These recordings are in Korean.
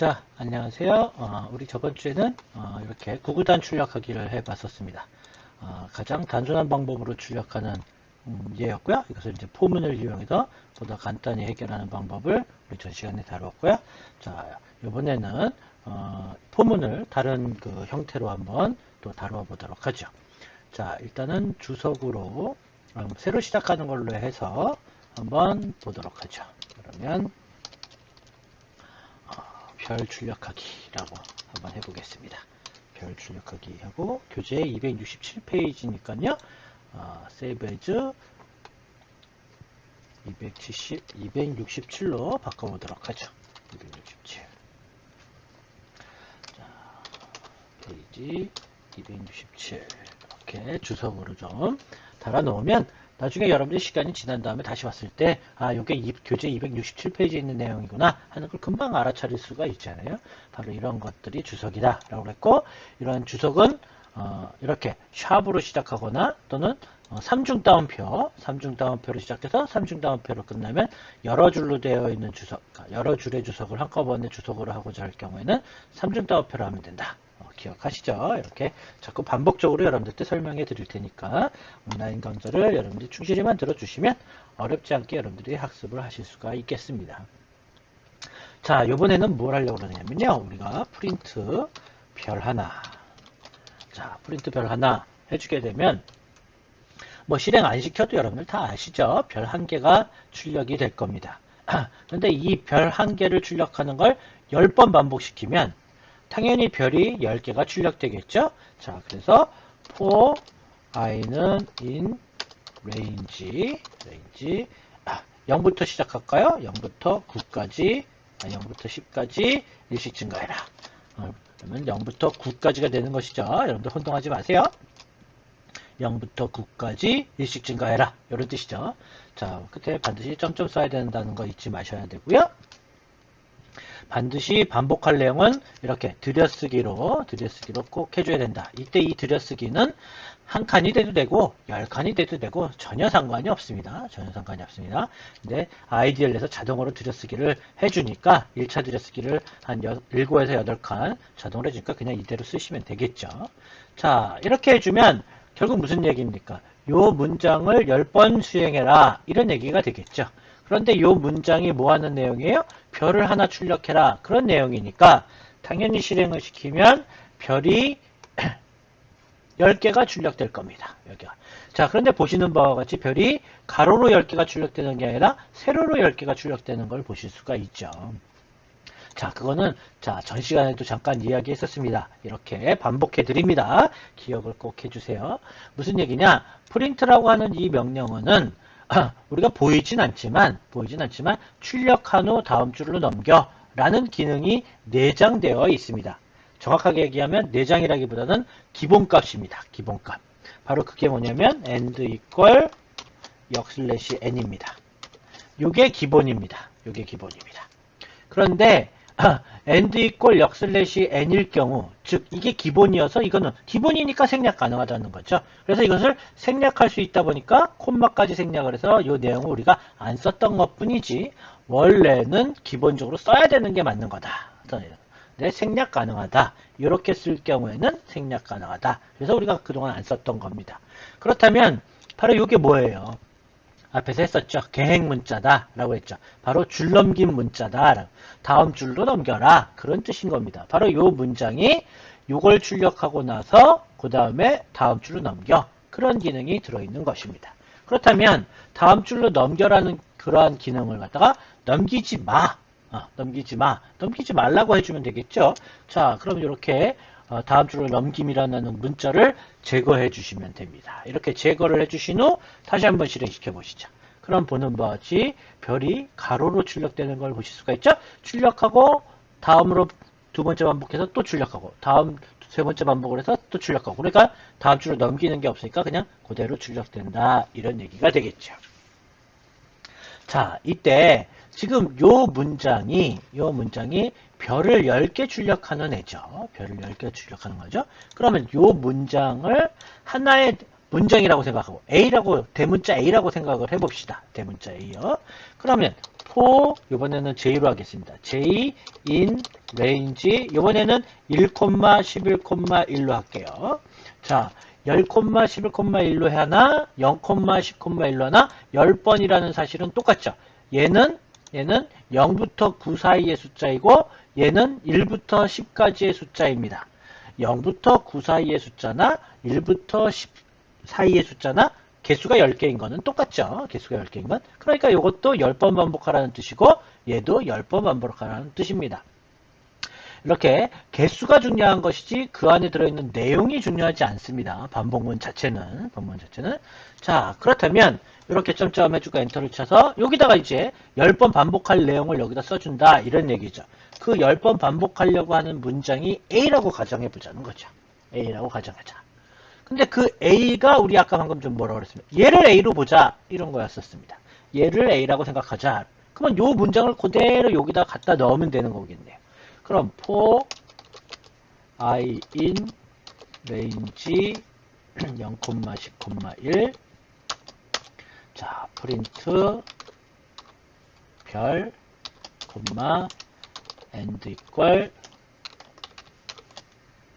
자, 안녕하세요. 우리 저번 주에는 이렇게 구구단 출력하기를 해봤었습니다. 가장 단순한 방법으로 출력하는 예였고요. 이것을 이제 포문을 이용해서 보다 간단히 해결하는 방법을 우리 전 시간에 다루었고요. 자, 이번에는 포문을 다른 그 형태로 한번 또 다루어 보도록 하죠. 자, 일단은 주석으로 새로 시작하는 걸로 해서 한번 보도록 하죠. 그러면 별 출력하기라고 한번 해보겠습니다. 별 출력하기 하고 교재 267페이지니까요. Save as 267로 바꿔보도록 하죠. 267. 자, 페이지 267 이렇게 주석으로 좀 달아놓으면 나중에 여러분들이 시간이 지난 다음에 다시 봤을 때 이게 교재 267페이지에 있는 내용이구나 하는 걸 금방 알아차릴 수가 있잖아요. 바로 이런 것들이 주석이다 라고 했고, 이런 주석은 이렇게 샵으로 시작하거나 또는 3중 따옴표로 시작해서 3중 따옴표로 끝나면 여러 줄로 되어 있는 주석, 여러 줄의 주석을 한꺼번에 주석으로 하고자 할 경우에는 3중 따옴표로 하면 된다. 기억하시죠? 이렇게 자꾸 반복적으로 여러분들께 설명해 드릴 테니까 온라인 강좌를 여러분들이 충실히만 들어주시면 어렵지 않게 여러분들이 학습을 하실 수가 있겠습니다. 자, 이번에는 뭘 하려고 그러냐면요. 우리가 프린트 별 하나. 자, 프린트 별 하나 해주게 되면 뭐 실행 안 시켜도 여러분들 다 아시죠? 별 한 개가 출력이 될 겁니다. 그런데 이 별 한 개를 출력하는 걸 10번 반복시키면 당연히 별이 10개가 출력되겠죠? 자, 그래서 for i는 in range 0부터 시작할까요? 0부터 9까지, 0부터 10까지 일씩 증가해라. 그러면 0부터 9까지가 되는 것이죠. 여러분들 혼동하지 마세요. 0부터 9까지 일씩 증가해라. 이런 뜻이죠. 자, 끝에 반드시 점점 써야 된다는 거 잊지 마셔야 되고요. 반드시 반복할 내용은 이렇게 들여쓰기로 꼭 해줘야 된다. 이때 이 들여쓰기는 한 칸이 돼도 되고 10칸이 돼도 되고 전혀 상관이 없습니다. 근데 아이디얼에서 자동으로 들여쓰기를 해주니까 1차 들여쓰기를 한 7에서 8칸 자동으로 해주니까 그냥 이대로 쓰시면 되겠죠. 자, 이렇게 해주면 결국 무슨 얘기입니까? 요 문장을 10번 수행해라 이런 얘기가 되겠죠. 그런데 이 문장이 뭐 하는 내용이에요? 별을 하나 출력해라. 그런 내용이니까 당연히 실행을 시키면 별이 10개가 출력될 겁니다. 여기가. 자, 그런데 보시는 바와 같이 별이 가로로 10개가 출력되는 게 아니라 세로로 10개가 출력되는 걸 보실 수가 있죠. 자, 그거는 전 시간에도 잠깐 이야기했었습니다. 이렇게 반복해 드립니다. 기억을 꼭 해주세요. 무슨 얘기냐? 프린트라고 하는 이 명령어는 우리가 보이진 않지만 출력한 후 다음 줄로 넘겨 라는 기능이 내장되어 있습니다. 정확하게 얘기하면 내장이라기보다는 기본값입니다. 기본값. 바로 그게 뭐냐면 and equal 역/n입니다. 요게 기본입니다. 그런데 and equal 역/n일 경우, 즉 이게 기본이어서 이거는 기본이니까 생략 가능하다는 거죠. 그래서 이것을 생략할 수 있다 보니까 콤마까지 생략을 해서 이 내용을 우리가 안 썼던 것 뿐이지 원래는 기본적으로 써야 되는 게 맞는 거다. 네, 생략 가능하다. 이렇게 쓸 경우에는 생략 가능하다. 그래서 우리가 그동안 안 썼던 겁니다. 그렇다면 바로 이게 뭐예요? 앞에서 했었죠. 계획 문자다 라고 했죠. 바로 줄넘긴 문자다. 다음 줄로 넘겨라. 그런 뜻인 겁니다. 바로 이 문장이 이걸 출력하고 나서 그 다음에 다음 줄로 넘겨. 그런 기능이 들어있는 것입니다. 그렇다면 다음 줄로 넘겨라는 그러한 기능을 갖다가 넘기지 말라고 해주면 되겠죠. 자, 그럼 이렇게 다음 줄로 넘김이라는 문자를 제거해 주시면 됩니다. 이렇게 제거를 해주신 후 다시 한번 실행시켜 보시죠. 그럼 보는 바와 같이 별이 가로로 출력되는 걸 보실 수가 있죠. 출력하고 다음으로 두 번째 반복해서 또 출력하고 다음 세 번째 반복을 해서 또 출력하고, 그러니까 다음 줄로 넘기는 게 없으니까 그냥 그대로 출력된다 이런 얘기가 되겠죠. 자, 이때 지금 요 문장이 별을 10개 출력하는 애죠. 별을 10개 출력하는 거죠. 그러면 요 문장을 하나의 문장이라고 생각하고 A라고, 대문자 A라고 생각을 해봅시다. 대문자 A요. 그러면 for, 이번에는 J로 하겠습니다. J in 레인지 이번에는 1,11,1로 할게요. 자, 10,11,1로 하나, 0,10,1로 하나, 10번이라는 사실은 똑같죠. 얘는 0부터 9 사이의 숫자이고 얘는 1부터 10까지의 숫자입니다. 0부터 9 사이의 숫자나 1부터 10 사이의 숫자나 개수가 10개인 거는 똑같죠. 개수가 10개인 건. 그러니까 이것도 10번 반복하라는 뜻이고 얘도 10번 반복하라는 뜻입니다. 이렇게 개수가 중요한 것이지 그 안에 들어있는 내용이 중요하지 않습니다. 반복문 자체는. 자, 그렇다면 이렇게 점점 해주고 엔터를 쳐서 여기다가 이제 10번 반복할 내용을 여기다 써준다 이런 얘기죠. 그 10번 반복하려고 하는 문장이 A라고 가정해 보자는 거죠. A라고 가정하자. 근데 그 A가 우리 아까 방금 좀 뭐라고 그랬습니다. 얘를 A로 보자 이런 거였었습니다. 얘를 A라고 생각하자. 그러면 요 문장을 그대로 여기다 갖다 넣으면 되는 거겠네요. 그럼 for I in range 0,10,1 자, 프린트 별 콤마 and equal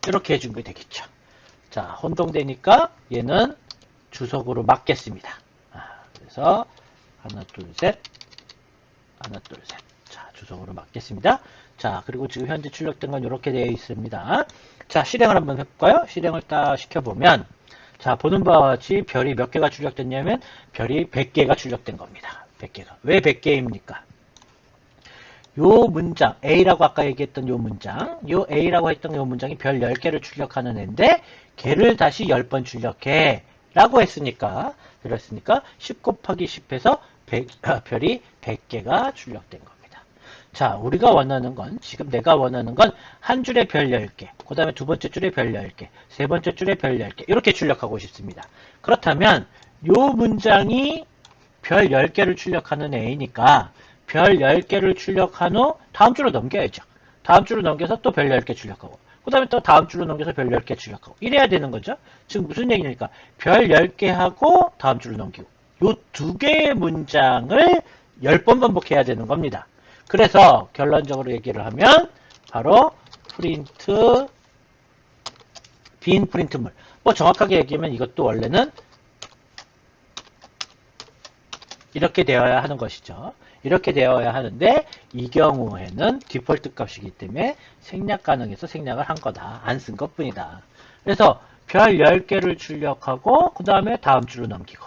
이렇게 해준 게 되겠죠. 자, 혼동되니까 얘는 주석으로 맞겠습니다. 그래서 하나 둘 셋 자, 주석으로 맞겠습니다. 자, 그리고 지금 현재 출력된 건 이렇게 되어 있습니다. 자, 실행을 한번 해볼까요? 실행을 딱 시켜보면 자, 보는 바와 같이 별이 몇 개가 출력됐냐면 별이 100개가 출력된 겁니다. 100개가. 왜 100개입니까? 요 문장, A라고 아까 얘기했던 요 문장, 요 A라고 했던 요 문장이 별 10개를 출력하는 애인데 걔를 다시 10번 출력해 라고 했으니까 그랬으니까 10 곱하기 10해서 별이 100개가 출력된 겁니다. 자, 우리가 원하는 건 지금 내가 원하는 건 한 줄에 별 10개, 그 다음에 두 번째 줄에 별 10개, 세 번째 줄에 별 10개 이렇게 출력하고 싶습니다. 그렇다면 요 문장이 별 10개를 출력하는 A니까 별 10개를 출력한 후 다음 줄로 넘겨야죠. 다음 줄로 넘겨서 또 별 10개 출력하고 그 다음에 또 다음 줄로 넘겨서 별 10개 출력하고 이래야 되는 거죠. 지금 무슨 얘기니까 별 10개 하고 다음 줄로 넘기고 요 두 개의 문장을 10번 반복해야 되는 겁니다. 그래서 결론적으로 얘기를 하면 바로 프린트 빈 프린트물 뭐 정확하게 얘기하면 이것도 원래는 이렇게 되어야 하는 것이죠. 이렇게 되어야 하는데 이 경우에는 디폴트 값이기 때문에 생략 가능해서 생략을 한 거다. 안 쓴 것뿐이다. 그래서 별 10개를 출력하고 그 다음에 다음 줄로 넘기고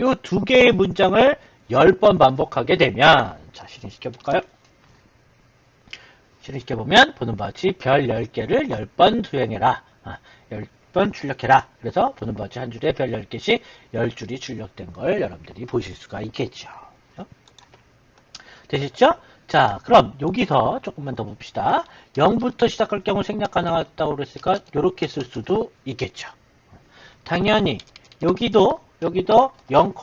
이 두 개의 문장을 10번 반복하게 되면 자, 실행시켜볼까요? 실행시켜보면 보는 바와 같이 별 10개를 10번 수행해라. 10번 출력해라. 그래서 보는 바와 같이 한 줄에 별 10개씩 10줄이 출력된 걸 여러분들이 보실 수가 있겠죠. 되셨죠? 자, 그럼 여기서 조금만 더 봅시다. 0부터 시작할 경우 생략 가능하다고 그랬으니까 이렇게 쓸 수도 있겠죠. 당연히 여기도 0,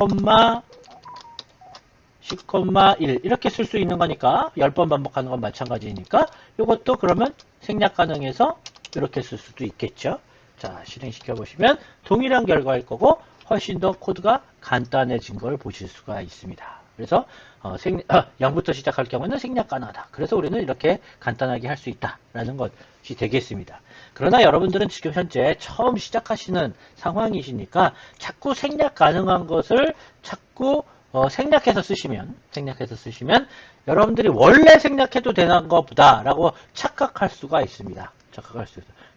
10,1 이렇게 쓸 수 있는 거니까 10번 반복하는 건 마찬가지니까 이것도 그러면 생략 가능해서 이렇게 쓸 수도 있겠죠. 자, 실행시켜 보시면 동일한 결과일 거고 훨씬 더 코드가 간단해진 걸 보실 수가 있습니다. 그래서 0부터 시작할 경우는 생략 가능하다. 그래서 우리는 이렇게 간단하게 할 수 있다라는 것이 되겠습니다. 그러나 여러분들은 지금 현재 처음 시작하시는 상황이시니까 자꾸 생략 가능한 것을 자꾸 생략해서 쓰시면 여러분들이 원래 생략해도 되는 것보다 라고 착각할 수가 있습니다.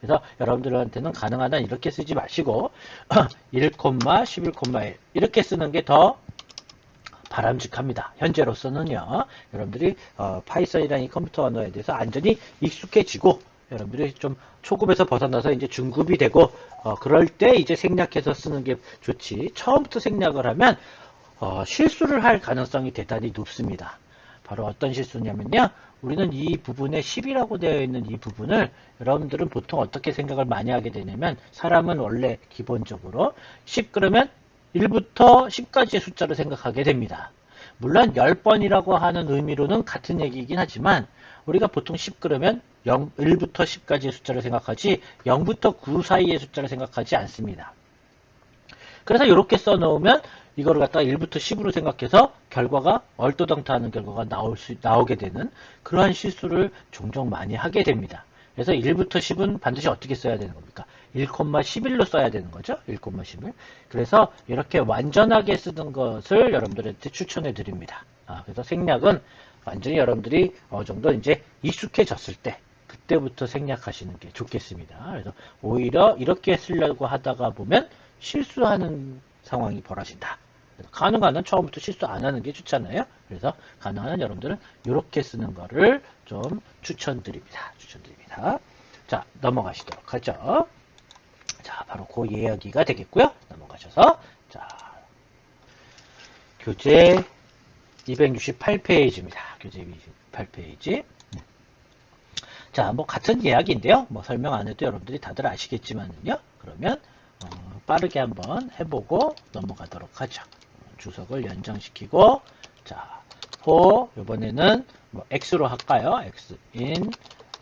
그래서 여러분들한테는 가능하다 이렇게 쓰지 마시고 1, 11,1 이렇게 쓰는 게 더 바람직합니다. 현재로서는요. 여러분들이 파이썬이라는 이 컴퓨터 언어에 대해서 완전히 익숙해지고 여러분들이 좀 초급에서 벗어나서 이제 중급이 되고 그럴 때 이제 생략해서 쓰는 게 좋지. 처음부터 생략을 하면 실수를 할 가능성이 대단히 높습니다. 바로 어떤 실수냐면요. 우리는 이 부분에 10이라고 되어 있는 이 부분을 여러분들은 보통 어떻게 생각을 많이 하게 되냐면 사람은 원래 기본적으로 10 그러면 1부터 10까지의 숫자를 생각하게 됩니다. 물론 10번이라고 하는 의미로는 같은 얘기이긴 하지만 우리가 보통 10 그러면 1부터 10까지의 숫자를 생각하지 0부터 9 사이의 숫자를 생각하지 않습니다. 그래서 이렇게 써놓으면 이거를 갖다가 1부터 10으로 생각해서 결과가 얼토당토하는 결과가 나오게 되는 그러한 실수를 종종 많이 하게 됩니다. 그래서 1부터 10은 반드시 어떻게 써야 되는 겁니까? 1,11로 써야 되는 거죠. 1,11. 그래서 이렇게 완전하게 쓰는 것을 여러분들한테 추천해 드립니다. 그래서 생략은 완전히 여러분들이 어느 정도 이제 익숙해졌을 때 그때부터 생략하시는 게 좋겠습니다. 그래서 오히려 이렇게 쓰려고 하다가 보면 실수하는 상황이 벌어진다. 가능한 한 처음부터 실수 안 하는 게 좋잖아요. 그래서 가능한 한 여러분들은 이렇게 쓰는 거를 좀 추천드립니다. 자, 넘어가시도록 하죠. 자, 바로 그 이야기가 되겠고요. 넘어가셔서 자, 교재 268페이지입니다. 교재 268페이지. 자, 뭐 같은 이야기인데요. 뭐 설명 안 해도 여러분들이 다들 아시겠지만요. 그러면 빠르게 한번 해보고 넘어가도록 하죠. 주석을 연장시키고 자, 이번에는 뭐 x로 할까요? x in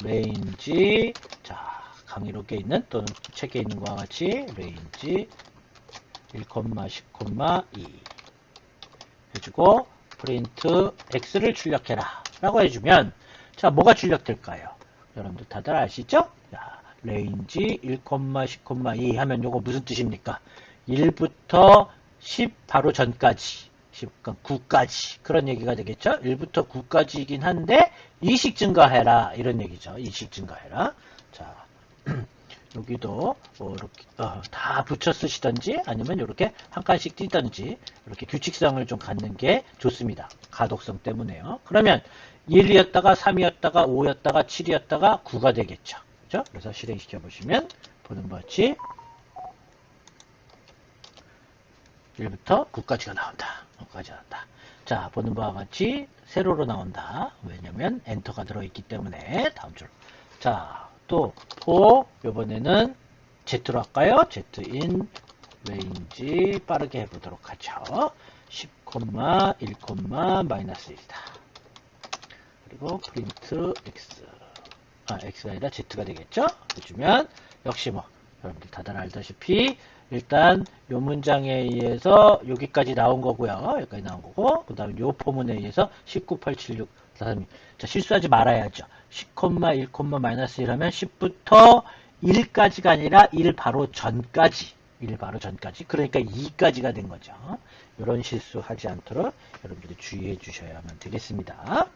range 자, 강의록에 있는 또는 책에 있는 것과 같이 range 1,10,2 해주고 프린트 x를 출력해라 라고 해주면 자, 뭐가 출력될까요? 여러분들 다들 아시죠? 자, range 1,10,2 하면 요거 무슨 뜻입니까? 1부터 10 바로 전까지 10, 9까지 그런 얘기가 되겠죠? 1부터 9까지이긴 한데 이식 증가해라 이런 얘기죠. 이식 증가해라. 자, 여기도 이렇게 다 붙여 쓰시던지 아니면 이렇게 한 칸씩 띄던지 이렇게 규칙성을 좀 갖는 게 좋습니다. 가독성 때문에요. 그러면 1이었다가 3이었다가 5였다가 7이었다가 9가 되겠죠. 그죠? 그래서 실행시켜 보시면 보는 바와 같이 1부터 9까지가 나온다. 9까지 나온다. 자, 보는 바와 같이 세로로 나온다. 왜냐면 엔터가 들어있기 때문에 다음 줄. 자, 또 요번에는 Z로 할까요? Z in range 빠르게 해보도록 하죠. 10, 1, 마이너스 1이다. 그리고 프린트 X. X가 아니라 Z가 되겠죠? 해주면 역시 뭐 여러분들 다들 알다시피 일단 요 문장에 의해서 여기까지 나온 거고요. 여기까지 나온 거고 그 다음에 요 포문에 의해서 19, 8, 7, 6 자, 실수하지 말아야죠. 10, 1, 마이너스 1 하면 10부터 1까지가 아니라 1 바로 전까지 그러니까 2까지가 된 거죠. 이런 실수하지 않도록 여러분들이 주의해 주셔야만 되겠습니다.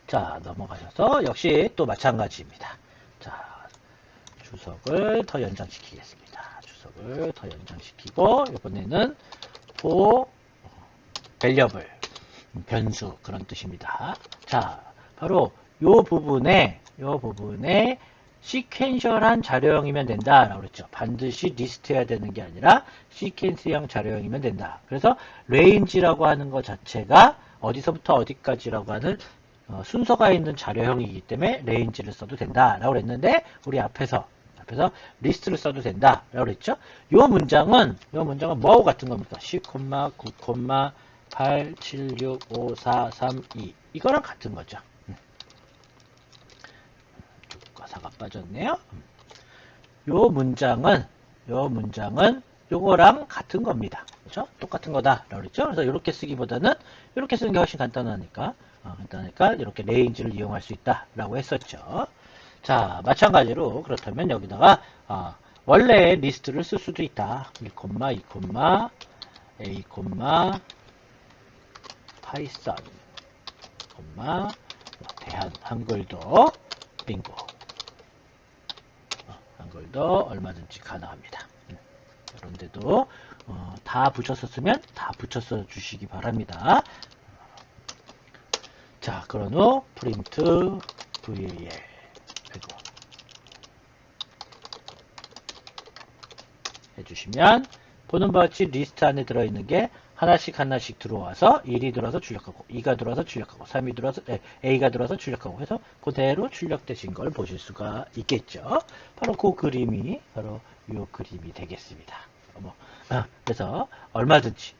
자, 넘어가셔서 역시 또 마찬가지입니다. 자, 주석을 더 연장시키겠습니다. 주석을 더 연장시키고 이번에는 variable 변수 그런 뜻입니다. 자, 바로 요 부분에 시퀀셜한 자료형이면 된다라고 그랬죠. 반드시 리스트해야 되는 게 아니라 시퀀스형 자료형이면 된다. 그래서 range라고 하는 것 자체가 어디서부터 어디까지라고 하는 순서가 있는 자료형이기 때문에 range를 써도 된다라고 그랬는데 우리 앞에서 리스트를 써도 된다라고 그랬죠. 요 문장은 뭐하고 같은 겁니까? 10, 9, 8, 7, 6, 5, 4, 3, 2 이거랑 같은 거죠. 6과 4가 빠졌네요. 요 문장은 요거랑 같은 겁니다. 그렇죠? 똑같은 거다라고 그랬죠. 그래서 이렇게 쓰기보다는 이렇게 쓰는 게 훨씬 간단하니까 이렇게 레인지를 이용할 수 있다라고 했었죠. 자, 마찬가지로 그렇다면 여기다가 원래 리스트를 쓸 수도 있다. 1, 2, A, 파이썬, 대한 한글도 빙고. 한글도 얼마든지 가능합니다. 이런 데도 다 붙여서 쓰면 다 붙여서 주시기 바랍니다. 자, 그런 후 프린트 val 해주시면 보는 바와 같이 리스트 안에 들어있는 게 하나씩 들어와서 1이 들어와서 출력하고 2가 들어와서 출력하고 3이 들어와서 A가 들어와서 출력하고 해서 그대로 출력되신 걸 보실 수가 있겠죠. 바로 그 그림이 바로 이 그림이 되겠습니다. 그래서 얼마든지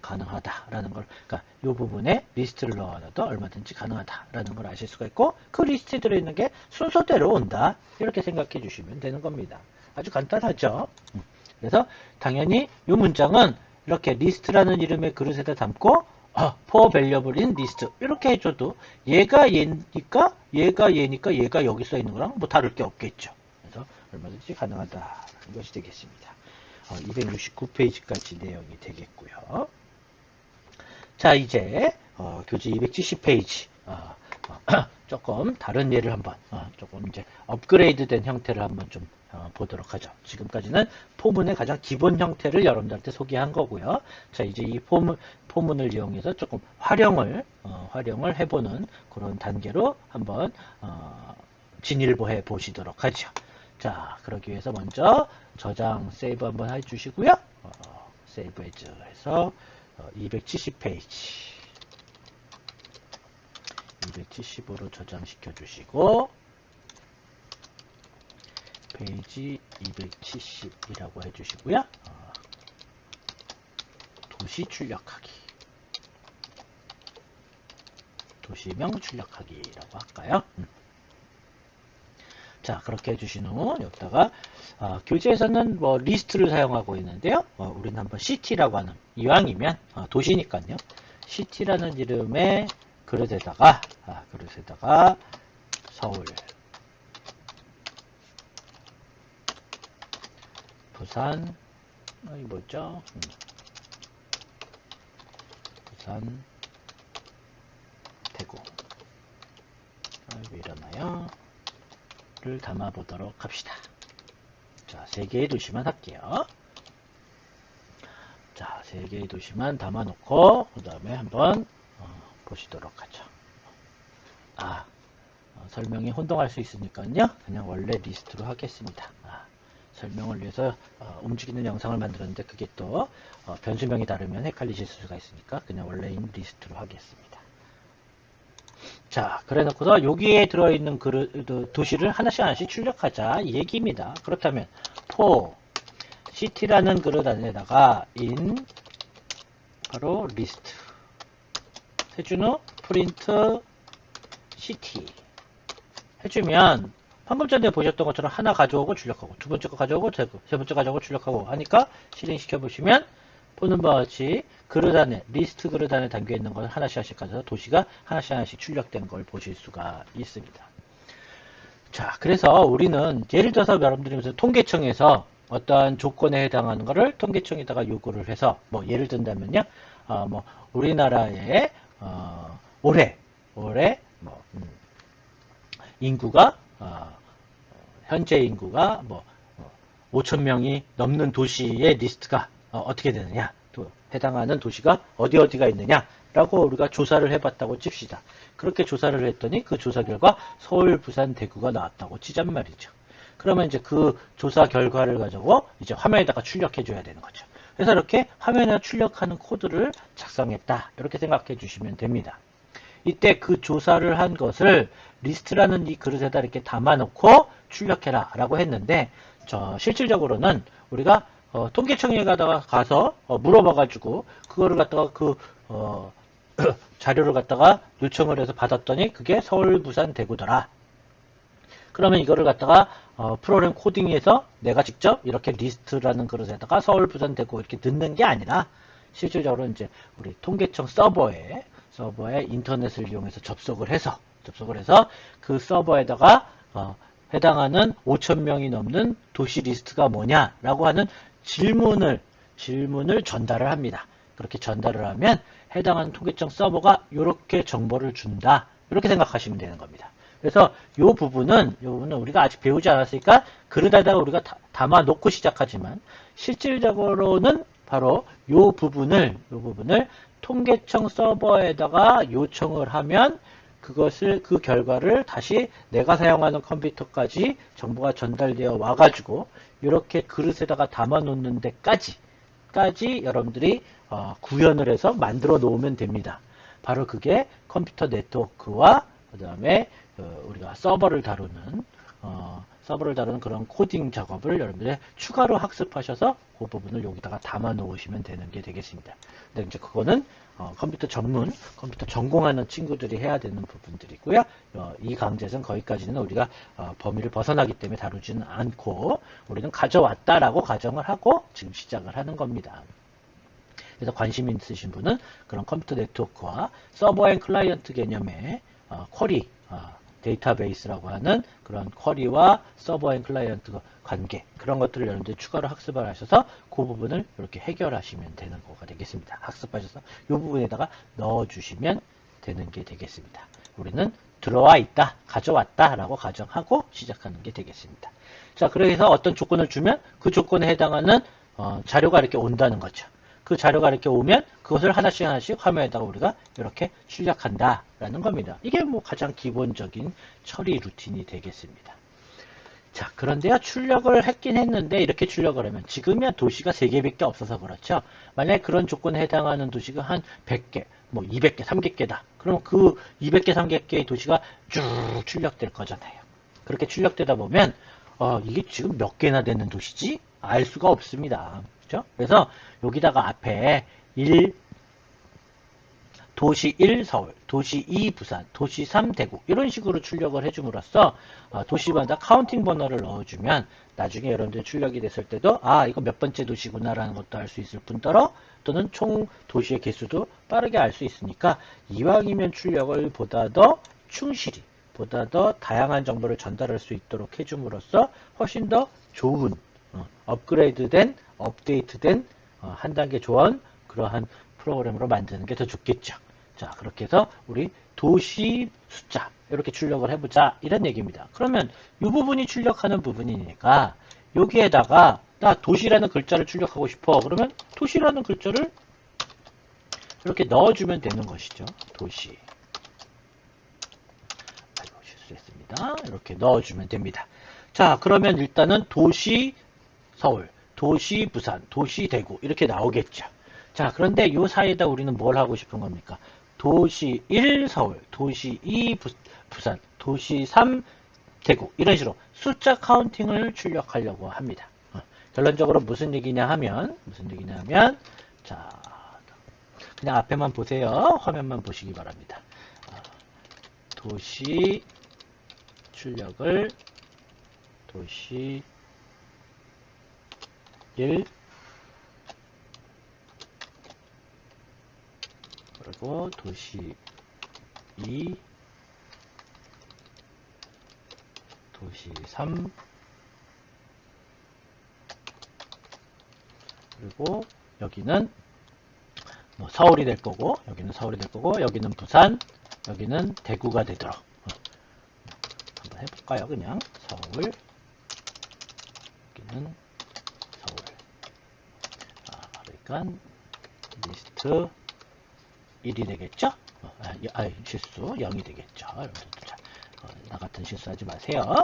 가능하다라는 걸, 그러니까 이 부분에 리스트를 넣어놔도 얼마든지 가능하다라는 걸 아실 수가 있고 그 리스트에 들어있는 게 순서대로 온다 이렇게 생각해 주시면 되는 겁니다. 아주 간단하죠. 그래서 당연히 이 문장은 이렇게 리스트라는 이름의 그릇에다 담고 for variable in list 이렇게 해줘도 얘가 얘니까 얘가 여기 써 있는 거랑 뭐 다를 게 없겠죠. 그래서 얼마든지 가능하다는 것이 되겠습니다. 269페이지까지 내용이 되겠고요. 자, 이제 교재 270페이지 조금 다른 예를 한번 조금 이제 업그레이드된 형태를 한번 좀 보도록 하죠. 지금까지는 포문의 가장 기본 형태를 여러분들한테 소개한 거고요. 자, 이제 이 포문을 이용해서 조금 활용을 해보는 그런 단계로 한번 진일보해 보시도록 하죠. 자, 그러기 위해서 먼저 저장 세이브 한번 해주시고요. 세이브 해서 270페이지 270으로 저장시켜 주시고 페이지 270이라고 해주시고요. 도시 출력하기 도시명 출력하기라고 할까요? 자, 그렇게 해주신 후 여기다가 교재에서는 뭐 리스트를 사용하고 있는데요. 우리는 한번 시티라고 하는 이왕이면 도시니까요. 시티라는 이름의 그릇에다가 서울, 부산, 뭐죠? 부산, 대구. 왜 이러나요? 를 담아보도록 합시다. 자, 3개의 도시만 할게요. 자, 3개의 도시만 담아놓고 그 다음에 한번 보시도록 하죠. 설명이 혼동할 수 있으니까요. 그냥 원래 리스트로 하겠습니다. 설명을 위해서 움직이는 영상을 만들었는데 그게 또 변수명이 다르면 헷갈리실 수가 있으니까 그냥 원래인 리스트로 하겠습니다. 자, 그래 놓고서 여기에 들어있는 도시를 하나씩 출력하자 이 얘기입니다. 그렇다면 for city라는 그릇 안에다가 in 바로 list 해준 후 print city 해주면 방금 전에 보셨던 것처럼 하나 가져오고 출력하고 두 번째 거 가져오고 세 번째 가져오고 출력하고 하니까 실행시켜 보시면 보는 바와 같이 그릇 안에 리스트 그릇 안에 담겨 있는 걸 하나씩 가져서 도시가 하나씩 출력된 걸 보실 수가 있습니다. 자, 그래서 우리는 예를 들어서 여러분들이 무슨 통계청에서 어떠한 조건에 해당하는 거를 통계청에다가 요구를 해서 뭐 예를 든다면요, 뭐 우리나라의 올해 뭐 인구가 현재 인구가 뭐 5,000명이 넘는 도시의 리스트가 어떻게 되느냐, 또 해당하는 도시가 어디가 있느냐라고 우리가 조사를 해봤다고 칩시다. 그렇게 조사를 했더니 그 조사 결과 서울, 부산, 대구가 나왔다고 치잔 말이죠. 그러면 이제 그 조사 결과를 가지고 이제 화면에다가 출력해줘야 되는 거죠. 그래서 이렇게 화면에 출력하는 코드를 작성했다. 이렇게 생각해 주시면 됩니다. 이때 그 조사를 한 것을 리스트라는 이 그릇에다 이렇게 담아놓고 출력해라 라고 했는데 실질적으로는 우리가 통계청에 가서 물어봐가지고 그거를 갖다가 자료를 갖다가 요청을 해서 받았더니 그게 서울, 부산, 대구더라. 그러면 이거를 갖다가 프로그램 코딩에서 내가 직접 이렇게 리스트라는 그릇에다가 서울, 부산, 대구 이렇게 넣는 게 아니라 실질적으로 이제 우리 통계청 서버에 인터넷을 이용해서 접속을 해서 그 서버에다가 해당하는 5,000명이 넘는 도시 리스트가 뭐냐라고 하는 질문을 전달을 합니다. 그렇게 전달을 하면 해당하는 통계청 서버가 이렇게 정보를 준다. 이렇게 생각하시면 되는 겁니다. 그래서 이 부분은 우리가 아직 배우지 않았으니까 그릇에다가 우리가 담아 놓고 시작하지만 실질적으로는 바로 이 부분을 통계청 서버에다가 요청을 하면 그 결과를 다시 내가 사용하는 컴퓨터까지 정보가 전달되어 와가지고 이렇게 그릇에다가 담아 놓는 데까지 여러분들이 구현을 해서 만들어 놓으면 됩니다. 바로 그게 컴퓨터 네트워크와 그 다음에 우리가 서버를 다루는 그런 코딩 작업을 여러분들이 추가로 학습하셔서 그 부분을 여기다가 담아 놓으시면 되는 게 되겠습니다. 근데 이제 그거는 컴퓨터 전공하는 친구들이 해야 되는 부분들이고요. 이 강좌에서는 거기까지는 우리가 범위를 벗어나기 때문에 다루지는 않고 우리는 가져왔다라고 가정을 하고 지금 시작을 하는 겁니다. 그래서 관심 있으신 분은 그런 컴퓨터 네트워크와 서버 앤 클라이언트 개념의 쿼리, 데이터베이스라고 하는 그런 쿼리와 서버 앤 클라이언트 관계, 그런 것들을 여러분들이 추가로 학습을 하셔서 그 부분을 이렇게 해결하시면 되는 거가 되겠습니다. 학습하셔서 이 부분에다가 넣어주시면 되는 게 되겠습니다. 우리는 들어와 있다, 가져왔다 라고 가정하고 시작하는 게 되겠습니다. 자, 그래서 어떤 조건을 주면 그 조건에 해당하는 자료가 이렇게 온다는 거죠. 그 자료가 이렇게 오면 그것을 하나씩 하나씩 화면에다가 우리가 이렇게 출력한다 라는 겁니다. 이게 뭐 가장 기본적인 처리 루틴이 되겠습니다. 자, 그런데요, 출력을 했긴 했는데 이렇게 출력을 하면 지금이야 도시가 3개밖에 없어서 그렇죠. 만약에 그런 조건에 해당하는 도시가 한 100개, 뭐 200개, 300개다. 그럼 그 200개, 300개의 도시가 쭉 출력될 거잖아요. 그렇게 출력되다 보면 이게 지금 몇 개나 되는 도시지? 알 수가 없습니다. 그렇죠? 그래서 여기다가 앞에 도시 1 서울, 도시 2 부산, 도시 3 대구 이런 식으로 출력을 해줌으로써 도시마다 카운팅 번호를 넣어주면 나중에 여러분들 출력이 됐을 때도 이거 몇 번째 도시구나 라는 것도 알 수 있을 뿐더러 또는 총 도시의 개수도 빠르게 알 수 있으니까 이왕이면 출력을 보다 더 충실히 보다 더 다양한 정보를 전달할 수 있도록 해줌으로써 훨씬 더 좋은 업그레이드된 업데이트된 한 단계 좋은 그러한 프로그램으로 만드는 게 더 좋겠죠. 자, 그렇게 해서 우리 도시 숫자 이렇게 출력을 해보자 이런 얘기입니다. 그러면 이 부분이 출력하는 부분이니까 여기에다가 나 도시라는 글자를 출력하고 싶어. 그러면 도시라는 글자를 이렇게 넣어주면 되는 것이죠. 도시. 실수했습니다. 이렇게 넣어주면 됩니다. 자, 그러면 일단은 도시 서울, 도시 부산, 도시 대구 이렇게 나오겠죠. 자, 그런데 이 사이에다 우리는 뭘 하고 싶은 겁니까? 도시 1 서울, 도시 2 부산, 도시 3 대구 이런 식으로 숫자 카운팅을 출력하려고 합니다. 결론적으로 무슨 얘기냐 하면 자, 그냥 앞에만 보세요. 화면만 보시기 바랍니다. 도시 출력을 도시 1 그리고 도시 2 도시 3 그리고 여기는 뭐 서울이 될 거고 여기는 서울이 될 거고 여기는 부산 여기는 대구가 되도록 한번 해볼까요? 그냥 서울 여기는 서울 그러니까 리스트 1이 되겠죠? 실수 0이 되겠죠. 여러분들 나 같은 실수하지 마세요.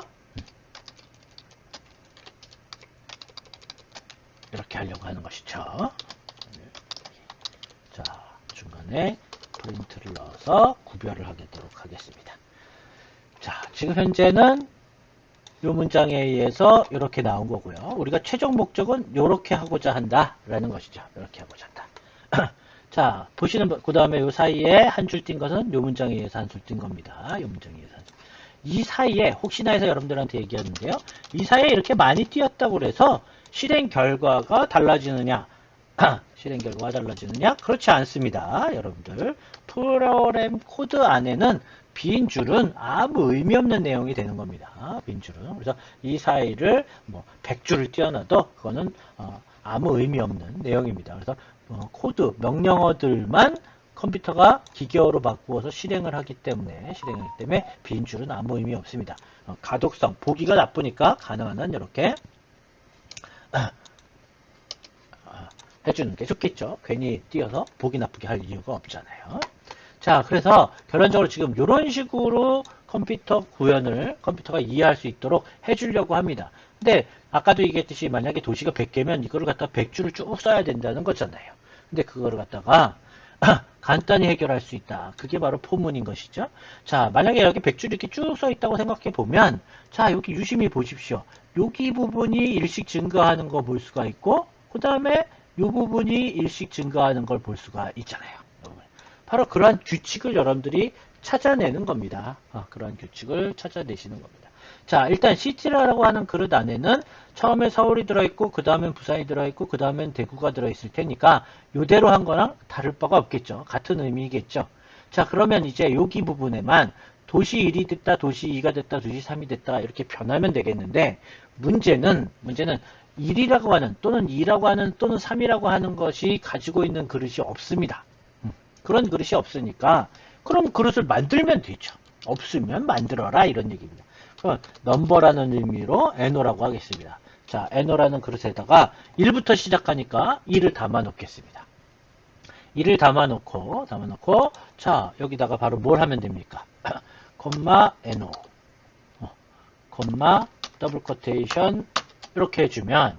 이렇게 하려고 하는 것이죠. 자, 중간에 프린트를 넣어서 구별을 하도록 하겠습니다. 자, 지금 현재는 이 문장에 의해서 이렇게 나온 거고요. 우리가 최종 목적은 이렇게 하고자 한다 라는 것이죠. 이렇게 하고자 한다. 자, 보시는 그 다음에 이 사이에 한 줄 띈 것은 이 문장에 의해서 한 줄 띈 겁니다. 이 문장에 의해서. 이 사이에 혹시나 해서 여러분들한테 얘기하는데요. 이 사이에 이렇게 많이 띄었다고 그래서 실행 결과가 달라지느냐? 실행 결과가 달라지느냐? 그렇지 않습니다. 여러분들 프로그램 코드 안에는 빈 줄은 아무 의미 없는 내용이 되는 겁니다. 빈 줄은. 그래서 이 사이를 뭐 100줄을 띄워놔도 그거는 아무 의미 없는 내용입니다. 그래서 코드, 명령어들만 컴퓨터가 기계어로 바꾸어서 실행을 하기 때문에 빈 줄은 아무 의미 없습니다. 가독성, 보기가 나쁘니까 가능한 한 이렇게 해주는 게 좋겠죠. 괜히 띄어서 보기 나쁘게 할 이유가 없잖아요. 자, 그래서 결론적으로 지금 이런 식으로 컴퓨터 구현을 컴퓨터가 이해할 수 있도록 해주려고 합니다. 근데 아까도 얘기했듯이 만약에 도시가 100개면 이거를 갖다 100줄을 쭉 써야 된다는 거잖아요. 근데 그거를 갖다가 간단히 해결할 수 있다. 그게 바로 포문인 것이죠. 자, 만약에 여기 100줄 이렇게 쭉 써 있다고 생각해 보면 자, 여기 유심히 보십시오. 여기 부분이 일씩 증가하는 거 볼 수가 있고 그 다음에 이 부분이 일씩 증가하는 걸 볼 수가 있잖아요. 바로 그러한 규칙을 여러분들이 찾아내는 겁니다. 그런 규칙을 찾아내시는 겁니다. 자, 일단 시티라고 하는 그릇 안에는 처음에 서울이 들어있고 그 다음엔 부산이 들어있고 그 다음엔 대구가 들어있을 테니까 이대로 한 거랑 다를 바가 없겠죠. 같은 의미겠죠. 자, 그러면 이제 여기 부분에만 도시 1이 됐다, 도시 2가 됐다, 도시 3이 됐다 이렇게 변하면 되겠는데 문제는 1이라고 하는 또는 2라고 하는 또는 3이라고 하는 것이 가지고 있는 그릇이 없습니다. 그런 그릇이 없으니까 그럼 그릇을 만들면 되죠. 없으면 만들어라 이런 얘기입니다. 그럼 넘버라는 의미로 NO라고 하겠습니다. 자, NO라는 그릇에다가 1부터 시작하니까 2를 담아 놓겠습니다. 2를 담아 놓고 자, 여기다가 바로 뭘 하면 됩니까? 콤마 NO 콤마 더블 코테이션 이렇게 해주면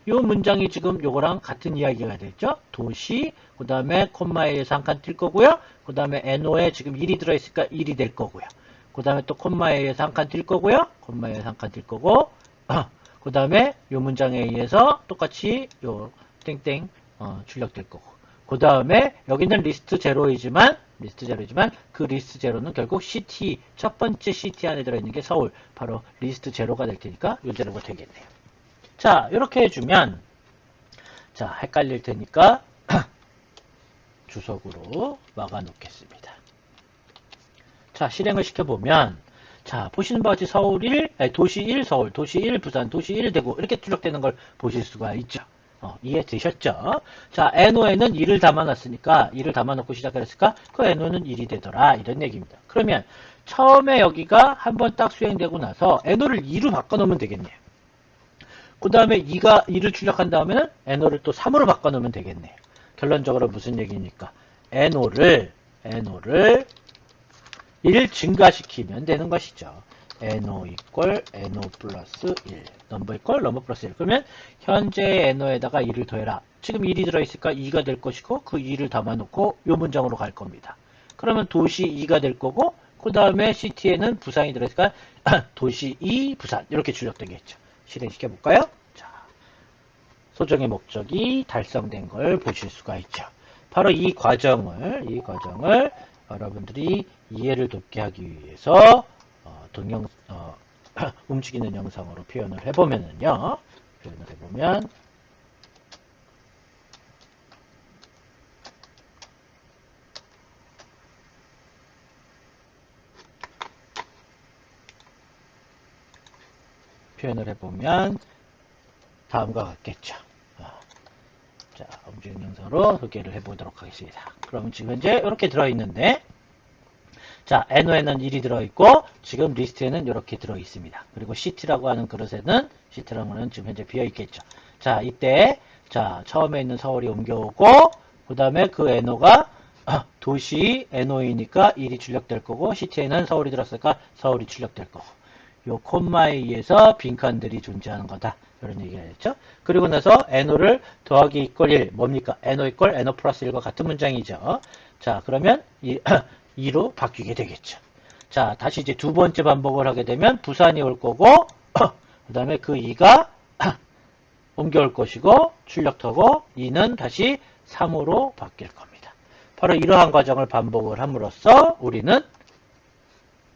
이 문장이 지금 요거랑 같은 이야기가 됐죠. 도시 그 다음에 콤마에 의해서 한 칸 뜰 거고요. 그 다음에 NO에 지금 1이 들어있으니까 1이 될 거고요. 그 다음에 또 콤마에 의해서 한 칸 뜰 거고요. 콤마에 의해서 한 칸 뜰 거고 그 다음에 요 문장에 의해서 똑같이 요 땡땡 출력될 거고 그 다음에 여기는 리스트 제로이지만 그 리스트 제로는 결국 CT 첫 번째 CT 안에 들어있는 게 서울 바로 리스트 제로가 될 테니까 요 제로가 되겠네요. 자, 이렇게 해주면 자, 헷갈릴 테니까 주석으로 막아 놓겠습니다. 자, 실행을 시켜보면 자, 보시는 바와 같이 도시 1 서울, 도시 1 부산, 도시 1 대구 이렇게 출력되는 걸 보실 수가 있죠. 이해되셨죠? 자, NO에는 2를 담아놨으니까 2를 담아놓고 시작을 했으니까 그 NO는 1이 되더라 이런 얘기입니다. 그러면 처음에 여기가 한번 딱 수행되고 나서 NO를 2로 바꿔놓으면 되겠네요. 그 다음에 2를 출력한 다음에는 NO를 또 3으로 바꿔놓으면 되겠네요. 결론적으로 무슨 얘기입니까? NO를 1 증가시키면 되는 것이죠. NO 이퀄 NO 플러스 1 넘버 이퀄 넘버 플러스 1 그러면 현재 NO에다가 2를 더해라. 지금 1이 들어있으니까 2가 될 것이고 그 2를 담아놓고 이 문장으로 갈 겁니다. 그러면 도시 2가 될 거고 그 다음에 CT에는 부산이 들어있으니까 도시 2 부산 이렇게 출력되겠죠. 실행시켜 볼까요? 자, 소정의 목적이 달성된 걸 보실 수가 있죠. 바로 이 과정을 여러분들이 이해를 돕게 하기 위해서 움직이는 영상으로 표현을 해보면은요. 표현을 해보면 다음과 같겠죠. 자, 움직이는 영상으로 소개를 해보도록 하겠습니다. 그럼 지금 현재 이렇게 들어있는데 자, NO에는 1이 들어있고 지금 리스트에는 이렇게 들어있습니다. 그리고 CT라고 하는 그릇에는 지금 현재 비어있겠죠. 자, 이때 자, 처음에 있는 서울이 옮겨오고 그 다음에 그 NO가 도시 NO이니까 1이 출력될 거고 CT에는 서울이 들었으니까 서울이 출력될 거고 요 콤마에 의해서 빈칸들이 존재하는 거다. 이런 얘기가 됐죠. 그리고 나서 NO를 더하기 이퀄 1 뭡니까? NO 이퀄 NO 플러스 1과 같은 문장이죠. 자, 그러면 2로 바뀌게 되겠죠. 자, 다시 이제 두 번째 반복을 하게 되면 부산이 올 거고 그 다음에 그 2가 옮겨올 것이고 출력하고 2는 다시 3으로 바뀔 겁니다. 바로 이러한 과정을 반복을 함으로써 우리는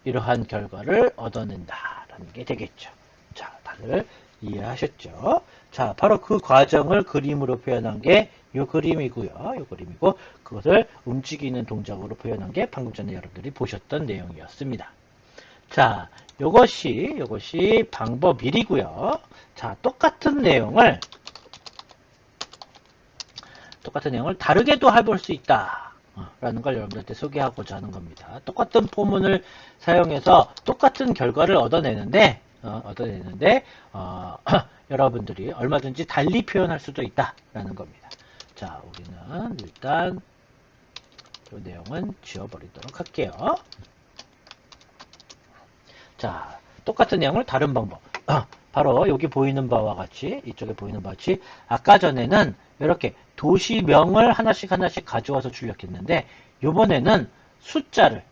이러한 결과를 얻어낸다라는 게 되겠죠. 자, 다들 이해하셨죠? 자, 바로 그 과정을 그림으로 표현한 게 이 그림이고요. 이 그림이고 그것을 움직이는 동작으로 표현한 게 방금 전에 여러분들이 보셨던 내용이었습니다. 자, 요것이 방법 1이고요. 자, 똑같은 내용을 다르게도 해볼 수 있다. 라는 걸 여러분들한테 소개하고자 하는 겁니다. 똑같은 포문을 사용해서 똑같은 결과를 얻어내는데 여러분들이 얼마든지 달리 표현할 수도 있다라는 겁니다. 자, 우리는 일단 이 내용은 지워버리도록 할게요. 자, 똑같은 내용을 다른 방법. 바로 여기 보이는 바와 같이 이쪽에 보이는 바와 같이 아까 전에는 이렇게 도시명을 하나씩 가져와서 출력했는데 이번에는 숫자를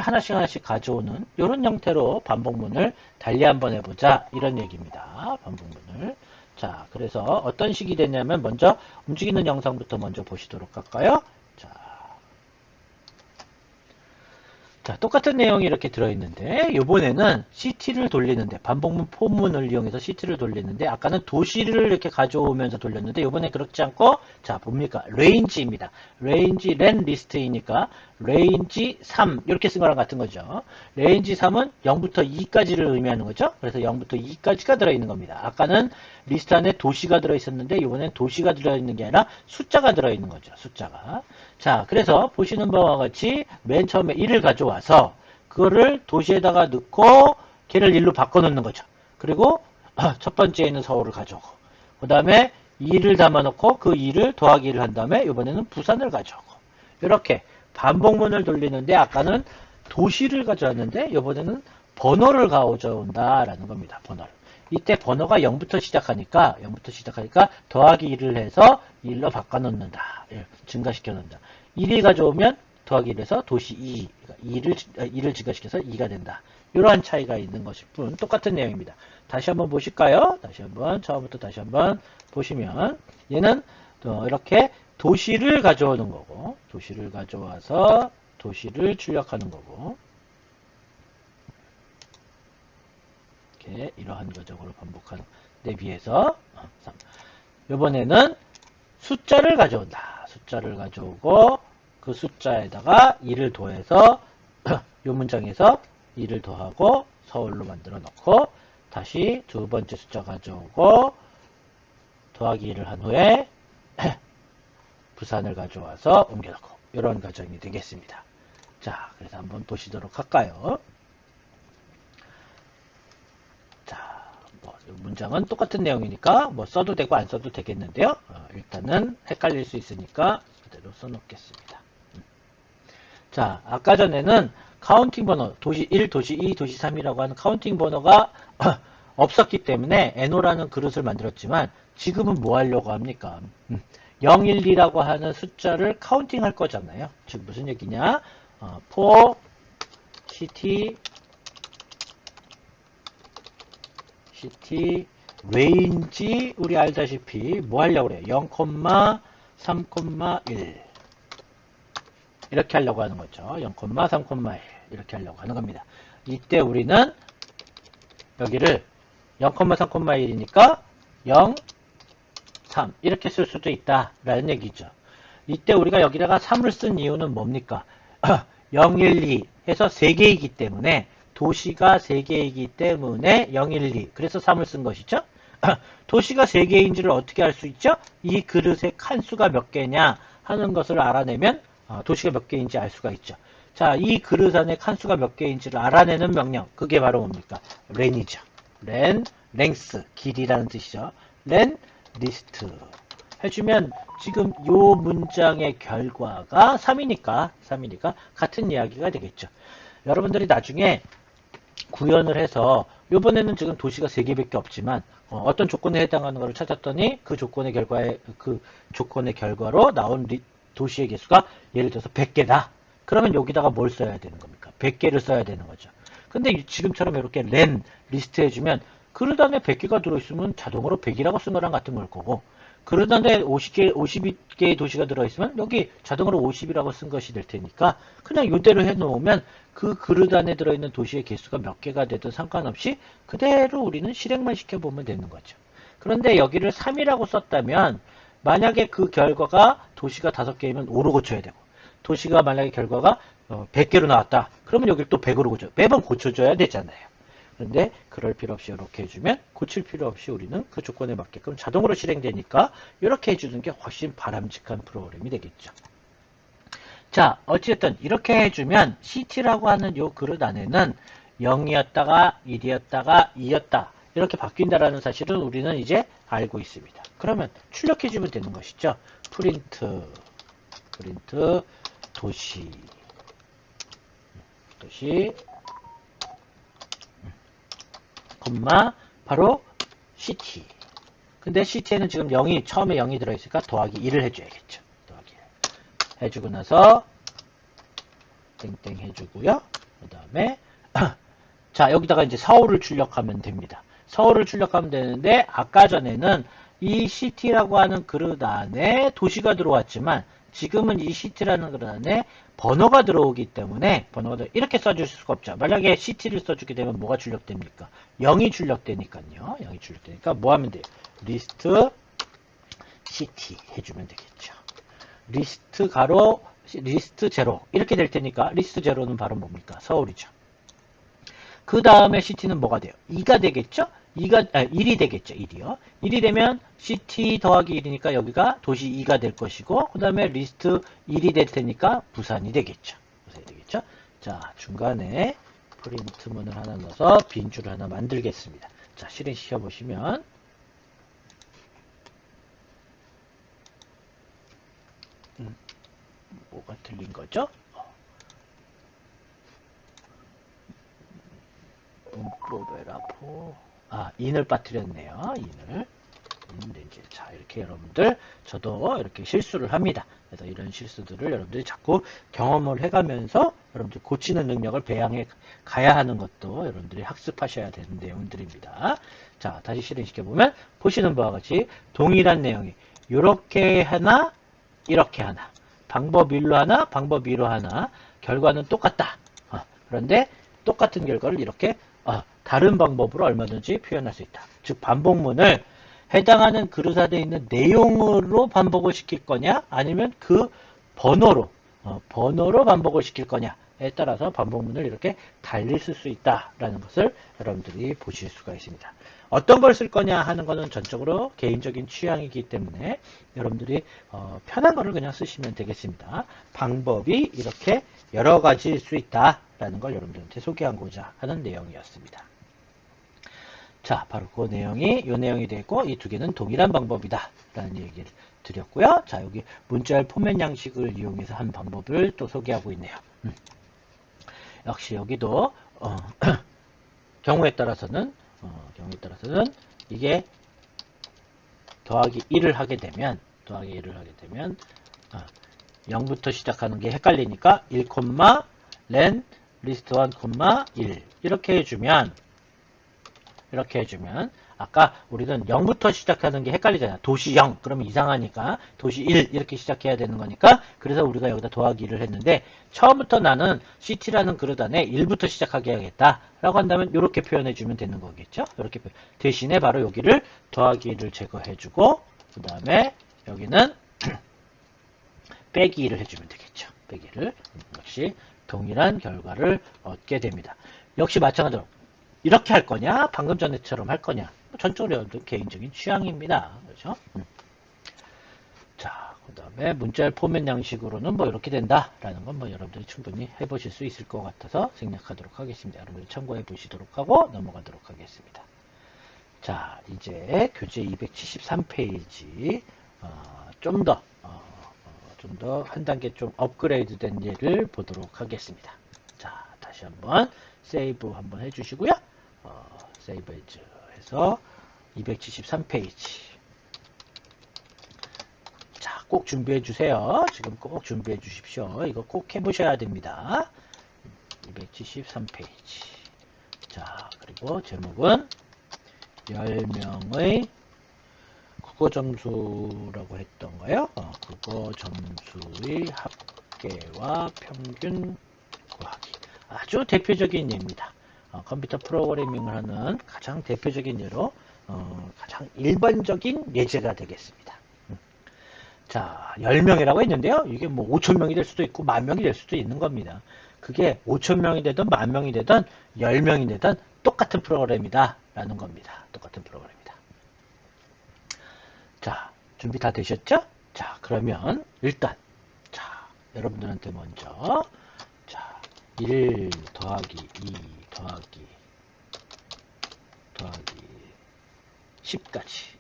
하나씩 가져오는 이런 형태로 반복문을 달리 한번 해보자 이런 얘기입니다. 반복문을. 자, 그래서 어떤 식이 되냐면 먼저 움직이는 영상부터 먼저 보시도록 할까요? 자, 자, 똑같은 내용이 이렇게 들어있는데 이번에는 CT를 돌리는데 반복문 포문을 이용해서 CT를 돌리는데 아까는 도시를 이렇게 가져오면서 돌렸는데 이번에 그렇지 않고 자 뭡니까? 레인지입니다. 레인지 렌 리스트이니까 레인지 3 이렇게 쓴 거랑 같은 거죠. 레인지 3은 0부터 2까지를 의미하는 거죠. 그래서 0부터 2까지가 들어있는 겁니다. 아까는 리스트 안에 도시가 들어있었는데 이번엔 도시가 들어있는 게 아니라 숫자가 들어있는 거죠. 숫자가. 자, 그래서 보시는 바와 같이 맨 처음에 1을 가져와서 그거를 도시에다가 넣고 걔를 1로 바꿔놓는 거죠. 그리고 첫 번째에는 서울을 가져오고 그 다음에 2를 담아놓고 그 2를 더하기 1을 한 다음에 이번에는 부산을 가져오고 이렇게 반복문을 돌리는데 아까는 도시를 가져왔는데 이번에는 번호를 가져온다라는 겁니다. 번호를. 이때 번호가 0부터 시작하니까 더하기 1을 해서 1로 바꿔놓는다. 증가시켜 놓는다. 1이 가져오면 더하기 1에서 도시 2, 2를 증가시켜서 2가 된다. 이러한 차이가 있는 것일 뿐 똑같은 내용입니다. 다시 한번 보실까요? 다시 한번 처음부터 다시 한번 보시면 얘는 이렇게 도시를 가져오는 거고 도시를 가져와서 도시를 출력하는 거고 이렇게 이러한 과정으로 반복하는 데 비해서 이번에는 숫자를 가져온다. 숫자를 가져오고 그 숫자에다가 2를 더해서 이 문장에서 2를 더하고 서울로 만들어 놓고 다시 두 번째 숫자 가져오고 더하기 1을 한 후에 부산을 가져와서 옮겨놓고 이런 과정이 되겠습니다. 자, 그래서 한번 보시도록 할까요? 자, 문장은 똑같은 내용이니까 써도 되고 안 써도 되겠는데요. 일단은 헷갈릴 수 있으니까 그대로 써놓겠습니다. 자, 아까 전에는 카운팅 번호, 도시 1, 도시 2, 도시 3이라고 하는 카운팅 번호가 없었기 때문에 NO라는 그릇을 만들었지만 지금은 뭐 하려고 합니까? 0, 1, 2라고 하는 숫자를 카운팅 할 거잖아요. 즉 무슨 얘기냐? for city range 우리 알다시피 뭐 하려고 그래요? 0, 3,1 이렇게 하려고 하는 거죠. 0, 3,1 이렇게 하려고 하는 겁니다. 이때 우리는 여기를 0, 3,1이니까 0, 3 이렇게 쓸 수도 있다라는 얘기죠. 이때 우리가 여기다가 3을 쓴 이유는 뭡니까? 0, 1, 2 해서 3개이기 때문에 도시가 3개이기 때문에 0, 1, 2 그래서 3을 쓴 것이죠. 도시가 3개인지를 어떻게 알 수 있죠? 이 그릇의 칸수가 몇 개냐 하는 것을 알아내면 도시가 몇 개인지 알 수가 있죠. 자, 이 그릇 안에 칸수가 몇 개인지를 알아내는 명령 그게 바로 뭡니까? 렌이죠. 랭스 길이라는 뜻이죠. 렌 리스트 해주면 지금 이 문장의 결과가 3이니까 같은 이야기가 되겠죠. 여러분들이 나중에 구현을 해서 이번에는 지금 도시가 3개밖에 없지만 어떤 조건에 해당하는 것을 찾았더니 그 조건의 결과로 나온 도시의 개수가 예를 들어서 100개다. 그러면 여기다가 뭘 써야 되는 겁니까? 100개를 써야 되는 거죠. 근데 지금처럼 이렇게 렌 리스트 해주면 그릇 안에 100개가 들어있으면 자동으로 100이라고 쓴 거랑 같은 걸 거고 그릇 안에 52개의 도시가 들어있으면 여기 자동으로 50이라고 쓴 것이 될 테니까 그냥 이대로 해놓으면 그 그릇 안에 들어있는 도시의 개수가 몇 개가 되든 상관없이 그대로 우리는 실행만 시켜보면 되는 거죠. 그런데 여기를 3이라고 썼다면 만약에 그 결과가 도시가 5개이면 5로 고쳐야 되고 도시가 만약에 결과가 100개로 나왔다. 그러면 여기를 또 100으로 고쳐. 매번 고쳐줘야 되잖아요. 그런데 그럴 필요 없이 이렇게 해주면 고칠 필요 없이 우리는 그 조건에 맞게끔 자동으로 실행되니까 이렇게 해주는 게 훨씬 바람직한 프로그램이 되겠죠. 자, 어찌됐든 이렇게 해주면 CT라고 하는 요 그릇 안에는 0이었다가 1이었다가 2였다. 이렇게 바뀐다라는 사실은 우리는 이제 알고 있습니다. 그러면 출력해주면 되는 것이죠. 프린트 도시 바로 CT. 근데 CT에는 지금 처음에 0이 들어있으니까 더하기 1을 해줘야겠죠. 더하기 1. 해주고 나서 땡땡 해주고요. 그 다음에 자, 여기다가 이제 서울을 출력하면 됩니다. 서울을 출력하면 되는데 아까 전에는 이 CT라고 하는 그릇 안에 도시가 들어왔지만 지금은 이 시트라는 그 안에 번호가 들어오기 때문에 이렇게 써줄 수가 없죠. 만약에 시트를 써주게 되면 뭐가 출력됩니까? 0이 출력되니까요. 0이 출력되니까 뭐 하면 돼요? 리스트 시티 해주면 되겠죠. 리스트 가로 리스트 제로 이렇게 될 테니까 리스트 제로는 바로 뭡니까? 서울이죠. 그 다음에 시티는 뭐가 돼요? 2가 되겠죠? 1이 되겠죠. 1이요. 1이 되면 시티 더하기 1이니까 여기가 도시 2가 될 것이고 그 다음에 리스트 1이 될 테니까 부산이 되겠죠. 부산이 되겠죠. 자, 중간에 프린트문을 하나 넣어서 빈 줄을 하나 만들겠습니다. 자, 실행시켜 보시면 뭐가 틀린 거죠? 프로베라포 인을 빠뜨렸네요. 인을 이제 자 이렇게 여러분들 저도 이렇게 실수를 합니다. 그래서 이런 실수들을 여러분들이 자꾸 경험을 해가면서 여러분들 고치는 능력을 배양해 가야 하는 것도 여러분들이 학습하셔야 되는 내용들입니다. 자 다시 실행시켜 보면 보시는 바와 같이 동일한 내용이 이렇게 하나 이렇게 하나 방법 1로 하나 방법 2로 하나 결과는 똑같다. 그런데 똑같은 결과를 이렇게 다른 방법으로 얼마든지 표현할 수 있다. 즉 반복문을 해당하는 그릇 안에 있는 내용으로 반복을 시킬 거냐 아니면 그 번호로 반복을 시킬 거냐에 따라서 반복문을 이렇게 달리 쓸 수 있다라는 것을 여러분들이 보실 수가 있습니다. 어떤 걸 쓸 거냐 하는 것은 전적으로 개인적인 취향이기 때문에 여러분들이 편한 거를 그냥 쓰시면 되겠습니다. 방법이 이렇게 여러 가지일 수 있다라는 걸 여러분들한테 소개하고자 하는 내용이었습니다. 자, 바로 그 내용이 이 내용이 되고 이 두 개는 동일한 방법이다 라는 얘기를 드렸고요. 자, 여기 문자열 포맷 양식을 이용해서 한 방법을 또 소개하고 있네요. 역시 여기도 경우에 따라서는 이게 더하기 1을 하게 되면 0부터 시작하는 게 헷갈리니까 1, len 리스트 1, 1 이렇게 해주면 아까 우리는 0부터 시작하는 게 헷갈리잖아요. 도시 0 그러면 이상하니까 도시 1 이렇게 시작해야 되는 거니까 그래서 우리가 여기다 더하기 1을 했는데 처음부터 나는 city라는 그릇 안에 1부터 시작하게 해야겠다 라고 한다면 이렇게 표현해 주면 되는 거겠죠. 이렇게 대신에 바로 여기를 더하기 1을 제거해 주고 그 다음에 여기는 빼기 1을 해주면 되겠죠. 빼기 1을 역시 동일한 결과를 얻게 됩니다. 역시 마찬가지로 이렇게 할 거냐 방금 전에처럼 할 거냐 전적으로 개인적인 취향입니다. 그렇죠? 자, 그 다음에 문자열 포맷 양식으로는 뭐 이렇게 된다라는 건 뭐 여러분들이 충분히 해보실 수 있을 것 같아서 생략하도록 하겠습니다. 여러분들이 참고해 보시도록 하고 넘어가도록 하겠습니다. 자, 이제 교재 273페이지 좀 더 한 단계 좀 업그레이드 된 예를 보도록 하겠습니다. 자, 다시 한번 세이브 한번 해주시고요. 세이브 해서 273페이지. 자, 꼭 준비해 주세요. 지금 꼭 준비해 주십시오. 이거 꼭 해보셔야 됩니다. 273페이지. 자, 그리고 제목은 10명의 국어 점수라고 했던가요? 국어 점수의 합계와 평균 구하기. 아주 대표적인 예입니다. 컴퓨터 프로그래밍을 하는 가장 대표적인 예로 가장 일반적인 예제가 되겠습니다. 자, 10명이라고 했는데요. 이게 뭐 5,000명이 될 수도 있고 10,000명이 될 수도 있는 겁니다. 그게 5,000명이 되든 10,000명이 되든 10명이 되든 똑같은 프로그램이다 라는 겁니다. 똑같은 프로그램이다. 자, 준비 다 되셨죠? 자, 그러면 일단 자, 여러분들한테 먼저 자, 1 더하기 2 더하기 10까지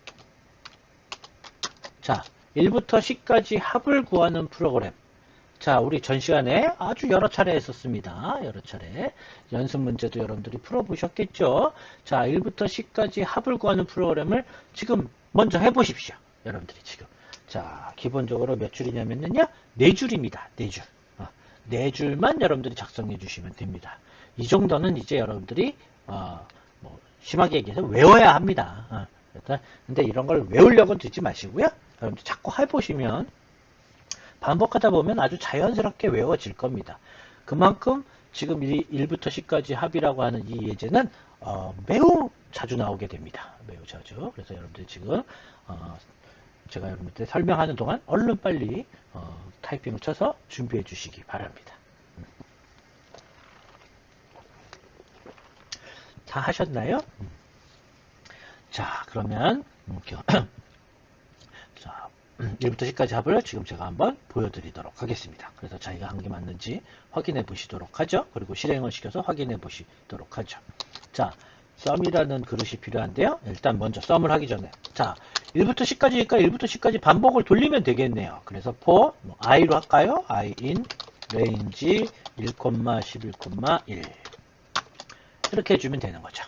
자, 1부터 10까지 합을 구하는 프로그램. 자, 우리 전 시간에 아주 여러 차례 했었습니다. 여러 차례. 연습 문제도 여러분들이 풀어보셨겠죠? 자, 1부터 10까지 합을 구하는 프로그램을 지금 먼저 해보십시오. 여러분들이 지금. 자, 기본적으로 몇 줄이냐면요. 4줄입니다. 4줄. 4줄만 여러분들이 작성해 주시면 됩니다. 이 정도는 이제 여러분들이, 뭐 심하게 얘기해서 외워야 합니다. 근데 이런 걸 외우려고 듣지 마시고요. 여러분들 자꾸 해보시면 반복하다 보면 아주 자연스럽게 외워질 겁니다. 그만큼 지금 1부터 10까지 합이라고 하는 이 예제는 매우 자주 나오게 됩니다. 매우 자주. 그래서 여러분들 지금 제가 여러분들 설명하는 동안 얼른 빨리 타이핑을 쳐서 준비해 주시기 바랍니다. 다 하셨나요? 자, 그러면 자, 1부터 10까지 합을 지금 제가 한번 보여드리도록 하겠습니다. 그래서 자기가 한 게 맞는지 확인해 보시도록 하죠. 그리고 실행을 시켜서 확인해 보시도록 하죠. 자, 썸이라는 그릇이 필요한데요. 일단 먼저 썸을 하기 전에 자, 1부터 10까지니까 1부터 10까지 반복을 돌리면 되겠네요. 그래서 for i로 할까요? i in range 1,11,1 이렇게 해주면 되는 거죠.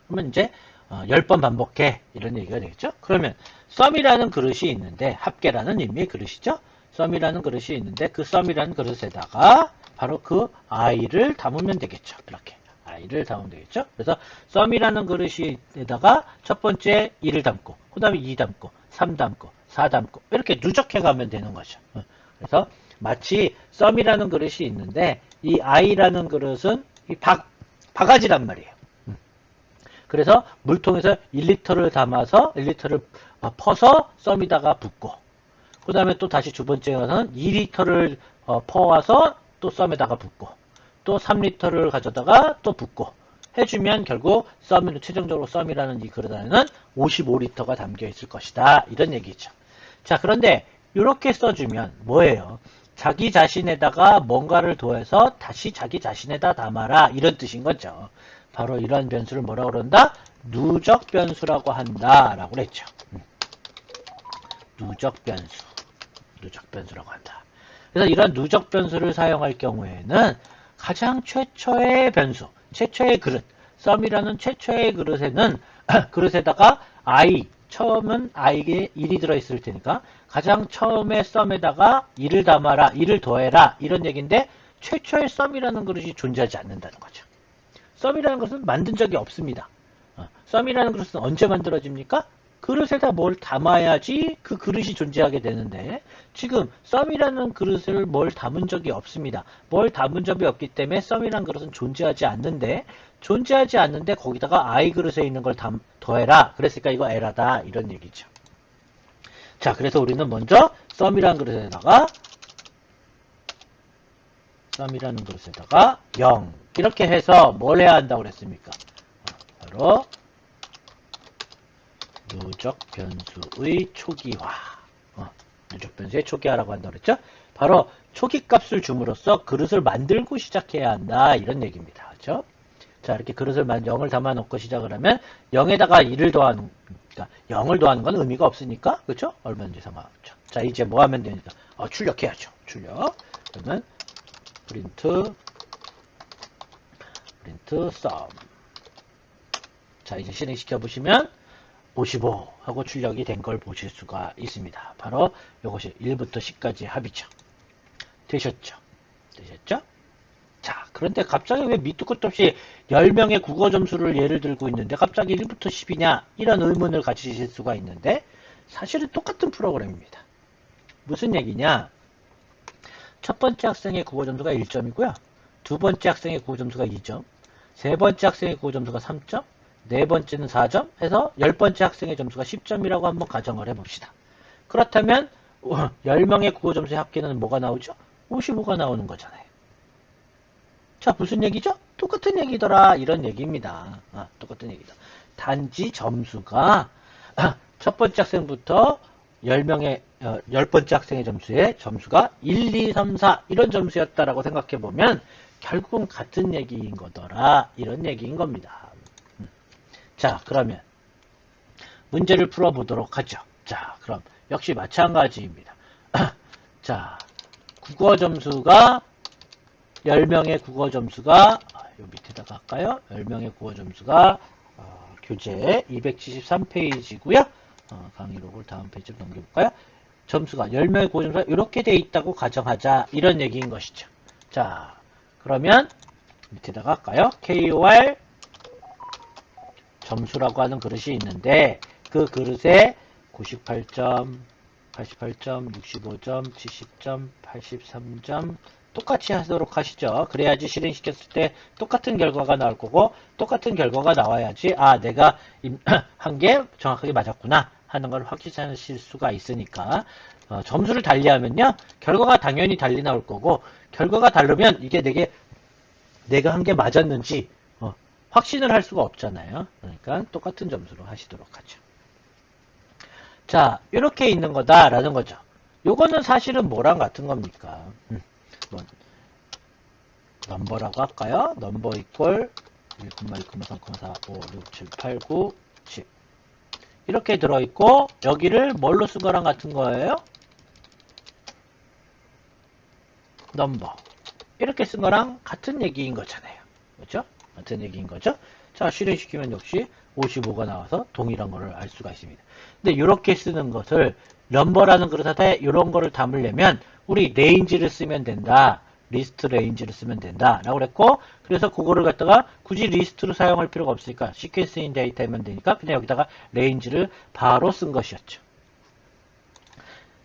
그러면 이제 10번 반복해 이런 얘기가 되겠죠. 그러면 썸이라는 그릇이 있는데 합계라는 의미의 그릇이죠. 썸이라는 그릇이 있는데 그 썸이라는 그릇에다가 바로 그 i를 담으면 되겠죠. 이렇게 i를 담으면 되겠죠. 그래서 썸이라는 그릇에다가 첫 번째 1을 담고 그 다음에 2 담고 3 담고 4 담고 이렇게 누적해 가면 되는 거죠. 그래서 마치 썸이라는 그릇이 있는데 이 i라는 그릇은 이 바가지란 말이에요. 그래서 물통에서 1리터를 담아서 1리터를 퍼서 썸에다가 붓고 그 다음에 또 다시 두 번째 가서는 2리터를 퍼와서 또 썸에다가 붓고 또 3리터를 가져다가 또 붓고 해주면 결국 최종적으로 썸이라는 이 그릇 안에는 55리터가 담겨 있을 것이다. 이런 얘기죠. 자, 그런데 이렇게 써주면 뭐예요? 자기 자신에다가 뭔가를 더해서 다시 자기 자신에다 담아라. 이런 뜻인 거죠. 바로 이런 변수를 뭐라고 그런다? 누적 변수라고 한다. 라고 그랬죠. 누적 변수라고 한다. 그래서 이런 누적 변수를 사용할 경우에는 가장 최초의 변수, 최초의 그릇, 썸이라는 최초의 그릇에는 그릇에다가 처음은 i에 1이 들어있을 테니까 가장 처음에 썸에다가 1을 담아라, 1을 더해라 이런 얘기인데 최초의 썸이라는 그릇이 존재하지 않는다는 거죠. 썸이라는 것은 만든 적이 없습니다. 썸이라는 그릇은 언제 만들어집니까? 그릇에다 뭘 담아야지 그 그릇이 존재하게 되는데 지금 썸이라는 그릇을 뭘 담은 적이 없습니다. 뭘 담은 적이 없기 때문에 썸이라는 그릇은 존재하지 않는데 거기다가 i 그릇에 있는 걸 더해라. 그랬으니까 이거 에라다 이런 얘기죠. 자, 그래서 우리는 먼저 썸이라는 그릇에다가 0 이렇게 해서 뭘 해야 한다고 그랬습니까? 바로 누적 변수의 초기화. 누적 변수의 초기화라고 한다고 그랬죠? 바로 초기 값을 줌으로써 그릇을 만들고 시작해야 한다. 이런 얘기입니다. 그렇죠? 자, 이렇게 그릇을 0을 담아 놓고 시작을 하면 0에다가 1을 더하는, 그러니까 0을 더하는 건 의미가 없으니까, 그렇죠? 얼마든지 상관없죠. 자, 이제 뭐 하면 되니까? 출력해야죠. 출력. 그러면 프린트 sum. 자, 이제 실행시켜 보시면 55 하고 출력이 된 걸 보실 수가 있습니다. 바로 이것이 1부터 10까지 합이죠. 되셨죠? 자, 그런데 갑자기 왜 밑도 끝도 없이 10명의 국어 점수를 예를 들고 있는데 갑자기 1부터 10이냐? 이런 의문을 가지실 수가 있는데 사실은 똑같은 프로그램입니다. 무슨 얘기냐? 첫 번째 학생의 국어 점수가 1점이고요. 두 번째 학생의 국어 점수가 2점, 세 번째 학생의 국어 점수가 3점, 네 번째는 4점 해서 10번째 학생의 점수가 10점이라고 한번 가정을 해봅시다. 그렇다면 10명의 국어 점수의 합계는 뭐가 나오죠? 55가 나오는 거잖아요. 자, 무슨 얘기죠? 똑같은 얘기더라. 이런 얘기입니다. 똑같은 얘기다. 단지 점수가 첫 번째 학생부터 10번째 학생의 점수가 1, 2, 3, 4 이런 점수였다라고 생각해보면 결국은 같은 얘기인 거더라. 이런 얘기인 겁니다. 자, 그러면 문제를 풀어보도록 하죠. 자, 그럼 역시 마찬가지입니다. 자, 국어 점수가 10명의 국어 점수가 요 밑에다가 할까요? 10명의 국어 점수가 교재 273페이지고요. 강의록을 다음 페이지로 넘겨볼까요? 점수가 10명의 국어 점수가 이렇게 돼 있다고 가정하자 이런 얘기인 것이죠. 자, 그러면 밑에다가 할까요? KOR 점수라고 하는 그릇이 있는데 그 그릇에 98점, 88점, 65점, 70점, 83점 똑같이 하도록 하시죠. 그래야지 실행시켰을 때 똑같은 결과가 나올 거고 똑같은 결과가 나와야지 아 내가 한 게 정확하게 맞았구나 하는 걸 확인하실 수가 있으니까 점수를 달리하면요 결과가 당연히 달리 나올 거고 결과가 다르면 이게 내가 한 게 맞았는지 확신을 할 수가 없잖아요. 그러니까 똑같은 점수로 하시도록 하죠. 자, 이렇게 있는 거다라는 거죠. 요거는 사실은 뭐랑 같은 겁니까? 넘버라고 할까요? 넘버 이퀄 1, 2, 3, 4, 5, 6, 7, 8, 9, 10 이렇게 들어있고 여기를 뭘로 쓴 거랑 같은 거예요? 넘버 이렇게 쓴 거랑 같은 얘기인 거잖아요. 그렇죠? 같은 얘기인 거죠? 자, 실행시키면 역시 55가 나와서 동일한 거를 알 수가 있습니다. 근데 이렇게 쓰는 것을 넘버라는 그릇에 이런 거를 담으려면 우리 레인지를 쓰면 된다. 리스트 레인지를 쓰면 된다. 라고 그랬고, 그래서 그거를 갖다가 굳이 리스트로 사용할 필요가 없으니까 시퀀스인 데이터면 되니까 그냥 여기다가 레인지를 바로 쓴 것이었죠.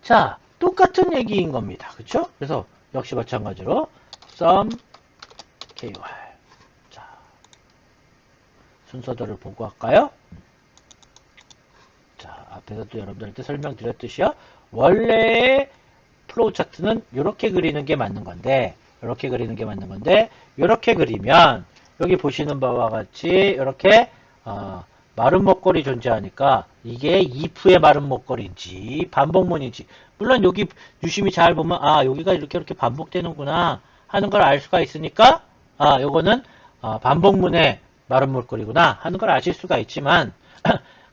자, 똑같은 얘기인 겁니다. 그쵸? 그래서 역시 마찬가지로 sum KY 자, 순서대로 보고 할까요? 자, 앞에서도 여러분들한테 설명드렸듯이요. 원래의 플로우 차트는 이렇게 그리는 게 맞는 건데 이렇게 그리는 게 맞는 건데 이렇게 그리면 여기 보시는 바와 같이 이렇게 마른 목걸이 존재하니까 이게 if의 마른 목걸이인지 반복문인지 물론 여기 유심히 잘 보면 아 여기가 이렇게 반복되는구나 하는 걸 알 수가 있으니까 아 요거는 반복문의 마른 목걸이구나 하는 걸 아실 수가 있지만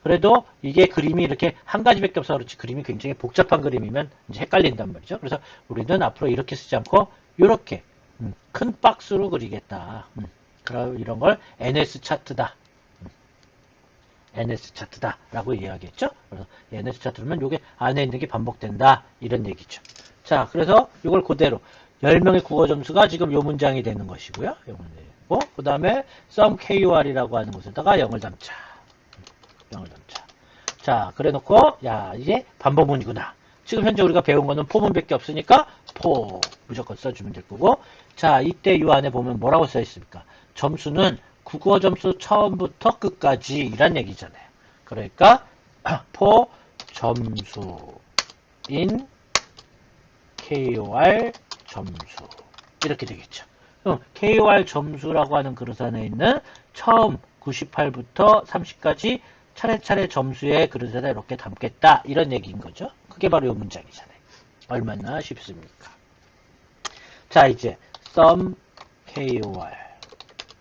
그래도 이게 그림이 이렇게 한 가지밖에 없어 그렇지 그림이 굉장히 복잡한 그림이면 이제 헷갈린단 말이죠. 그래서 우리는 앞으로 이렇게 쓰지 않고 이렇게 큰 박스로 그리겠다. 그럼 이런 걸 NS 차트다. NS 차트다 라고 이야기했죠. 그래서 NS 차트면 이게 안에 있는 게 반복된다 이런 얘기죠. 자, 그래서 이걸 그대로 10명의 국어 점수가 지금 요 문장이 되는 것이고요. 그 다음에 sum KUR이라고 하는 곳에다가 0을 담자. 0을 담자. 자, 그래 놓고 야 이제 반복문이구나. 지금 현재 우리가 배운 거는 포문밖에 없으니까 포 무조건 써주면 될 거고 자 이때 이 안에 보면 뭐라고 써 있습니까? 점수는 국어 점수 처음부터 끝까지 이란 얘기잖아요. 그러니까 포 점수인 KOR 점수 이렇게 되겠죠. 그럼 KOR 점수라고 하는 그릇 안에 있는 처음 98부터 30까지 차례차례 점수의 그릇에다 이렇게 담겠다 이런 얘기인 거죠. 그게 바로 이 문장이잖아요. 얼마나 쉽습니까? 자 이제 sum KOR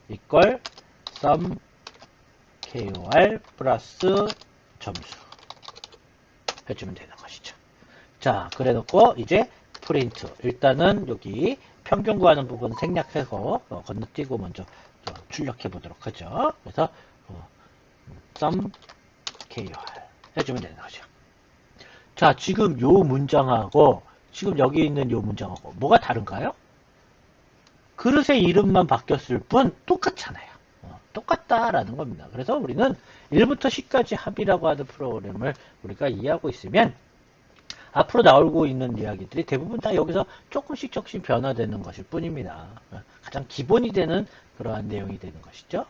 이퀄 sum KOR 플러스 점수 해주면 되는 것이죠. 자 그래 놓고 이제 프린트 일단은 여기 평균 구하는 부분 생략해서 건너뛰고 먼저 출력해 보도록 하죠. 그래서 sum KOR 해주면 되는 거죠. 자 지금 요 문장하고 지금 여기 있는 요 문장하고 뭐가 다른가요? 그릇의 이름만 바뀌었을 뿐 똑같잖아요. 똑같다라는 겁니다. 그래서 우리는 1부터 10까지 합이라고 하는 프로그램을 우리가 이해하고 있으면 앞으로 나오고 있는 이야기들이 대부분 다 여기서 조금씩 변화되는 것일 뿐입니다. 가장 기본이 되는 그러한 내용이 되는 것이죠.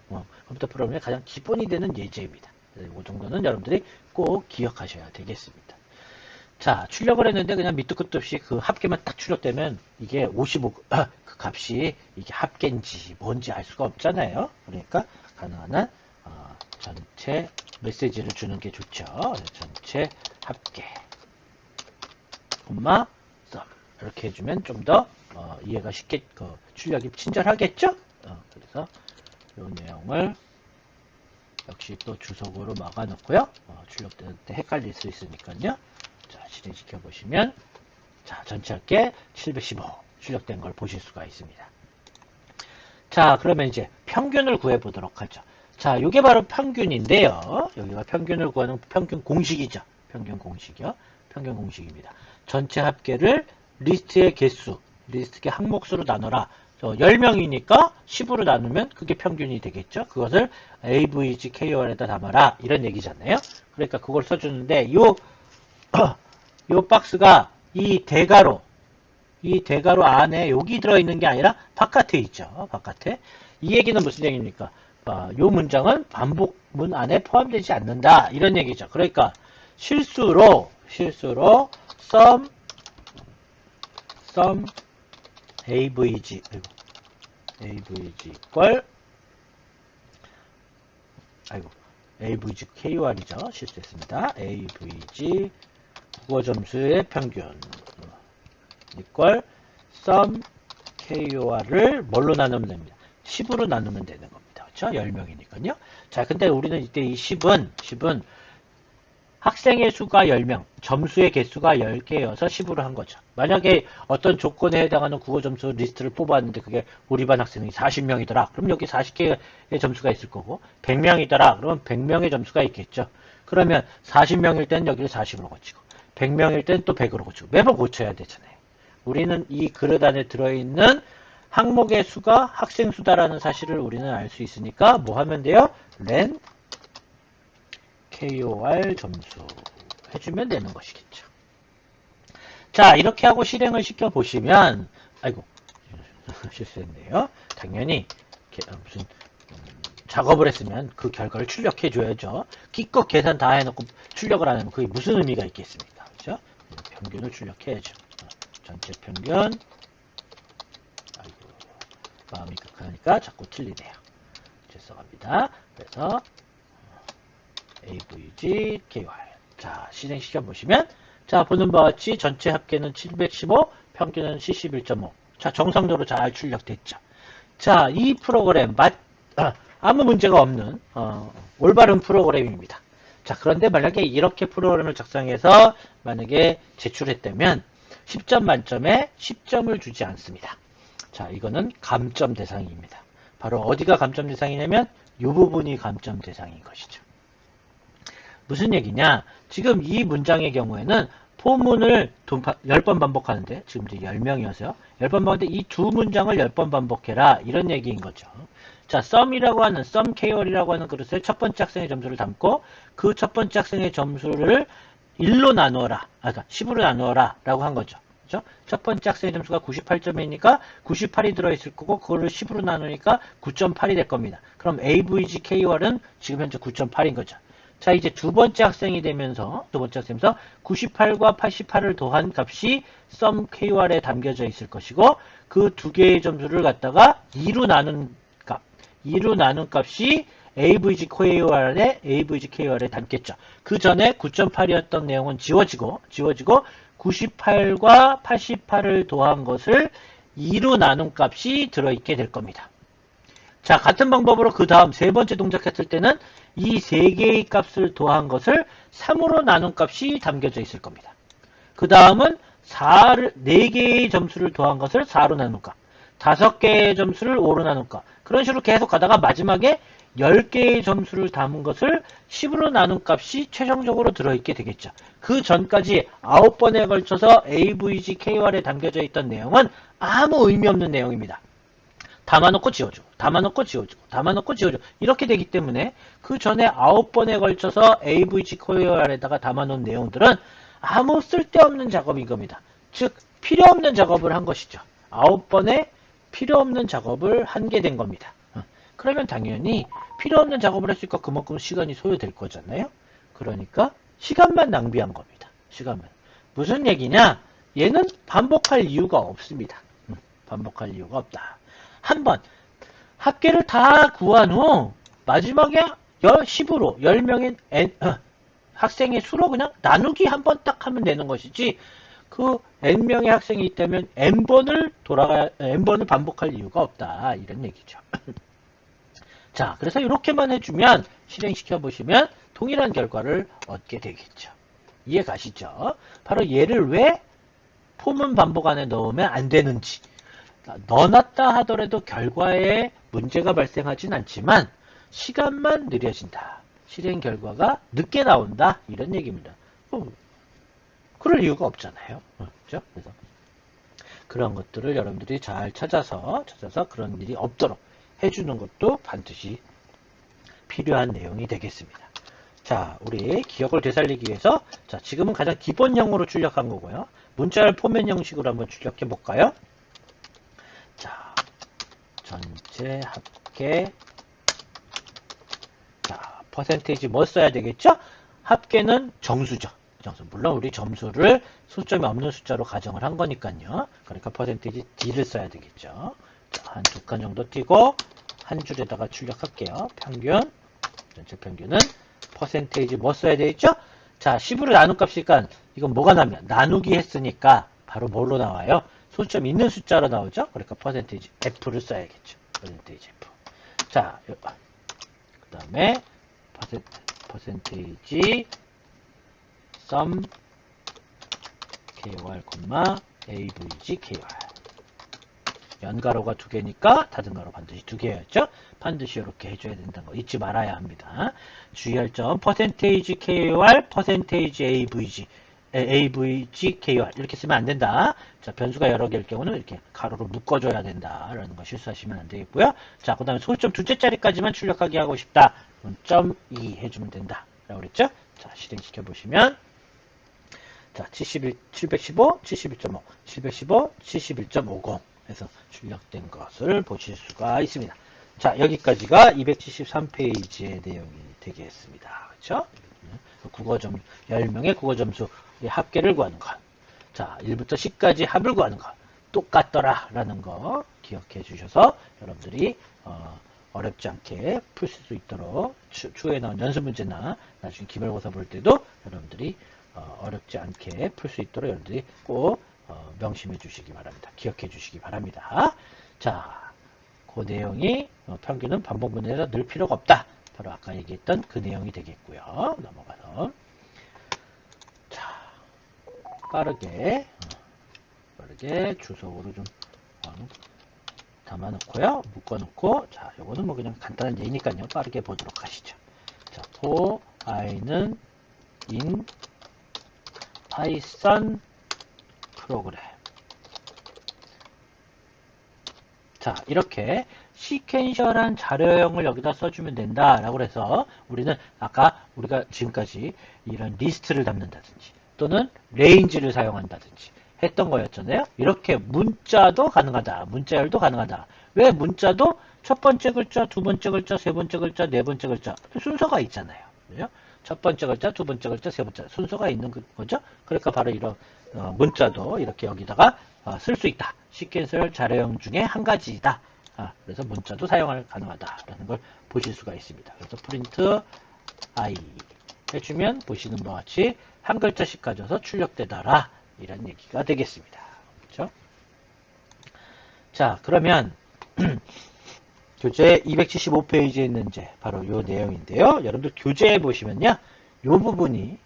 컴퓨터 프로그램의 가장 기본이 되는 예제입니다. 이 정도는 여러분들이 꼭 기억하셔야 되겠습니다. 자, 출력을 했는데 그냥 밑도 끝도 없이 그 합계만 딱 출력되면 이게 55, 그 값이 이게 합계인지 뭔지 알 수가 없잖아요. 그러니까 가능한 한 전체 메시지를 주는 게 좋죠. 전체 합계, 콤마, sum 이렇게 해주면 좀 더 이해가 쉽게 출력이 친절하겠죠. 그래서 이 내용을 역시 또 주석으로 막아놓고요. 출력될 때 헷갈릴 수 있으니까요. 자, 실행시켜 보시면 자, 전체 합계 715 출력된 걸 보실 수가 있습니다. 자, 그러면 이제 평균을 구해 보도록 하죠. 자, 이게 바로 평균인데요. 여기가 평균을 구하는 평균 공식이죠. 평균 공식이요. 평균 공식입니다. 전체 합계를 리스트의 개수, 리스트의 항목수로 나눠라. 10명이니까 10으로 나누면 그게 평균이 되겠죠. 그것을 AVG KOR에다 담아라. 이런 얘기잖아요. 그러니까 그걸 써주는데 요 요 박스가 이 대가로 안에 여기 들어있는 게 아니라 바깥에 있죠. 바깥에. 이 얘기는 무슨 얘기입니까? 요 문장은 반복문 안에 포함되지 않는다. 이런 얘기죠. 그러니까 실수로 some avg 이퀄 avg kur이죠. 실수했습니다. avg 국어 점수의 평균 이퀄 sum kur을 뭘로 나누면 됩니다. 10으로 나누면 되는 겁니다. 그렇죠? 10명이니까요. 자, 근데 우리는 이때 이 10은 학생의 수가 10명, 점수의 개수가 10개여서 10으로 한 거죠. 만약에 어떤 조건에 해당하는 국어 점수 리스트를 뽑았는데 그게 우리 반 학생이 40명이더라. 그럼 여기 40개의 점수가 있을 거고 100명이더라. 그러면 100명의 점수가 있겠죠. 그러면 40명일 땐 여기를 40으로 고치고 100명일 땐 또 100으로 고치고 매번 고쳐야 되잖아요. 우리는 이 그릇 안에 들어있는 항목의 수가 학생 수다라는 사실을 우리는 알 수 있으니까 뭐 하면 돼요? len KOR 점수 해주면 되는 것이겠죠. 자, 이렇게 하고 실행을 시켜보시면 실수했네요. 당연히 무슨 작업을 했으면 그 결과를 출력해줘야죠. 기껏 계산 다 해놓고 출력을 안 하면 그게 무슨 의미가 있겠습니까? 그렇죠? 평균을 출력해야죠. 전체 평균. 마음이 급하니까 자꾸 틀리네요. 죄송합니다. 그래서 avg kur. 자, 실행시켜 보시면 자, 보는 바와 같이 전체 합계는 715, 평균은 71.5. 자, 정상적으로 잘 출력됐죠. 자, 이 프로그램 아무 문제가 없는 올바른 프로그램입니다. 자, 그런데 만약에 이렇게 프로그램을 작성해서 만약에 제출했다면 10점 만점에 10점을 주지 않습니다. 자, 이거는 감점 대상입니다. 바로 어디가 감점 대상이냐면 이 부분이 감점 대상인 것이죠. 무슨 얘기냐? 지금 이 문장의 경우에는 포문을 10번 반복하는데 지금 이제 10명이어서요. 10번 반복하는데 이 두 문장을 10번 반복해라. 이런 얘기인 거죠. 자, sum이라고 하는 sum KOR이라고 하는 그릇에 첫 번째 학생의 점수를 담고 그 첫 번째 학생의 점수를 1로 나누어라. 그러니까 10으로 나누어라 라고 한 거죠. 그죠? 첫 번째 학생의 점수가 98점이니까 98이 들어있을 거고 그거를 10으로 나누니까 9.8이 될 겁니다. 그럼 AVG KOR은 지금 현재 9.8인 거죠. 자, 이제 두 번째 학생이 되면서 98과 88을 더한 값이 sum KOR에 담겨져 있을 것이고 그 두 개의 점수를 갖다가 2로 나눈 값이 AVG KOR에 담겠죠. 그 전에 9.8이었던 내용은 지워지고 98과 88을 더한 것을 2로 나눈 값이 들어있게 될 겁니다. 자, 같은 방법으로 그 다음 세 번째 동작했을 때는 이 세 개의 값을 더한 것을 3으로 나눈 값이 담겨져 있을 겁니다. 그 다음은 4개의 점수를 더한 것을 4로 나눈 값, 5개의 점수를 5로 나눈 값, 그런 식으로 계속 가다가 마지막에 10개의 점수를 담은 것을 10으로 나눈 값이 최종적으로 들어있게 되겠죠. 그 전까지 9번에 걸쳐서 AVG KOR에 담겨져 있던 내용은 아무 의미 없는 내용입니다. 담아놓고 지워주고 담아놓고 지워주고 담아놓고 지워주고 이렇게 되기 때문에 그 전에 9번에 걸쳐서 AVG KOR에다가 담아놓은 내용들은 아무 쓸데없는 작업인 겁니다. 즉 필요없는 작업을 한 것이죠. 9번에 필요없는 작업을 한 게 된 겁니다. 그러면 당연히 필요없는 작업을 했으니까 그만큼 시간이 소요될 거잖아요. 그러니까 시간만 낭비한 겁니다. 시간만. 무슨 얘기냐? 얘는 반복할 이유가 없습니다. 반복할 이유가 없다. 한번 합계를 다 구한 후 마지막에 10으로 10명의 학생의 수로 그냥 나누기 한 번 딱 하면 되는 것이지 그 n명의 학생이 있다면 n번을 반복할 이유가 없다. 이런 얘기죠. 자, 그래서 이렇게만 해주면 실행시켜 보시면 동일한 결과를 얻게 되겠죠. 이해 가시죠? 바로 얘를 왜 포문 반복 안에 넣으면 안 되는지 넣어놨다 하더라도 결과에 문제가 발생하진 않지만 시간만 느려진다. 실행 결과가 늦게 나온다. 이런 얘기입니다. 그럴 이유가 없잖아요. 그렇죠? 그래서 그런 것들을 여러분들이 잘 찾아서 그런 일이 없도록 해주는 것도 반드시 필요한 내용이 되겠습니다. 자, 우리 기억을 되살리기 위해서, 자, 지금은 가장 기본형으로 출력한 거고요. 문자열 포맷 형식으로 한번 출력해 볼까요? 자, 전체 합계. 자, 퍼센테이지 뭐 써야 되겠죠? 합계는 정수죠. 정수. 물론 우리 점수를 소점이 없는 숫자로 가정을 한 거니까요. 그러니까 퍼센테이지 D를 써야 되겠죠. 자, 한 2칸 정도 띄고 한 줄에다가 출력할게요. 평균. 전체 평균은 퍼센테이지 뭐 써야 되겠죠? 자, 10으로 나눈 값이니까 이건 뭐가 나면 나누기 했으니까 바로 뭘로 나와요? 소점 있는 숫자로 나오죠? 그러니까 퍼센테이지 F를 써야겠죠. 퍼센테이지 F. 자, 그 다음에 퍼센테이지 sum KOR, AVG KOR. 연가로가 2개니까 닫은 가로 반드시 2개였죠? 반드시 이렇게 해줘야 된다는 거 잊지 말아야 합니다. 주의할 점, 퍼센테이지 KOR, 퍼센테이지 AVG KOR 이렇게 쓰면 안 된다. 자, 변수가 여러 개일 경우는 이렇게 가로로 묶어줘야 된다라는 거 실수하시면 안 되겠고요. 자, 그 다음에 소점 둘째 자리까지만 출력하게 하고 싶다. 그럼 점 2 해주면 된다. 라고 그랬죠? 자, 실행시켜 보시면 자, 715, 71.5, 715, 71.50 해서 출력된 것을 보실 수가 있습니다. 자, 여기까지가 273페이지의 내용이 되겠습니다. 그렇죠? 국어점 10명의 국어점수의 합계를 구하는 것. 자, 1부터 10까지 합을 구하는 것. 똑같더라 라는 거 기억해 주셔서 여러분들이 어렵지 않게 풀 수 있도록 추후에 나온 연습 문제나 나중에 기말고사 볼 때도 여러분들이 어렵지 않게 풀 수 있도록 여러분들이 꼭 명심해 주시기 바랍니다. 기억해 주시기 바랍니다. 자, 그 내용이 평균은 반복문에서 넣을 필요가 없다. 바로 아까 얘기했던 그 내용이 되겠고요. 넘어가서 자, 빠르게 주석으로 좀 담아놓고요. 묶어놓고 자, 요거는 뭐 그냥 간단한 예니까요. 빠르게 보도록 하시죠. 자, for i는 in 파이썬 프로그램. 자, 이렇게 시퀀셜한 자료형을 여기다 써주면 된다라고 해서 우리는 아까 우리가 지금까지 이런 리스트를 담는다든지 또는 레인지를 사용한다든지 했던 거였잖아요. 이렇게 문자도 가능하다. 문자열도 가능하다. 왜 문자도 첫 번째 글자, 두 번째 글자, 세 번째 글자, 네 번째 글자 순서가 있잖아요. 그죠? 첫 번째 글자, 두 번째 글자, 세 번째 순서가 있는 거죠. 그러니까 바로 이런 문자도 이렇게 여기다가 쓸 수 있다. 시퀀셜 자료형 중에 한 가지이다. 그래서 문자도 사용할 가능하다라는 걸 보실 수가 있습니다. 그래서 프린트 i 해주면 보시는 바와 같이 한 글자씩 가져서 출력되더라 이런 얘기가 되겠습니다. 그렇죠? 자, 그러면 교재 275페이지에 있는 이제 바로 요 내용인데요. 여러분들 교재에 보시면요. 요 부분이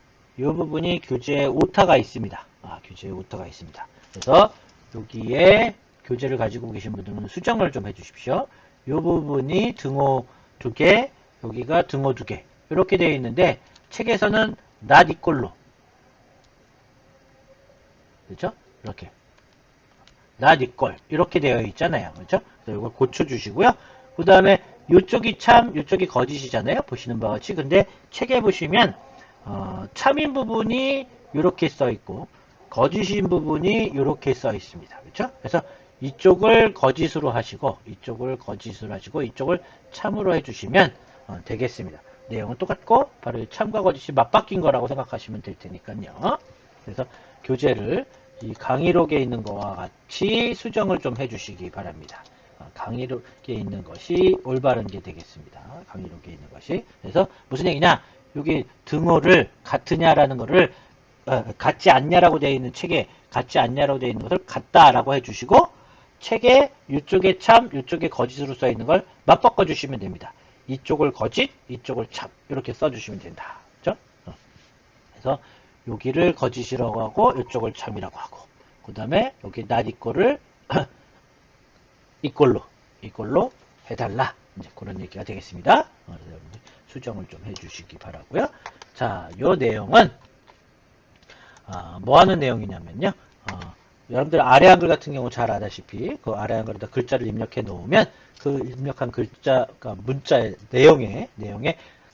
교재에 오타가 있습니다. 교재에 오타가 있습니다. 그래서 여기에 교재를 가지고 계신 분들은 수정을 좀 해주십시오. 요 부분이 등호 2개, 여기가 등호 2개 이렇게 되어 있는데 책에서는 not equal로 그렇죠? 이렇게 not equal 이렇게 되어 있잖아요. 그렇죠? 그래서 이걸 고쳐주시고요. 그 다음에 이쪽이 참, 이쪽이 거짓이잖아요. 보시는 바와 같이. 근데 책에 보시면 참인 부분이 이렇게 써 있고 거짓인 부분이 이렇게 써 있습니다. 그렇죠? 그래서 이쪽을 거짓으로 하시고 이쪽을 참으로 해주시면 되겠습니다. 내용은 똑같고 바로 참과 거짓이 맞바뀐 거라고 생각하시면 될 테니까요. 그래서 교재를 이 강의록에 있는 것과 같이 수정을 좀 해주시기 바랍니다. 강의록에 있는 것이 올바른 게 되겠습니다. 강의록에 있는 것이. 그래서 무슨 얘기냐? 여기 등호를 같으냐라는 거를 같지 않냐라고 되어 있는 책에 같지 않냐라고 되어 있는 것을 같다라고 해주시고 책에 이쪽에 참, 이쪽에 거짓으로 써 있는 걸 맞바꿔 주시면 됩니다. 이쪽을 거짓, 이쪽을 참 이렇게 써주시면 된다. 그렇죠? 그래서 여기를 거짓이라고 하고 이쪽을 참이라고 하고 그 다음에 여기 not equal을 이꼴로 해달라. 이제 그런 얘기가 되겠습니다. 그래서 여러분들 수정을 좀 해주시기 바라고요. 자, 요 내용은 뭐 하는 내용이냐면요. 여러분들 아래 한글 같은 경우 잘 아다시피 그 아래 한글에다 글자를 입력해 놓으면 그 입력한 글자, 그러니까 문자의 내용의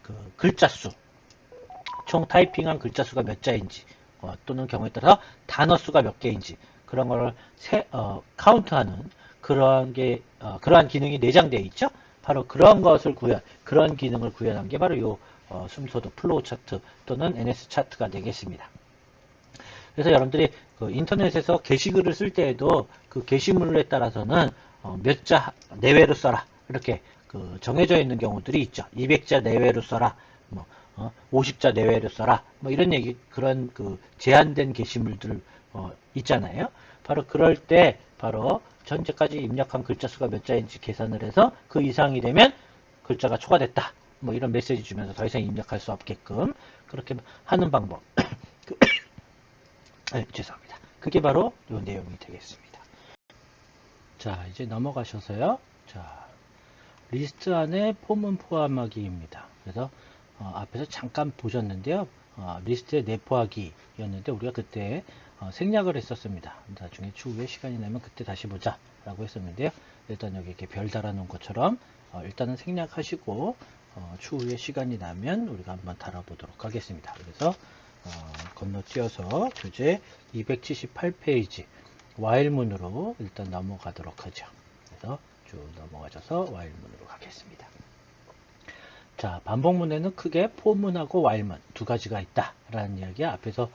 그 글자 수 총 타이핑한 글자 수가 몇 자인지, 또는 경우에 따라서 단어 수가 몇 개인지, 그런 걸 카운트하는 그러한 기능이 내장되어 있죠. 바로 그런 것을 그런 기능을 구현한 게 바로 요 순서도 플로우 차트 또는 NS 차트가 되겠습니다. 그래서 여러분들이 그 인터넷에서 게시글을 쓸 때에도 그 게시물에 따라서는 몇 자 내외로 써라 이렇게 그 정해져 있는 경우들이 있죠. 200자 내외로 써라, 뭐 50자 내외로 써라, 뭐 이런 그런 그 제한된 게시물들 있잖아요. 바로 그럴 때 바로 현재까지 입력한 글자 수가 몇 자인지 계산을 해서 그 이상이 되면 글자가 초과됐다, 뭐 이런 메시지 주면서 더 이상 입력할 수 없게끔 그렇게 하는 방법. 죄송합니다. 그게 바로 이 내용이 되겠습니다. 자, 이제 넘어가셔서요. 자, 리스트 안에 폼은 포함하기입니다. 그래서 앞에서 잠깐 보셨는데요. 리스트에 내포하기였는데 우리가 그때 생략을 했었습니다. 나중에 추후에 시간이 나면 그때 다시 보자 라고 했었는데요. 일단 여기 이렇게 별 달아놓은 것처럼 일단은 생략하시고 추후에 시간이 나면 우리가 한번 달아보도록 하겠습니다. 그래서 건너뛰어서 교재 278페이지 와일문으로 일단 넘어가도록 하죠. 그래서 쭉 넘어가셔서 와일문으로 가겠습니다. 자, 반복문에는 크게 포문하고 와일문 두 가지가 있다라는 이야기 앞에서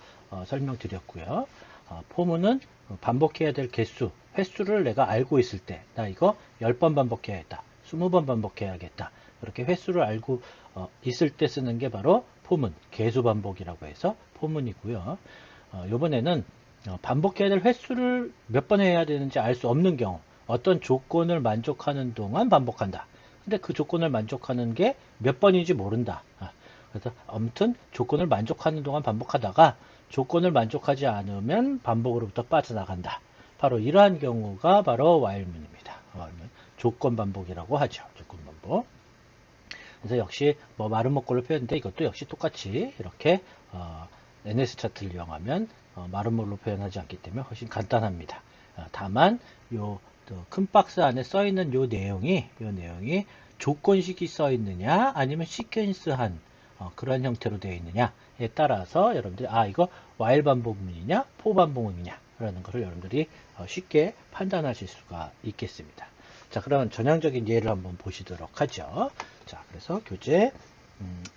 설명드렸고요. 포문은 반복해야 될 개수, 횟수를 내가 알고 있을 때, 나 이거 10번 반복해야겠다, 20번 반복해야겠다, 이렇게 횟수를 알고 있을 때 쓰는 게 바로 포문, 개수 반복이라고 해서 포문이고요. 이번에는 반복해야 될 횟수를 몇 번 해야 되는지 알 수 없는 경우, 어떤 조건을 만족하는 동안 반복한다. 근데 그 조건을 만족하는 게 몇 번인지 모른다. 그래서 아무튼 조건을 만족하는 동안 반복하다가 조건을 만족하지 않으면 반복으로부터 빠져나간다. 바로 이러한 경우가 바로 while문입니다. 조건 반복이라고 하죠. 조건 반복. 그래서 역시 뭐 마른 목골로 표현인데 이것도 역시 똑같이 이렇게 NS 차트를 이용하면 마른 목골로 표현하지 않기 때문에 훨씬 간단합니다. 다만 요 큰 박스 안에 써 있는 요 내용이 조건식이 써 있느냐 아니면 시퀀스한 그런 형태로 되어 있느냐에 따라서 여러분들이 이거 while 반복문이냐 for 반복문이냐 라는 것을 여러분들이 쉽게 판단하실 수가 있겠습니다. 자, 그럼 전형적인 예를 한번 보시도록 하죠. 자, 그래서 교재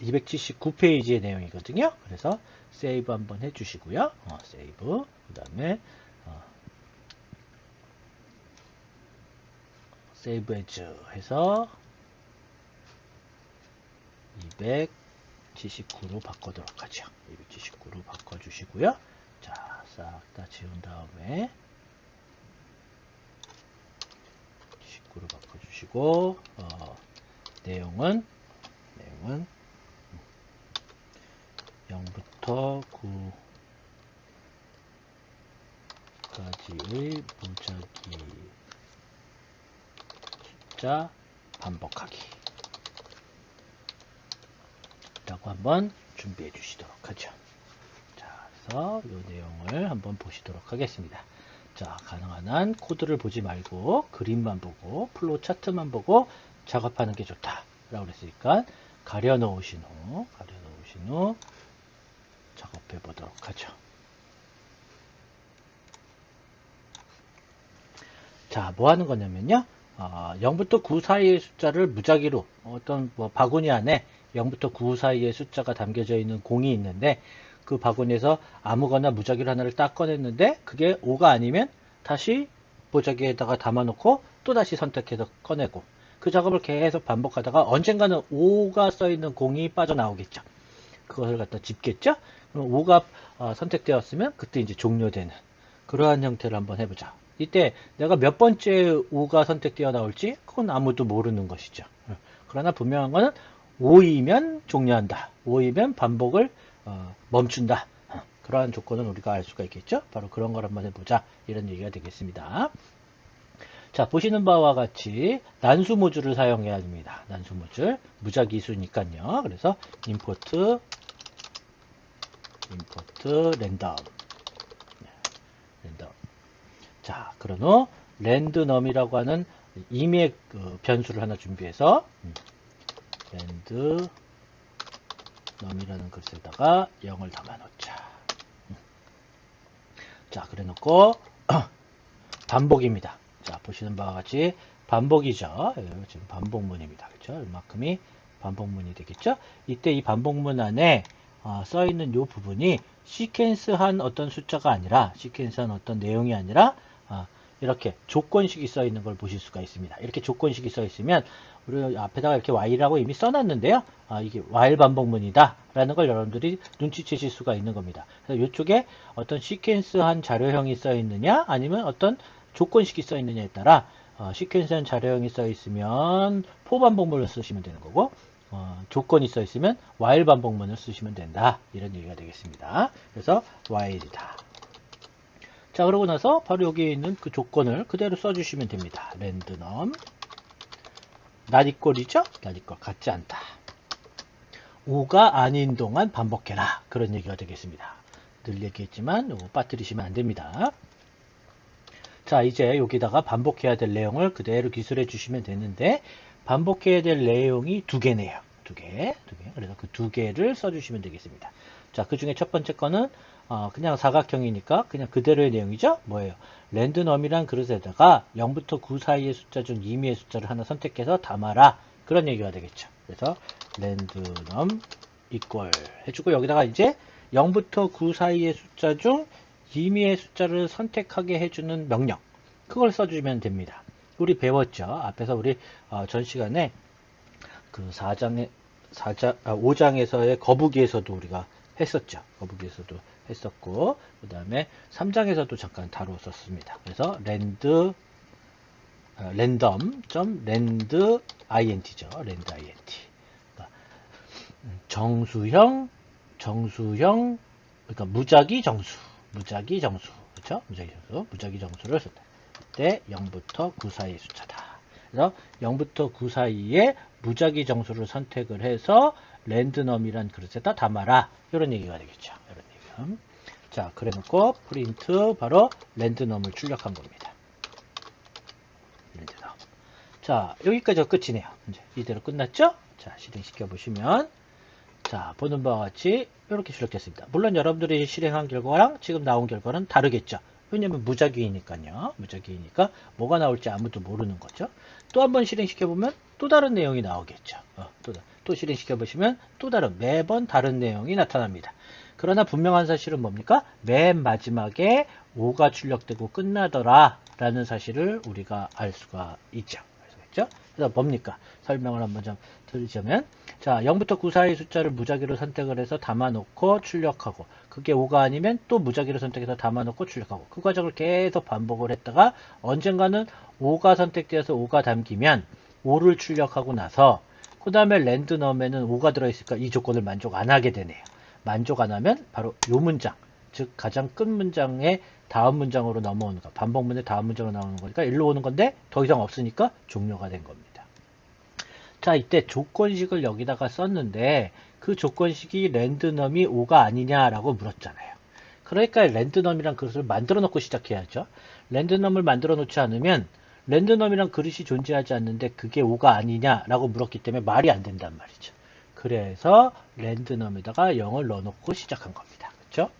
279페이지의 내용이거든요. 그래서 세이브 한번 해주시고요. 세이브. 그 다음에 세이브 에즈 해서 279로 바꿔도록 하죠. 279로 바꿔주시고요. 자, 싹 다 지운 다음에 19로 바꿔주시고 내용은 0부터 9까지의 무작위 숫자 반복하기 라고 한번 준비해 주시도록 하죠. 자, 그래서 이 내용을 한번 보시도록 하겠습니다. 자, 가능한 한 코드를 보지 말고 그림만 보고 플로우 차트만 보고 작업하는 게 좋다 라고 그랬으니까 가려 놓으신 후 작업해 보도록 하죠. 자, 뭐 하는 거냐면요. 0부터 9 사이의 숫자를 무작위로 어떤 바구니 안에 0부터 9 사이의 숫자가 담겨져 있는 공이 있는데 그 바구니에서 아무거나 무작위로 하나를 딱 꺼냈는데 그게 5가 아니면 다시 무작위에다가 담아놓고 또 다시 선택해서 꺼내고 그 작업을 계속 반복하다가 언젠가는 5가 써있는 공이 빠져나오겠죠. 그것을 갖다 집겠죠. 그럼 5가 선택되었으면 그때 이제 종료되는 그러한 형태를 한번 해보자. 이때 내가 몇 번째 5가 선택되어 나올지 그건 아무도 모르는 것이죠. 그러나 분명한 것은 5이면 종료한다. 5이면 반복을 멈춘다. 그러한 조건은 우리가 알 수가 있겠죠. 바로 그런 걸 한번 해보자. 이런 얘기가 되겠습니다. 자, 보시는 바와 같이 난수 모듈을 사용해야 됩니다. 난수 모듈. 무작위수니까요. 그래서 import 랜덤. 자, 그런 후 랜드넘이라고 하는 임의 변수를 하나 준비해서 랜드 num이라는 글씨에다가 0을 담아놓자. 자, 그래 놓고 반복입니다. 자, 보시는 바와 같이 반복이죠. 지금 반복문입니다. 그렇죠? 이만큼이 반복문이 되겠죠? 이때 이 반복문 안에 써 있는 이 부분이 시퀀스한 어떤 숫자가 아니라, 시퀀스한 어떤 내용이 아니라 이렇게 조건식이 써 있는 걸 보실 수가 있습니다. 이렇게 조건식이 써 있으면 우리 앞에다가 이렇게 while이라고 이미 써놨는데요. 이게 while 반복문이다 라는 걸 여러분들이 눈치채실 수가 있는 겁니다. 그래서 이쪽에 어떤 시퀀스한 자료형이 써 있느냐 아니면 어떤 조건식이 써 있느냐에 따라 시퀀스한 자료형이 써 있으면 for 반복문을 쓰시면 되는 거고, 조건이 써 있으면 while 반복문을 쓰시면 된다, 이런 얘기가 되겠습니다. 그래서 while이다. 자, 그러고 나서 바로 여기에 있는 그 조건을 그대로 써주시면 됩니다. random not equal이죠? not equal, 같지 않다. 5가 아닌 동안 반복해라, 그런 얘기가 되겠습니다. 늘 얘기했지만 이거 빠뜨리시면 안 됩니다. 자, 이제 여기다가 반복해야 될 내용을 그대로 기술해 주시면 되는데, 반복해야 될 내용이 두 개네요. 두 개. 그래서 그 두 개를 써주시면 되겠습니다. 자, 그 중에 첫 번째 거는 그냥 사각형이니까 그냥 그대로의 내용이죠. 뭐예요? 랜드넘이란 그릇에다가 0부터 9 사이의 숫자 중 임의의 숫자를 하나 선택해서 담아라, 그런 얘기가 되겠죠. 그래서 랜드넘 이퀄 해주고, 여기다가 이제 0부터 9 사이의 숫자 중 임의의 숫자를 선택하게 해주는 명령, 그걸 써주면 됩니다. 우리 배웠죠. 앞에서 우리 전 시간에 그 5장에서의 거북이에서도 우리가 했었죠. 거북이에서도 했었고, 그 다음에 3장에서도 잠깐 다루었었습니다. 그래서 random.rand int죠. rand int. 그러니까 정수형, 그러니까 무작위 정수, 그렇죠? 무작위 정수를 쓸 때 0부터 9 사이의 숫자다. 그래서 0부터 9 사이에 무작위 정수를 선택을 해서 랜드넘이란 그릇에다 담아라, 이런 얘기가 되겠죠. 이런 얘기. 자, 그래 놓고 프린트 바로 랜드넘을 출력한 겁니다. 랜드넘. 자, 여기까지가 끝이네요. 이제 이대로 끝났죠? 자, 실행시켜 보시면, 자, 보는 바와 같이 이렇게 출력됐습니다. 물론 여러분들이 실행한 결과랑 지금 나온 결과는 다르겠죠. 왜냐면 무작위니까요. 무작위니까 뭐가 나올지 아무도 모르는 거죠. 또 한번 실행시켜보면 또 다른 내용이 나오겠죠. 또 실행시켜보시면 또 다른, 매번 다른 내용이 나타납니다. 그러나 분명한 사실은 뭡니까? 맨 마지막에 5가 출력되고 끝나더라 라는 사실을 우리가 알 수가 있죠. 그래서 뭡니까? 설명을 한번 좀 드리자면, 자, 0부터 9 사이 숫자를 무작위로 선택을 해서 담아놓고 출력하고, 그게 5가 아니면 또 무작위로 선택해서 담아놓고 출력하고, 그 과정을 계속 반복을 했다가 언젠가는 5가 선택되어서 5가 담기면 5를 출력하고 나서 그 다음에 랜드넘에는 5가 들어있으니까 이 조건을 만족 안 하게 되네요. 만족 안 하면 바로 이 문장, 즉 가장 끝 문장의 다음 문장으로 넘어오는 거, 반복문의 다음 문장으로 나오는 거니까 일로 오는 건데 더 이상 없으니까 종료가 된 겁니다. 자, 이때 조건식을 여기다가 썼는데 그 조건식이 랜드넘이 5가 아니냐라고 물었잖아요. 그러니까 랜드넘이란 그릇을 만들어 놓고 시작해야죠. 랜드넘을 만들어 놓지 않으면 랜드넘이란 그릇이 존재하지 않는데 그게 5가 아니냐라고 물었기 때문에 말이 안 된단 말이죠. 그래서 랜드넘에다가 0을 넣어놓고 시작한 겁니다. 그렇죠?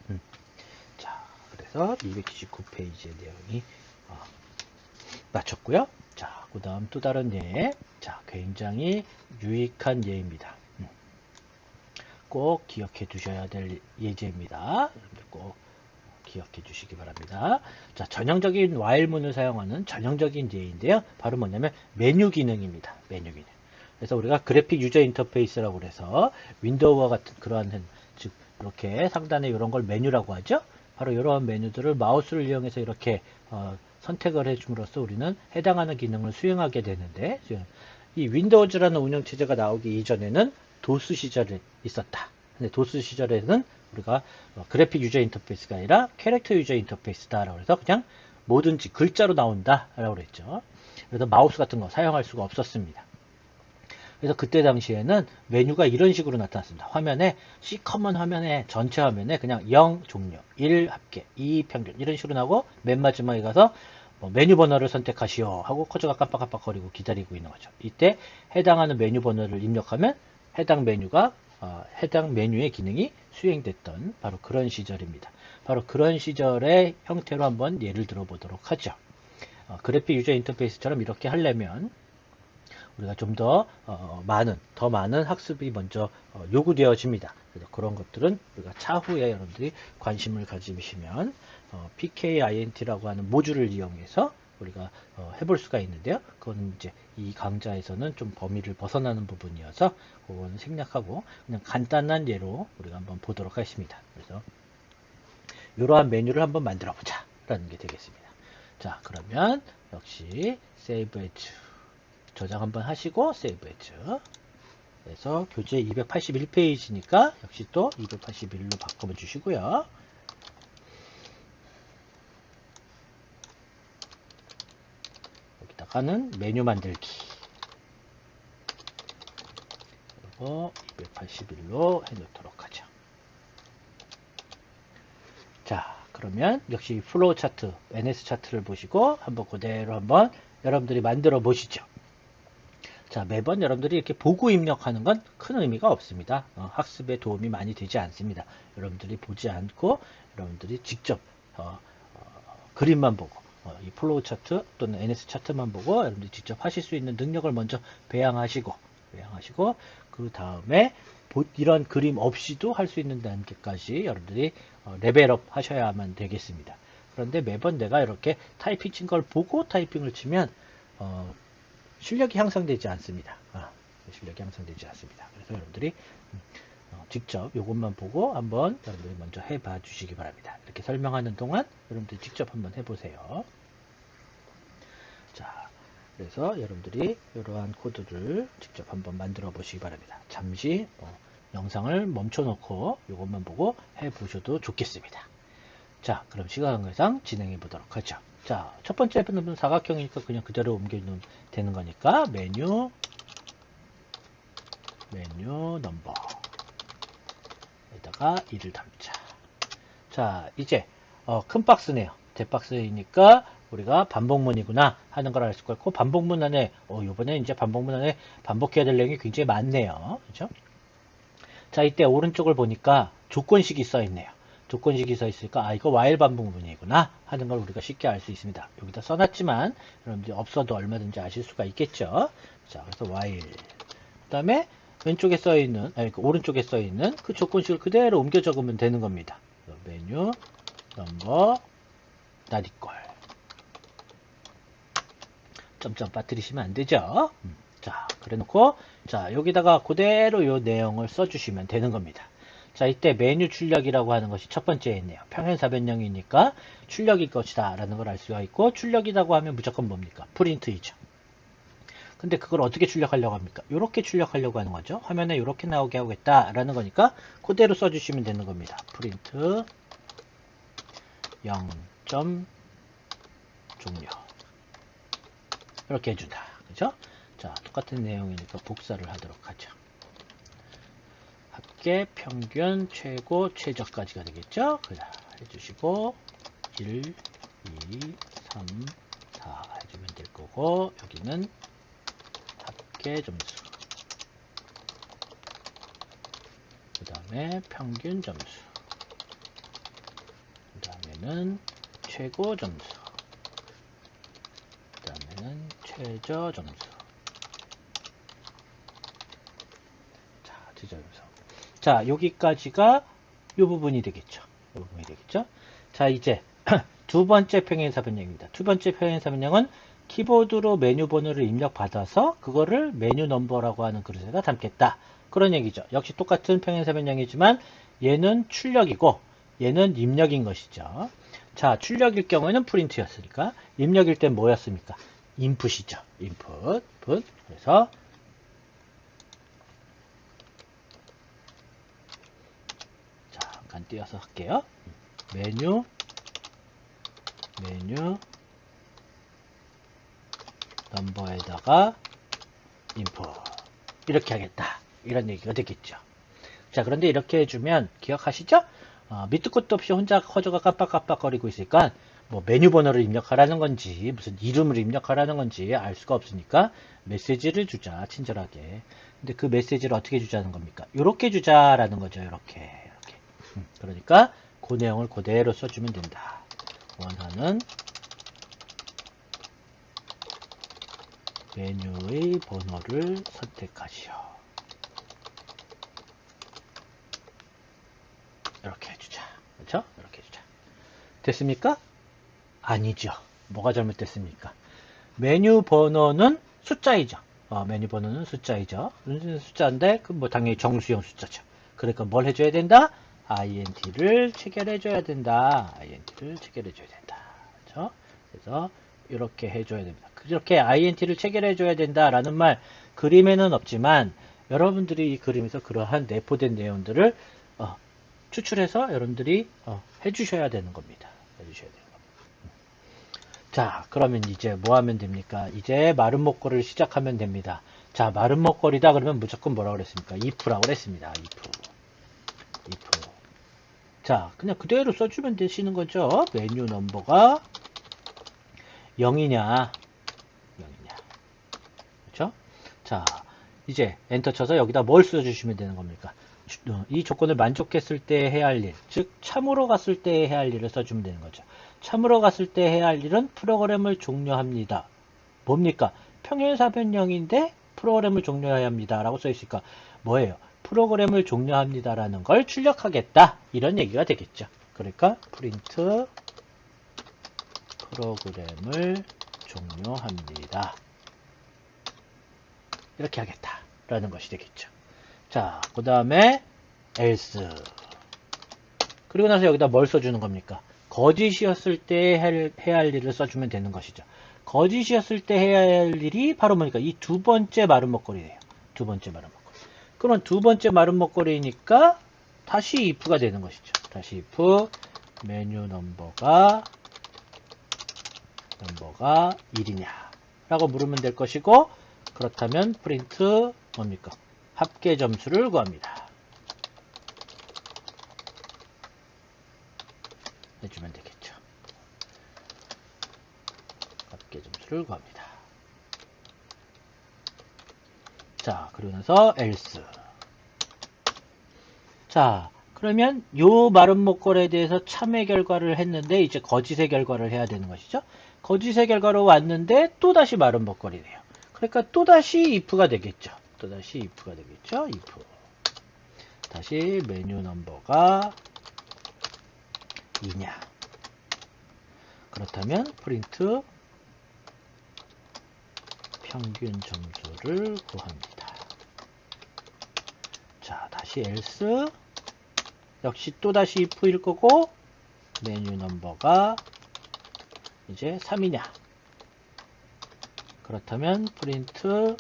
자, 그래서 279페이지의 내용이 마쳤고요. 자, 그 다음 또 다른 예. 자, 굉장히 유익한 예입니다. 꼭 기억해 두셔야 될 예제입니다. 꼭 기억해 주시기 바랍니다. 자, 전형적인 while문을 사용하는 전형적인 예인데요. 바로 뭐냐면 메뉴 기능입니다. 메뉴 기능. 그래서 우리가 그래픽 유저 인터페이스라고 그래서 윈도우와 같은 그러한, 즉 이렇게 상단에 이런 걸 메뉴라고 하죠. 바로 이런 메뉴들을 마우스를 이용해서 이렇게 선택을 해줌으로써 우리는 해당하는 기능을 수행하게 되는데, 이 윈도우즈라는 운영체제가 나오기 이전에는 도스 시절에 있었다. 근데 도스 시절에는 우리가 그래픽 유저 인터페이스가 아니라 캐릭터 유저 인터페이스다라고 해서 그냥 뭐든지 글자로 나온다라고 그랬죠. 그래서 마우스 같은 거 사용할 수가 없었습니다. 그래서 그때 당시에는 메뉴가 이런 식으로 나타났습니다. 화면에 C커먼 화면에 전체 화면에 그냥 0 종료, 1 합계, 2 평균 이런 식으로 나오고 맨 마지막에 가서 메뉴 번호를 선택하시오 하고 커저가 깜빡깜빡거리고 기다리고 있는 거죠. 이때 해당하는 메뉴 번호를 입력하면 해당 메뉴가 해당 메뉴의 기능이 수행됐던 바로 그런 시절입니다. 바로 그런 시절의 형태로 한번 예를 들어 보도록 하죠. 그래픽 유저 인터페이스처럼 이렇게 하려면 우리가 좀 더 많은 학습이 먼저 요구되어집니다. 그래서 그런 것들은 우리가 차후에 여러분들이 관심을 가지시면 PKINT라고 하는 모듈을 이용해서 우리가 해볼 수가 있는데요. 그건 이제 이 강좌에서는 좀 범위를 벗어나는 부분이어서 그거는 생략하고 그냥 간단한 예로 우리가 한번 보도록 하겠습니다. 그래서 이러한 메뉴를 한번 만들어 보자 라는 게 되겠습니다. 자, 그러면 역시 Save As 저장 한번 하시고 Save As 그래서 교재 281페이지니까 역시 또 281로 바꿔 주시고요. 여기다가는 메뉴 만들기 그리고 281로 해놓도록 하죠. 자, 그러면 역시 플로우 차트, NS 차트를 보시고 한번 그대로 한번 여러분들이 만들어 보시죠. 자, 매번 여러분들이 이렇게 보고 입력하는 건 큰 의미가 없습니다. 학습에 도움이 많이 되지 않습니다. 여러분들이 보지 않고 여러분들이 직접 그림만 보고 이 플로우 차트 또는 NS 차트만 보고 여러분들이 직접 하실 수 있는 능력을 먼저 배양하시고 그 다음에 이런 그림 없이도 할 수 있는 단계까지 여러분들이 레벨업 하셔야만 되겠습니다. 그런데 매번 내가 이렇게 타이핑 친 걸 보고 타이핑을 치면 실력이 향상되지 않습니다. 실력이 향상되지 않습니다. 그래서 여러분들이 직접 이것만 보고 한번 여러분들이 먼저 해봐 주시기 바랍니다. 이렇게 설명하는 동안 여러분들이 직접 한번 해보세요. 자, 그래서 여러분들이 이러한 코드를 직접 한번 만들어 보시기 바랍니다. 잠시 영상을 멈춰 놓고 이것만 보고 해보셔도 좋겠습니다. 자, 그럼 시간 관계상 진행해 보도록 하죠. 자, 첫 번째 부분은 사각형이니까 그냥 그대로 옮겨주면 되는 거니까 메뉴 넘버 에다가 2를 담자. 자, 이제 큰 박스네요. 대박스이니까 우리가 반복문이구나 하는 걸 알 수 있고 반복문 안에 이번에 이제 반복문 안에 반복해야 될 내용이 굉장히 많네요. 그렇죠? 자, 이때 오른쪽을 보니까 조건식이 써 있네요. 조건식이 써 있으니까 이거 while 반복문이구나 하는 걸 우리가 쉽게 알 수 있습니다. 여기다 써놨지만 여러분들이 없어도 얼마든지 아실 수가 있겠죠. 자, 그래서 while 그 다음에 왼쪽에 써 있는 오른쪽에 써 있는 그 조건식을 그대로 옮겨 적으면 되는 겁니다. 메뉴 넘버 not equal 점점 빠뜨리시면 안 되죠. 자, 그래 놓고 자, 여기다가 그대로 요 내용을 써주시면 되는 겁니다. 자, 이때 메뉴 출력이라고 하는 것이 첫 번째에 있네요. 평행사 변형이니까 출력일 것이다 라는 걸 알 수가 있고 출력이라고 하면 무조건 뭡니까? 프린트이죠. 근데 그걸 어떻게 출력하려고 합니까? 이렇게 출력하려고 하는 거죠. 화면에 이렇게 나오게 하겠다 라는 거니까 그대로 써주시면 되는 겁니다. 프린트 0점 종료 이렇게 해준다. 그죠? 자, 똑같은 내용이니까 복사를 하도록 하죠. 합계, 평균, 최고, 최저까지가 되겠죠? 그래, 해주시고 1, 2, 3, 4 해주면 될 거고 여기는 합계 점수 그 다음에 평균 점수 그 다음에는 최고 점수 그 다음에는 최저 점수 자, 최저 점수 자, 여기까지가 이 부분이 되겠죠. 이 부분이 되겠죠. 자, 이제 두 번째 평행사 변형입니다. 두 번째 평행사 변형은 키보드로 메뉴 번호를 입력받아서 그거를 메뉴 넘버라고 하는 그릇에다 담겠다. 그런 얘기죠. 역시 똑같은 평행사 변형이지만 얘는 출력이고 얘는 입력인 것이죠. 자, 출력일 경우에는 프린트였으니까 입력일 땐 뭐였습니까? 인풋이죠. 인풋. 그래서 잠깐 띄어서 할게요. 메뉴 넘버에다가 인풋 이렇게 하겠다. 이런 얘기가 되겠죠. 자, 그런데 이렇게 해주면 기억하시죠? 밑도 끝도 없이 혼자 커저가 깜빡깜빡거리고 있으니까 뭐 메뉴 번호를 입력하라는 건지 무슨 이름을 입력하라는 건지 알 수가 없으니까 메시지를 주자, 친절하게. 근데 그 메시지를 어떻게 주자는 겁니까? 요렇게 주자라는 거죠. 요렇게. 그러니까 그 내용을 그대로 써주면 된다. 원하는 메뉴의 번호를 선택하시오. 이렇게 해주자. 그렇죠? 이렇게 해주자. 됐습니까? 아니죠. 뭐가 잘못됐습니까? 메뉴 번호는 숫자이죠. 메뉴 번호는 숫자이죠. 숫자인데 그 뭐 당연히 정수형 숫자죠. 그러니까 뭘 해줘야 된다? int를 체결해줘야 된다. int를 체결해줘야 된다. 그렇죠? 그래서 이렇게 해줘야 됩니다. 이렇게 int를 체결해줘야 된다라는 말 그림에는 없지만 여러분들이 이 그림에서 그러한 내포된 내용들을 추출해서 여러분들이 해주셔야 되는 겁니다. 해주셔야 돼요. 자, 그러면 이제 뭐 하면 됩니까? 이제 마른 목걸이를 시작하면 됩니다. 자, 마른 목걸이다 그러면 무조건 뭐라고 그랬습니까? if라고 그랬습니다. if. 자, 그냥 그대로 써주면 되시는 거죠. 메뉴 넘버가 0이냐, 그렇죠? 자, 이제 엔터 쳐서 여기다 뭘 써주시면 되는 겁니까? 이 조건을 만족했을 때 해야 할 일, 즉 참으로 갔을 때 해야 할 일을 써주면 되는 거죠. 참으로 갔을 때 해야 할 일은 프로그램을 종료합니다. 뭡니까? 평행사변형인데 프로그램을 프로그램을 합니다 라고 써있으니까 뭐예요? 프로그램을 종료합니다라는 걸 출력하겠다. 이런 얘기가 되겠죠. 그러니까 프린트 프로그램을 종료합니다. 이렇게 하겠다라는 것이 되겠죠. 자, 그 다음에 else. 그리고 나서 여기다 뭘 써주는 겁니까? 거짓이었을 때 해야 할 일을 써주면 되는 것이죠. 거짓이었을 때 해야 할 일이 바로 뭐니까 이 두 번째 마른 먹거리예요. 두 번째 마른 먹거리. 그럼 두 번째 마른 먹거리니까 다시 if가 되는 것이죠. 다시 if 메뉴 넘버가 1이냐 라고 물으면 될 것이고, 그렇다면 프린트 뭡니까? 합계 점수를 구합니다. 해주면 되겠죠. 합계 점수를 구합니다. 자, 그리고 나서 else. 자, 그러면 요 마른 목걸이에 대해서 참의 결과를 했는데 이제 거짓의 결과를 해야 되는 것이죠. 거짓의 결과로 왔는데 또다시 마른 목걸이네요. 그러니까 또다시 if가 되겠죠. 또다시 if가 되겠죠. if. 다시 메뉴 넘버가 2냐. 그렇다면 프린트 평균 점수를 구합니다. 자, 다시 else. 역시 또다시 if일 거고, 메뉴 넘버가 이제 3이냐. 그렇다면 프린트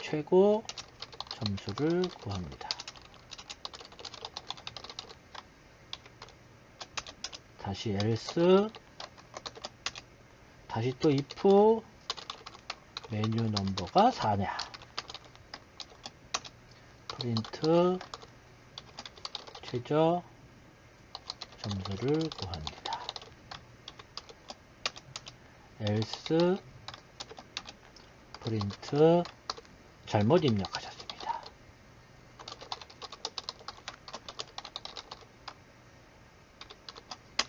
최고 점수를 구합니다. 다시 else. 다시 또 if 메뉴 넘버가 4냐. 프린트 최저 점수를 구합니다. else 프린트 잘못 입력하셨습니다.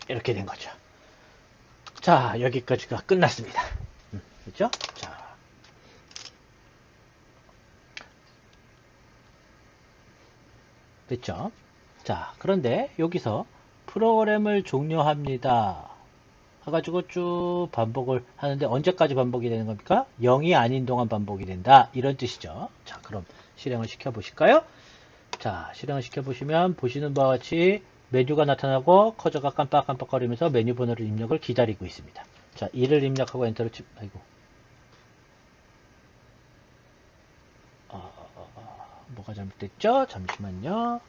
이렇게 된 거죠. 자, 여기까지가 끝났습니다. 그렇죠? 자, 됐죠? 자, 그런데 여기서 프로그램을 종료합니다 해가지고 쭉 반복을 하는데 언제까지 반복이 되는 겁니까? 0이 아닌 동안 반복이 된다. 이런 뜻이죠. 자, 그럼 실행을 시켜 보실까요? 자, 실행을 시켜 보시면 보시는 바와 같이 메뉴가 나타나고 커저가 깜빡깜빡거리면서 메뉴 번호를 입력을 기다리고 있습니다. 자, 2를 입력하고 엔터를 아이고. 뭐가 잘못됐죠? 잠시만요.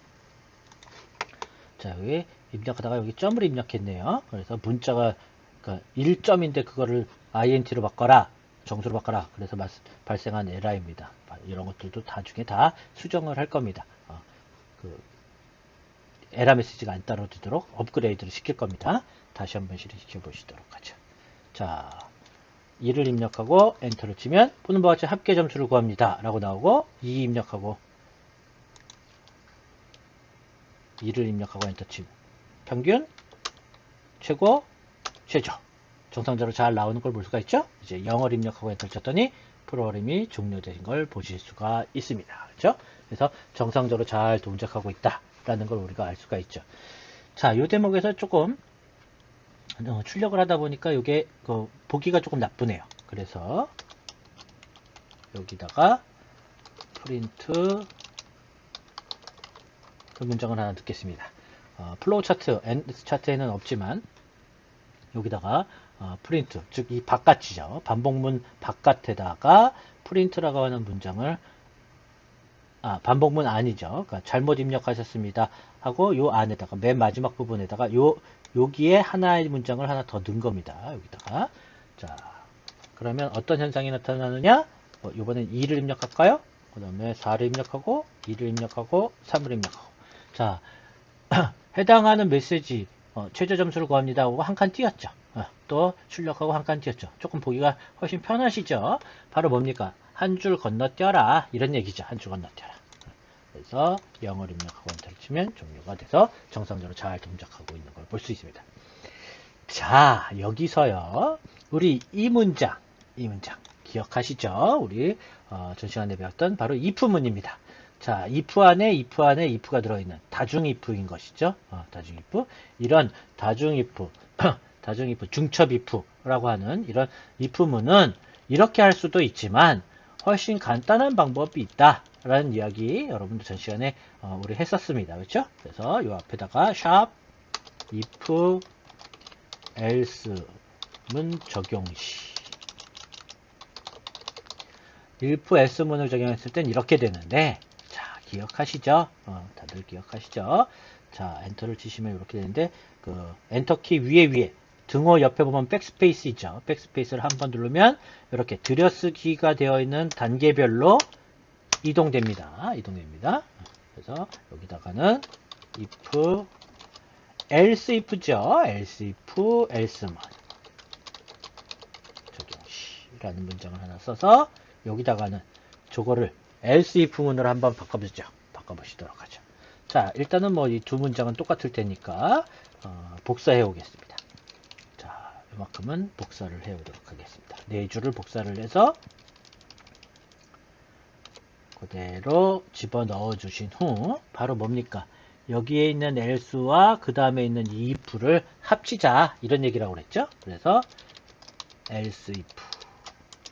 자, 여기 입력하다가 여기 점을 입력했네요. 그래서 문자가 그러니까 1점인데 그거를 int로 바꿔라. 정수로 바꿔라. 그래서 발생한 에러입니다. 이런 것들도 나중에 다 수정을 할 겁니다. 에러 메시지가 안 떨어지도록 업그레이드를 시킬 겁니다. 다시 한번 실행시켜 보시도록 하죠. 자, 2를 입력하고 엔터를 치면 보는 바와 같이 합계 점수를 구합니다 라고 나오고, 2 입력하고 2를 입력하고 엔터 치면 평균, 최고, 최저 정상적으로 잘 나오는 걸 볼 수가 있죠. 이제 0을 입력하고 엔터를 쳤더니 프로그램이 종료된 걸 보실 수가 있습니다. 그렇죠? 그래서 정상적으로 잘 동작하고 있다 라는 걸 우리가 알 수가 있죠. 자, 이 대목에서 조금 출력을 하다 보니까 이게 보기가 조금 나쁘네요. 그래서 여기다가 프린트 그 문장을 하나 넣겠습니다. 플로우 차트, 엔드 차트에는 없지만 여기다가 프린트, 즉 이 바깥이죠. 반복문 바깥에다가 프린트라고 하는 문장을 반복문 아니죠. 그러니까 잘못 입력하셨습니다 하고 요 안에다가 맨 마지막 부분에다가 여기에 하나의 문장을 하나 더 넣은 겁니다. 여기다가. 자, 그러면 어떤 현상이 나타나느냐? 이번엔 2를 입력할까요? 그 다음에 4를 입력하고 2를 입력하고 3을 입력하고. 자, 해당하는 메시지 최저 점수를 구합니다 하고 한 칸 띄었죠. 또 출력하고 한 칸 띄었죠. 조금 보기가 훨씬 편하시죠. 바로 뭡니까? 한 줄 건너뛰어라 이런 얘기죠. 한 줄 건너뛰어라. 그래서 0을 입력하고 엔터를 치면 종료가 돼서 정상적으로 잘 동작하고 있는 걸 볼 수 있습니다. 자, 여기서요 우리 이 문장 기억하시죠? 우리 전 시간에 배웠던 바로 if문입니다. 자, if 안에 if가 들어있는 다중 if인 것이죠. 다중 if. 이런 다중 if, 다중 if, 중첩 if라고 하는 이런 if문은 이렇게 할 수도 있지만 훨씬 간단한 방법이 있다라는 이야기 여러분들 전 시간에 우리 했었습니다. 그렇죠? 그래서 이 앞에다가 샵 if else 문 적용 시 if else 문을 적용했을 땐 이렇게 되는데, 자, 기억하시죠? 다들 기억하시죠? 자, 엔터를 치시면 이렇게 되는데 그 엔터키 위에 등호 옆에 보면 백스페이스 있죠. 백스페이스를 한번 누르면 이렇게 들여쓰기가 되어 있는 단계별로 이동됩니다. 그래서 여기다가는 if else if죠. else if else만 적용시라는 문장을 하나 써서 여기다가는 저거를 else if 문으로 한번 바꿔보시도록 하죠. 자, 일단은 뭐 이 두 문장은 똑같을 테니까 복사해 오겠습니다. 자, 이만큼은 복사를 해 오도록 하겠습니다. 네 줄을 복사를 해서 그대로 집어넣어 주신 후 바로 뭡니까? 여기에 있는 else와 그 다음에 있는 if를 합치자 이런 얘기라고 그랬죠. 그래서 else if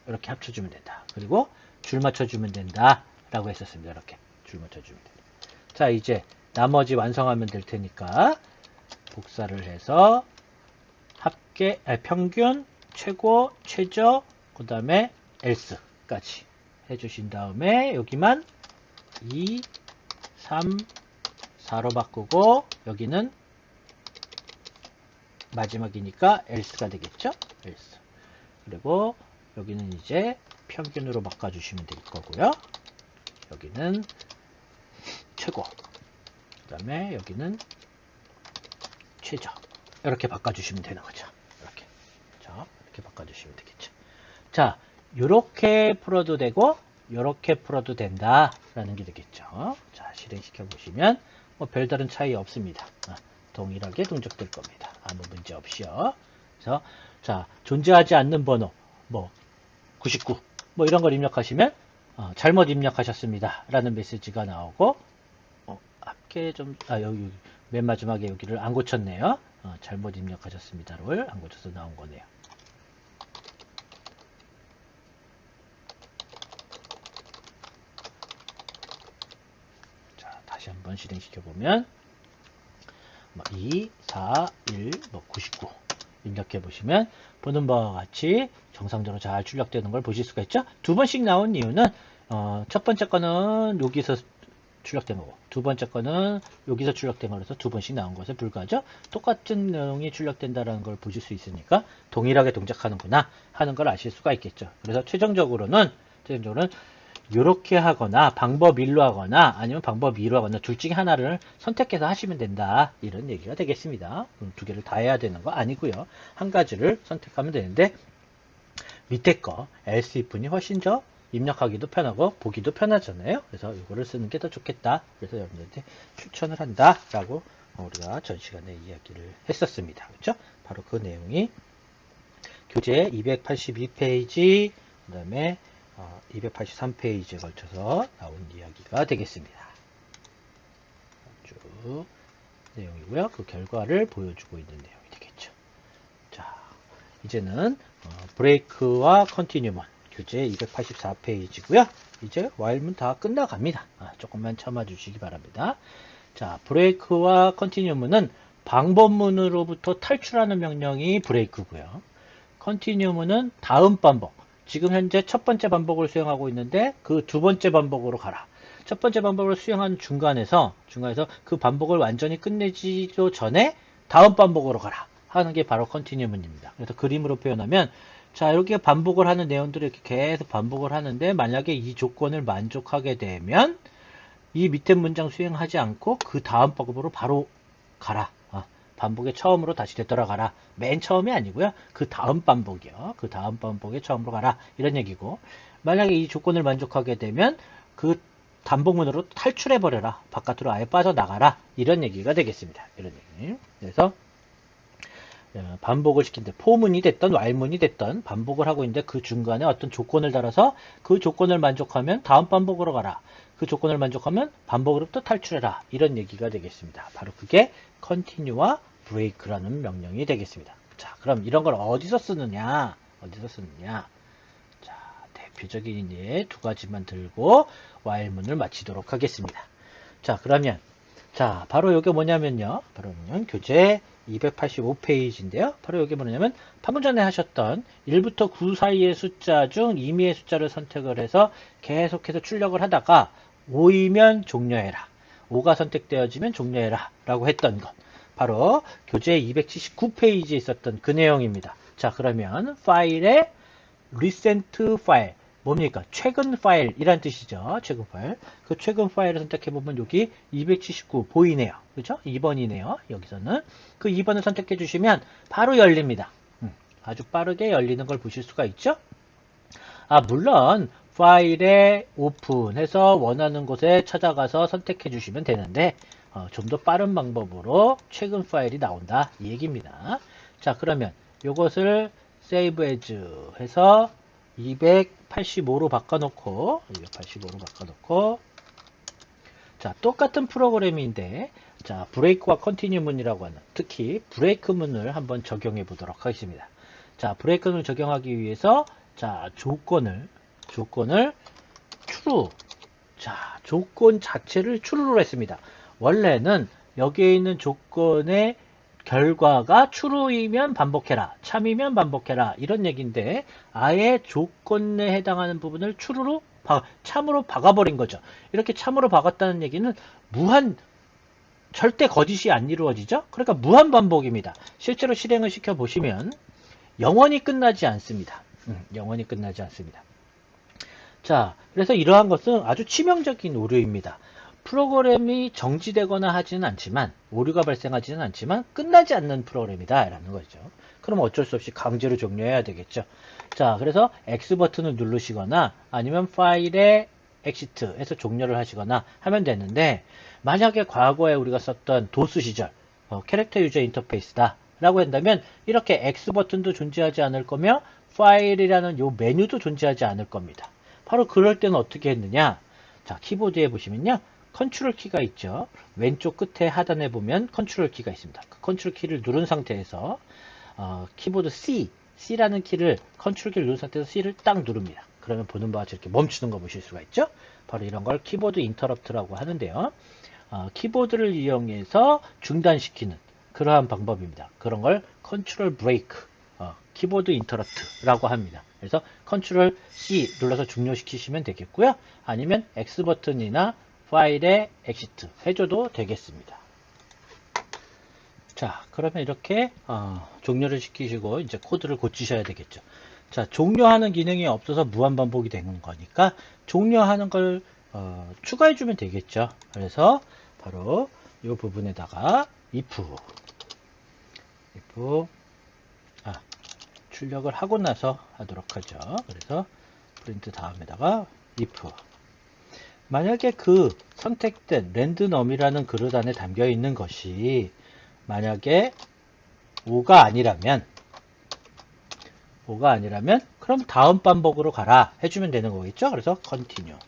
이렇게 합쳐주면 된다. 그리고 줄 맞춰주면 된다 라고 했었습니다. 이렇게 줄 맞춰주면 된다. 자, 이제 나머지 완성하면 될 테니까 복사를 해서 평균, 최고, 최저, 그 다음에 else까지 해주신 다음에 여기만 2, 3, 4로 바꾸고 여기는 마지막이니까 else가 되겠죠? else. 그리고 여기는 이제 평균으로 바꿔주시면 될 거고요. 여기는 최고, 그 다음에 여기는 최저. 이렇게 바꿔주시면 되는 거죠. 이렇게. 자, 이렇게 바꿔주시면 되겠죠. 자, 요렇게 풀어도 되고 요렇게 풀어도 된다라는 게 되겠죠. 자, 실행시켜 보시면 뭐 별다른 차이 없습니다. 동일하게 동작될 겁니다. 아무 문제 없이요. 그래서 자, 존재하지 않는 번호 뭐 99 뭐 이런 걸 입력하시면 잘못 입력하셨습니다 라는 메시지가 나오고 합계 좀 여기 맨 마지막에 여기를 안 고쳤네요. 잘못 입력하셨습니다를 안 고쳐서 나온 거네요. 자, 다시 한번 실행시켜 보면 2, 4, 1, 99 입력해 보시면 보는 바와 같이 정상적으로 잘 출력되는 걸 보실 수가 있죠. 두 번씩 나온 이유는 첫 번째 거는 여기서 출력된 거고 두 번째 거는 여기서 출력된 거라서 두 번씩 나온 것에 불과하죠. 똑같은 내용이 출력된다는 걸 보실 수 있으니까 동일하게 동작하는구나 하는 걸 아실 수가 있겠죠. 그래서 최종적으로는 이렇게 하거나 방법 1로 하거나 아니면 방법 2로 하거나 둘 중에 하나를 선택해서 하시면 된다. 이런 얘기가 되겠습니다. 두 개를 다 해야 되는 거 아니고요. 한 가지를 선택하면 되는데 밑에 거 else if니 훨씬 더 입력하기도 편하고 보기도 편하잖아요. 그래서 이거를 쓰는 게 더 좋겠다. 그래서 여러분들한테 추천을 한다 라고 우리가 전 시간에 이야기를 했었습니다. 그렇죠? 바로 그 내용이 교재 282페이지 그 다음에 283페이지에 걸쳐서 나온 이야기가 되겠습니다. 쭉 내용이고요. 그 결과를 보여주고 있는 내용이 되겠죠. 자, 이제는 브레이크와 컨티뉴먼 교재 284페이지고요. 이제 while문 다 끝나갑니다. 조금만 참아주시기 바랍니다. 자, 브레이크와 컨티뉴먼은 방법문으로부터 탈출하는 명령이 브레이크고요. 컨티뉴먼은 다음 반복. 지금 현재 첫 번째 반복을 수행하고 있는데 그 두 번째 반복으로 가라. 첫 번째 반복을 수행하는 중간에서 그 반복을 완전히 끝내지도 전에 다음 반복으로 가라 하는 게 바로 컨티뉴먼입니다. 그래서 그림으로 표현하면 자, 이렇게 반복을 하는 내용들을 이렇게 계속 반복을 하는데 만약에 이 조건을 만족하게 되면 이 밑에 문장 수행하지 않고 그 다음 반복으로 바로 가라. 반복의 처음으로 다시 되돌아가라. 맨 처음이 아니고요. 그 다음 반복이요. 그 다음 반복의 처음으로 가라. 이런 얘기고 만약에 이 조건을 만족하게 되면 그 반복문으로 탈출해버려라. 바깥으로 아예 빠져나가라. 이런 얘기가 되겠습니다. 이런 얘기. 그래서 반복을 시킨데 포문이 됐던 while문이 됐던 반복을 하고 있는데 그 중간에 어떤 조건을 달아서 그 조건을 만족하면 다음 반복으로 가라. 그 조건을 만족하면 반복으로부터 탈출해라. 이런 얘기가 되겠습니다. 바로 그게 continue와 break라는 명령이 되겠습니다. 자, 그럼 이런 걸 어디서 쓰느냐? 자, 대표적인 예 두 가지만 들고 while문을 마치도록 하겠습니다. 자, 그러면 자, 바로 이게 뭐냐면요. 바로 교재 285페이지인데요. 바로 이게 뭐냐면 방금 전에 하셨던 1부터 9 사이의 숫자 중 임의의 숫자를 선택을 해서 계속해서 출력을 하다가 5이면 종료해라. 5가 선택되어지면 종료해라. 라고 했던 것. 바로 교재 279페이지에 있었던 그 내용입니다. 자, 그러면 파일에 recent 파일 뭡니까? 최근 파일이란 뜻이죠. 최근 파일. 그 최근 파일을 선택해보면 여기 279 보이네요. 그죠? 2번이네요. 여기서는. 그 2번을 선택해 주시면 바로 열립니다. 아주 빠르게 열리는 걸 보실 수가 있죠? 물론 파일에 오픈해서 원하는 곳에 찾아가서 선택해 주시면 되는데 좀 더 빠른 방법으로 최근 파일이 나온다. 이 얘기입니다. 자, 그러면 이것을 save as 해서 285로 바꿔놓고 자, 똑같은 프로그램인데 자, 브레이크와 컨티뉴문이라고 하는 특히 브레이크문을 한번 적용해 보도록 하겠습니다. 자, 브레이크문을 적용하기 위해서 자, 조건을 true 자, 조건 자체를 true로 했습니다. 원래는 여기에 있는 조건의 결과가 true이면 반복해라, 참이면 반복해라 이런 얘기인데 아예 조건에 해당하는 부분을 true로 참으로 박아버린 거죠. 이렇게 참으로 박았다는 얘기는 절대 거짓이 안 이루어지죠. 그러니까 무한 반복입니다. 실제로 실행을 시켜보시면 영원히 끝나지 않습니다. 영원히 끝나지 않습니다. 자, 그래서 이러한 것은 아주 치명적인 오류입니다. 프로그램이 정지되거나 하지는 않지만 오류가 발생하지는 않지만 끝나지 않는 프로그램이다 라는 거죠. 그럼 어쩔 수 없이 강제로 종료해야 되겠죠. 자, 그래서 X 버튼을 누르시거나 아니면 파일에 exit 해서 종료를 하시거나 하면 되는데 만약에 과거에 우리가 썼던 도스 시절 캐릭터 유저 인터페이스다 라고 한다면 이렇게 X 버튼도 존재하지 않을 거며 파일이라는 요 메뉴도 존재하지 않을 겁니다. 바로 그럴 때는 어떻게 했느냐? 자, 키보드에 보시면요. 컨트롤 키가 있죠. 왼쪽 끝에 하단에 보면 컨트롤 키가 있습니다. 그 컨트롤 키를 누른 상태에서 키보드 C라는 키를 컨트롤 키를 누른 상태에서 C를 딱 누릅니다. 그러면 보는 바와 같이 이렇게 멈추는 거 보실 수가 있죠. 바로 이런 걸 키보드 인터럽트라고 하는데요. 키보드를 이용해서 중단시키는 그러한 방법입니다. 그런 걸 컨트롤 브레이크, 키보드 인터럽트라고 합니다. 그래서 컨트롤 C 눌러서 종료시키시면 되겠고요. 아니면 X 버튼이나 파일에 엑시트 해줘도 되겠습니다. 자, 그러면 이렇게 종료를 시키시고 이제 코드를 고치셔야 되겠죠. 자, 종료하는 기능이 없어서 무한반복이 되는 거니까 종료하는 걸 추가해주면 되겠죠. 그래서 바로 이 부분에다가 if 출력을 하고 나서 하도록 하죠. 그래서 프린트 다음에다가 if 만약에 그 선택된 랜드넘이라는 그릇 안에 담겨 있는 것이 만약에 5가 아니라면 그럼 다음 반복으로 가라 해주면 되는 거겠죠. 그래서 continue.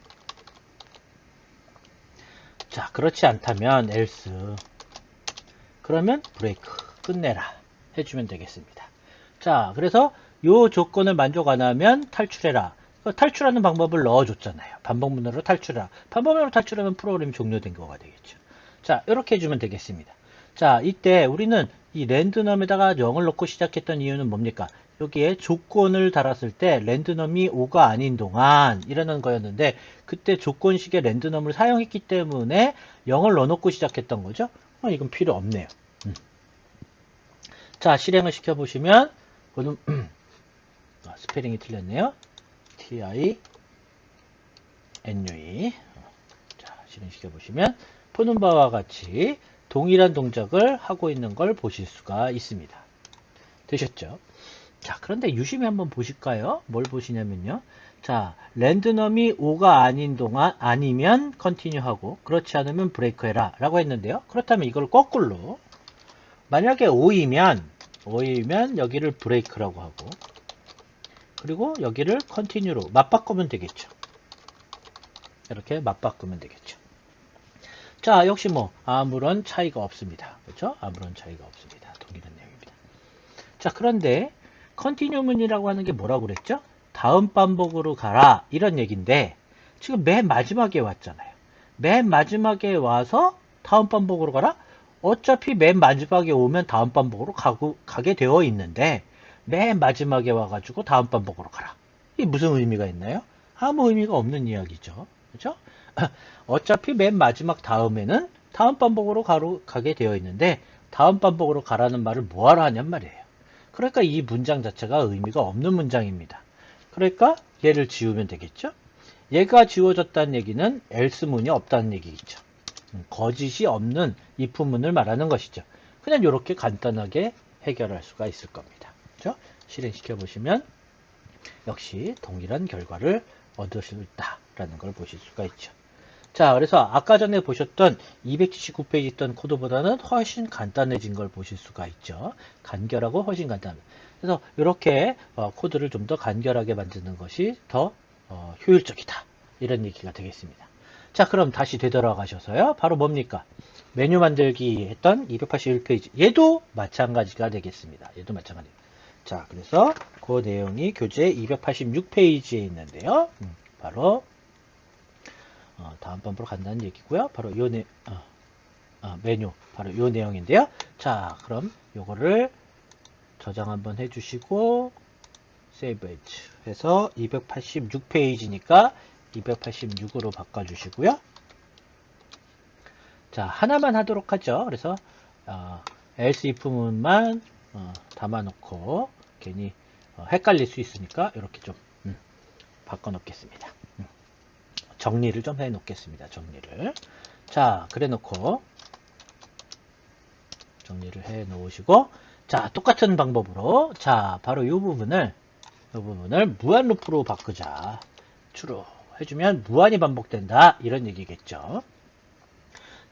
자, 그렇지 않다면 else. 그러면 break 끝내라 해주면 되겠습니다. 자, 그래서 요 조건을 만족 안 하면 탈출해라. 탈출하는 방법을 넣어줬잖아요. 반복문으로 탈출해라. 반복문으로 탈출하면 프로그램이 종료된 거가 되겠죠. 자, 이렇게 해주면 되겠습니다. 자, 이때 우리는 이 랜드넘에다가 0을 넣고 시작했던 이유는 뭡니까? 여기에 조건을 달았을 때 랜드넘이 5가 아닌 동안 이라는 거였는데 그때 조건식의 랜드넘을 사용했기 때문에 0을 넣어놓고 시작했던 거죠. 이건 필요 없네요. 자, 실행을 시켜보시면 스페링이 틀렸네요. TINUE. 자, 실행시켜보시면 보는 바와 같이 동일한 동작을 하고 있는 걸 보실 수가 있습니다. 되셨죠? 자, 그런데 유심히 한번 보실까요? 뭘 보시냐면요. 자, 랜드넘이 5가 아닌 동안 아니면 컨티뉴 하고 그렇지 않으면 브레이크 해라 라고 했는데요. 그렇다면 이걸 거꾸로 만약에 5이면 여기를 브레이크라고 하고 그리고 여기를 컨티뉴로 맞바꾸면 되겠죠. 이렇게 맞바꾸면 되겠죠. 자, 역시 뭐 아무런 차이가 없습니다. 그렇죠? 아무런 차이가 없습니다. 동일한 내용입니다. 자, 그런데 컨티뉴문이라고 하는 게 뭐라고 그랬죠? 다음 반복으로 가라 이런 얘기인데 지금 맨 마지막에 왔잖아요. 맨 마지막에 와서 다음 반복으로 가라? 어차피 맨 마지막에 오면 다음 반복으로 가게 되어 있는데 맨 마지막에 와가지고 다음 반복으로 가라. 이게 무슨 의미가 있나요? 아무 의미가 없는 이야기죠. 그렇죠? 어차피 맨 마지막 다음에는 다음 반복으로 가게 되어 있는데 다음 반복으로 가라는 말을 뭐하러 하냔 말이에요. 그러니까 이 문장 자체가 의미가 없는 문장입니다. 그러니까 얘를 지우면 되겠죠? 얘가 지워졌다는 얘기는 else문이 없다는 얘기겠죠. 거짓이 없는 if문을 말하는 것이죠. 그냥 이렇게 간단하게 해결할 수가 있을 겁니다. 그렇죠? 실행시켜 보시면 역시 동일한 결과를 얻을 수 있다라는 걸 보실 수가 있죠. 자, 그래서 아까 전에 보셨던 279페이지 있던 코드보다는 훨씬 간단해진 걸 보실 수가 있죠. 간결하고 훨씬 간단합니다. 그래서 이렇게 코드를 좀 더 간결하게 만드는 것이 더 효율적이다. 이런 얘기가 되겠습니다. 자, 그럼 다시 되돌아가셔서요. 바로 뭡니까? 메뉴 만들기 했던 281페이지. 얘도 마찬가지가 되겠습니다. 얘도 마찬가지. 자, 그래서 그 내용이 교재 286페이지에 있는데요. 바로 다음 번으로 간다는 얘기고요. 바로 요 메뉴 바로 요 내용인데요. 자, 그럼 요거를 저장 한번 해주시고 세이브 해서 286페이지니까 286으로 바꿔주시고요. 자, 하나만 하도록 하죠. 그래서 else if문만 담아놓고 괜히 헷갈릴 수 있으니까 이렇게 좀 바꿔 놓겠습니다. 정리를 좀 해 놓겠습니다. 정리를. 자, 그래 놓고 정리를 해 놓으시고 자, 똑같은 방법으로 자, 바로 이 부분을 무한 루프로 바꾸자. true 해주면 무한히 반복된다. 이런 얘기겠죠.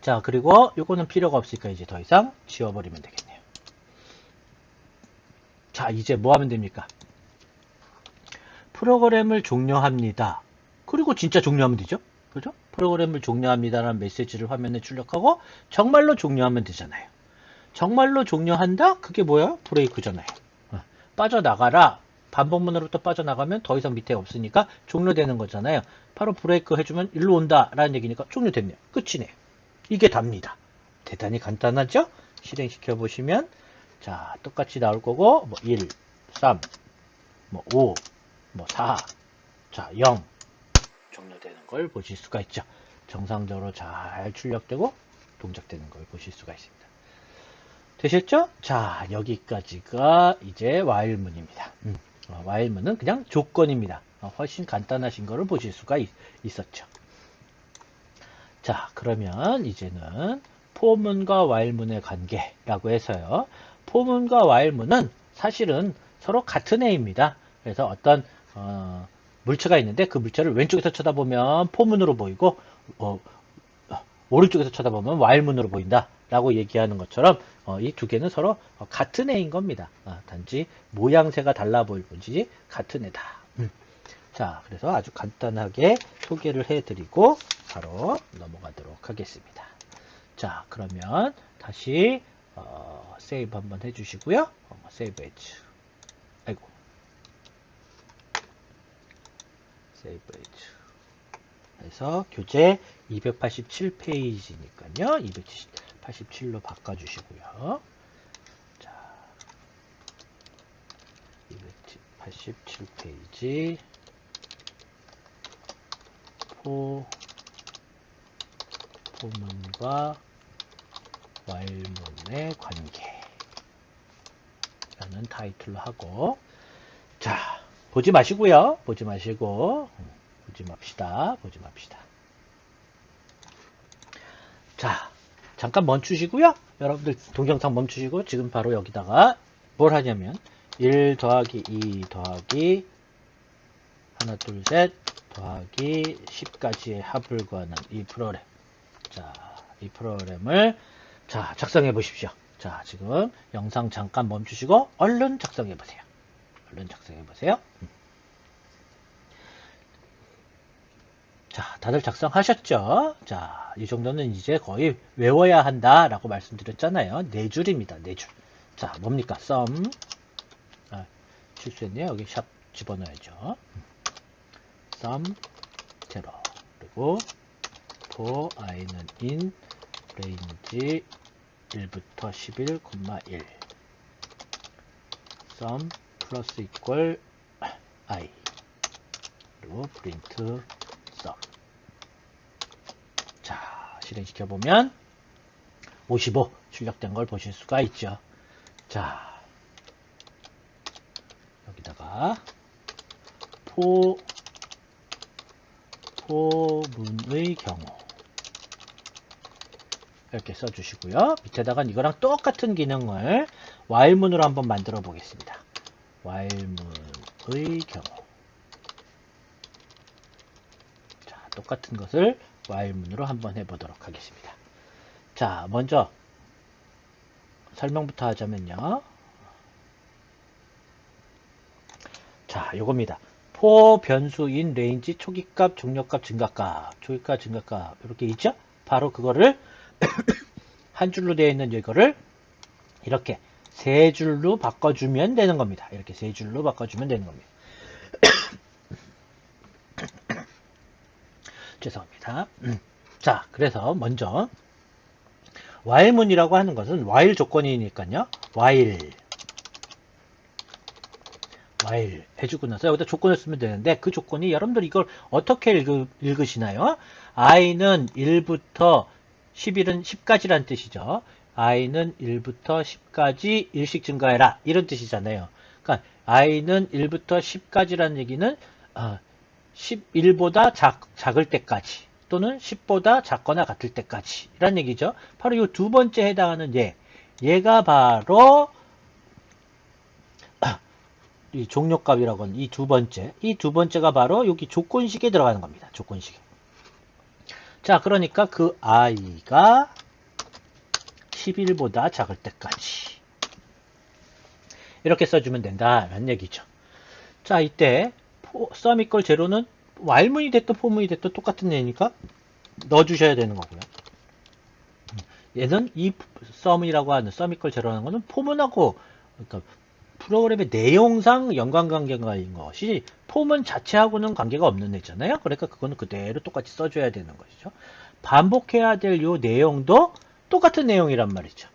자, 그리고 요거는 필요가 없으니까 이제 더 이상 지워버리면 되겠네요. 자, 이제 뭐 하면 됩니까? 프로그램을 종료합니다. 그리고 진짜 종료하면 되죠? 그죠? 프로그램을 종료합니다라는 메시지를 화면에 출력하고 정말로 종료하면 되잖아요. 정말로 종료한다? 그게 뭐야? 브레이크잖아요. 빠져나가라. 반복문으로부터 빠져나가면 더 이상 밑에 없으니까 종료되는 거잖아요. 바로 브레이크 해주면 일로 온다 라는 얘기니까 종료됐네요. 끝이네요. 이게 답니다. 대단히 간단하죠? 실행시켜 보시면 자, 똑같이 나올 거고 뭐 1, 3, 뭐 5, 뭐 4, 자, 0 종료되는 걸 보실 수가 있죠. 정상적으로 잘 출력되고 동작되는 걸 보실 수가 있습니다. 되셨죠? 자, 여기까지가 이제 while문입니다. while문은 그냥 조건입니다. 훨씬 간단하신 거를 보실 수가 있었죠. 자, 그러면 이제는 포문과 while문의 관계라고 해서요. 포문과 while문은 사실은 서로 같은 애입니다. 그래서 어떤 물체가 있는데 그 물체를 왼쪽에서 쳐다보면 포문으로 보이고 오른쪽에서 쳐다보면 while문으로 보인다 라고 얘기하는 것처럼 이 두 개는 서로 같은 애인 겁니다. 단지 모양새가 달라 보일 뿐이지 같은 애다. 자, 그래서 아주 간단하게 소개를 해드리고 바로 넘어가도록 하겠습니다. 자, 그러면 다시 세이브 한번 해주시고요. 세이브 에즈. 아이고. 세이브 에즈. 그래서 교재 287페이지니까요. 287로 바꿔주시고요. 자, 287페이지. 포문과 while문의 관계 라는 타이틀로 하고, 자, 보지 마시고요. 보지 마시고 보지 맙시다. 보지 맙시다. 자, 잠깐 멈추시고요. 여러분들 동영상 멈추시고 지금 바로 여기다가 뭘 하냐면 1 더하기 2 더하기 하나 둘 셋 더하기 10까지의 합을 구하는 이 프로그램. 자, 이 프로그램을 자, 작성해 보십시오. 자, 지금 영상 잠깐 멈추시고 얼른 작성해 보세요. 얼른 작성해 보세요. 자, 다들 작성하셨죠? 자, 이 정도는 이제 거의 외워야 한다 라고 말씀드렸잖아요. 4줄입니다. 4줄. 자, 뭡니까? sum. 실수했네요. 여기 샵 집어넣어야죠. sum 0. 그리고 for i는 in range 1부터 11, 1 sum 플러스 equal i 그리고 print sum. 자, 실행시켜보면 55 출력된 걸 보실 수가 있죠. 자, 여기다가 포문의 경우 이렇게 써주시고요. 밑에다가 이거랑 똑같은 기능을 while문으로 한번 만들어 보겠습니다. while문의 경우. 자, 똑같은 것을 while문으로 한번 해보도록 하겠습니다. 자, 먼저 설명부터 하자면요. 자, 요겁니다. 포 변수인 레인지 초기값, 종료값, 증가값, 초기값, 증가값 이렇게 있죠? 바로 그거를 한 줄로 되어 있는 이거를 이렇게 세 줄로 바꿔주면 되는 겁니다. 이렇게 세 줄로 바꿔주면 되는 겁니다. 죄송합니다. 자, 그래서 먼저 while문이라고 하는 것은 while 조건이니까요. while 해주고 나서 여기다 조건을 쓰면 되는데 그 조건이 여러분들 이걸 어떻게 읽으시나요? i는 1부터 10까지란 뜻이죠. i는 1부터 10까지 일씩 증가해라 이런 뜻이잖아요. 그러니까 i는 1부터 10까지라는 얘기는 11보다 작을 때까지 또는 10보다 작거나 같을 때까지 이란 얘기죠. 바로 이 두 번째 해당하는 얘가 바로 이 종료값이라고 하는 이 두 번째가 바로 여기 조건식에 들어가는 겁니다. 조건식에. 자, 그러니까 그 i가 11보다 작을 때까지 이렇게 써주면 된다라는 얘기죠. 자, 이때 sum equal 0는 while문이 됐든 for문이 됐든 똑같은 애니까 넣어주셔야 되는 거고요. 얘는 이 sum이라고 하는 sum equal 0라는 거는 for문하고 그러니까 프로그램의 내용상 연관관계가 있는 것이 포문 자체하고는 관계가 없는 애잖아요. 그러니까 그거는 그대로 똑같이 써줘야 되는 것이죠. 반복해야 될 요 내용도 똑같은 내용이란 말이죠.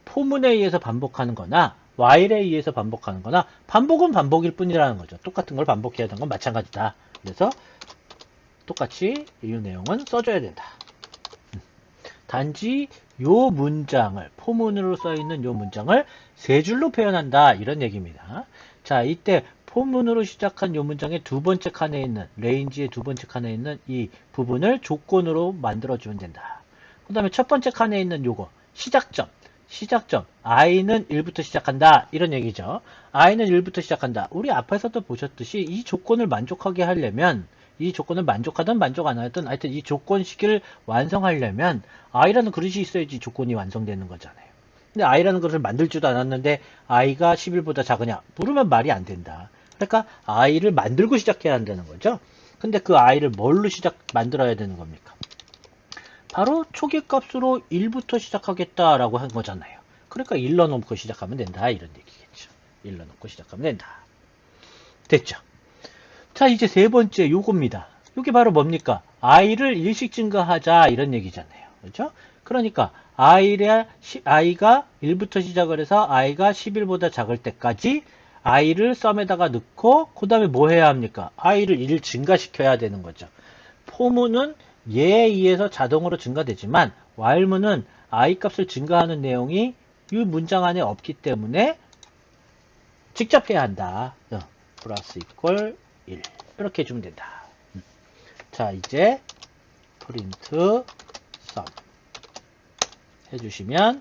포문에 의해서 반복하는 거나 while에 의해서 반복하는 거나 반복은 반복일 뿐이라는 거죠. 똑같은 걸 반복해야 되는 건 마찬가지다. 그래서 똑같이 이 내용은 써줘야 된다. 단지 요 문장을 포문으로 써있는 요 문장을 세 줄로 표현한다 이런 얘기입니다. 자, 이때 포문으로 시작한 요 문장의 두 번째 칸에 있는 레인지의 두 번째 칸에 있는 이 부분을 조건으로 만들어주면 된다. 그 다음에 첫 번째 칸에 있는 요거 시작점 i는 1부터 시작한다 이런 얘기죠. i는 1부터 시작한다. 우리 앞에서도 보셨듯이 이 조건을 만족하게 하려면 이 조건을 만족하든 만족 안 하든 하여튼 이 조건식을 완성하려면 i라는 그릇이 있어야지 조건이 완성되는 거잖아요. 근데 i라는 그릇을 만들지도 않았는데 i가 11보다 작으냐 물으면 말이 안 된다. 그러니까 i를 만들고 시작해야 한다는 거죠. 근데 그 i를 뭘로 만들어야 되는 겁니까? 바로 초기 값으로 1부터 시작하겠다라고 한 거잖아요. 그러니까 1 넣어놓고 시작하면 된다 이런 얘기겠죠. 1 넣어놓고 시작하면 된다. 됐죠? 자, 이제 세 번째 요겁니다. 요게 바로 뭡니까? i를 1씩 증가하자 이런 얘기잖아요. 그렇죠? 그러니까 i가 1부터 시작을 해서 i가 11보다 작을 때까지 i를 썸에다가 넣고 그 다음에 뭐 해야 합니까? i를 1 증가시켜야 되는 거죠. 포문은 얘에 의해서 자동으로 증가되지만 while문은 i 값을 증가하는 내용이 이 문장 안에 없기 때문에 직접 해야 한다. 플러스 이퀄 1 이렇게 해주면 된다. 자, 이제 프린트 썸 해주시면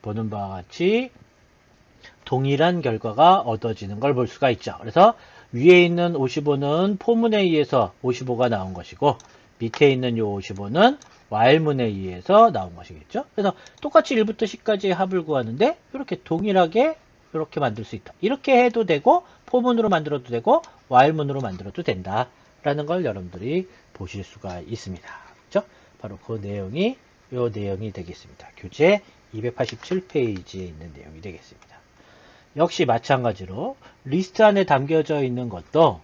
보는 바와 같이 동일한 결과가 얻어지는 걸 볼 수가 있죠. 그래서 위에 있는 55는 포문에 의해서 55가 나온 것이고 밑에 있는 요 55는 while문에 의해서 나온 것이겠죠. 그래서 똑같이 1부터 10까지의 합을 구하는데 이렇게 동일하게 이렇게 만들 수 있다. 이렇게 해도 되고 포문으로 만들어도 되고 while문으로 만들어도 된다. 라는 걸 여러분들이 보실 수가 있습니다. 그렇죠? 바로 그 내용이 요 내용이 되겠습니다. 교재 287페이지에 있는 내용이 되겠습니다. 역시 마찬가지로 리스트 안에 담겨져 있는 것도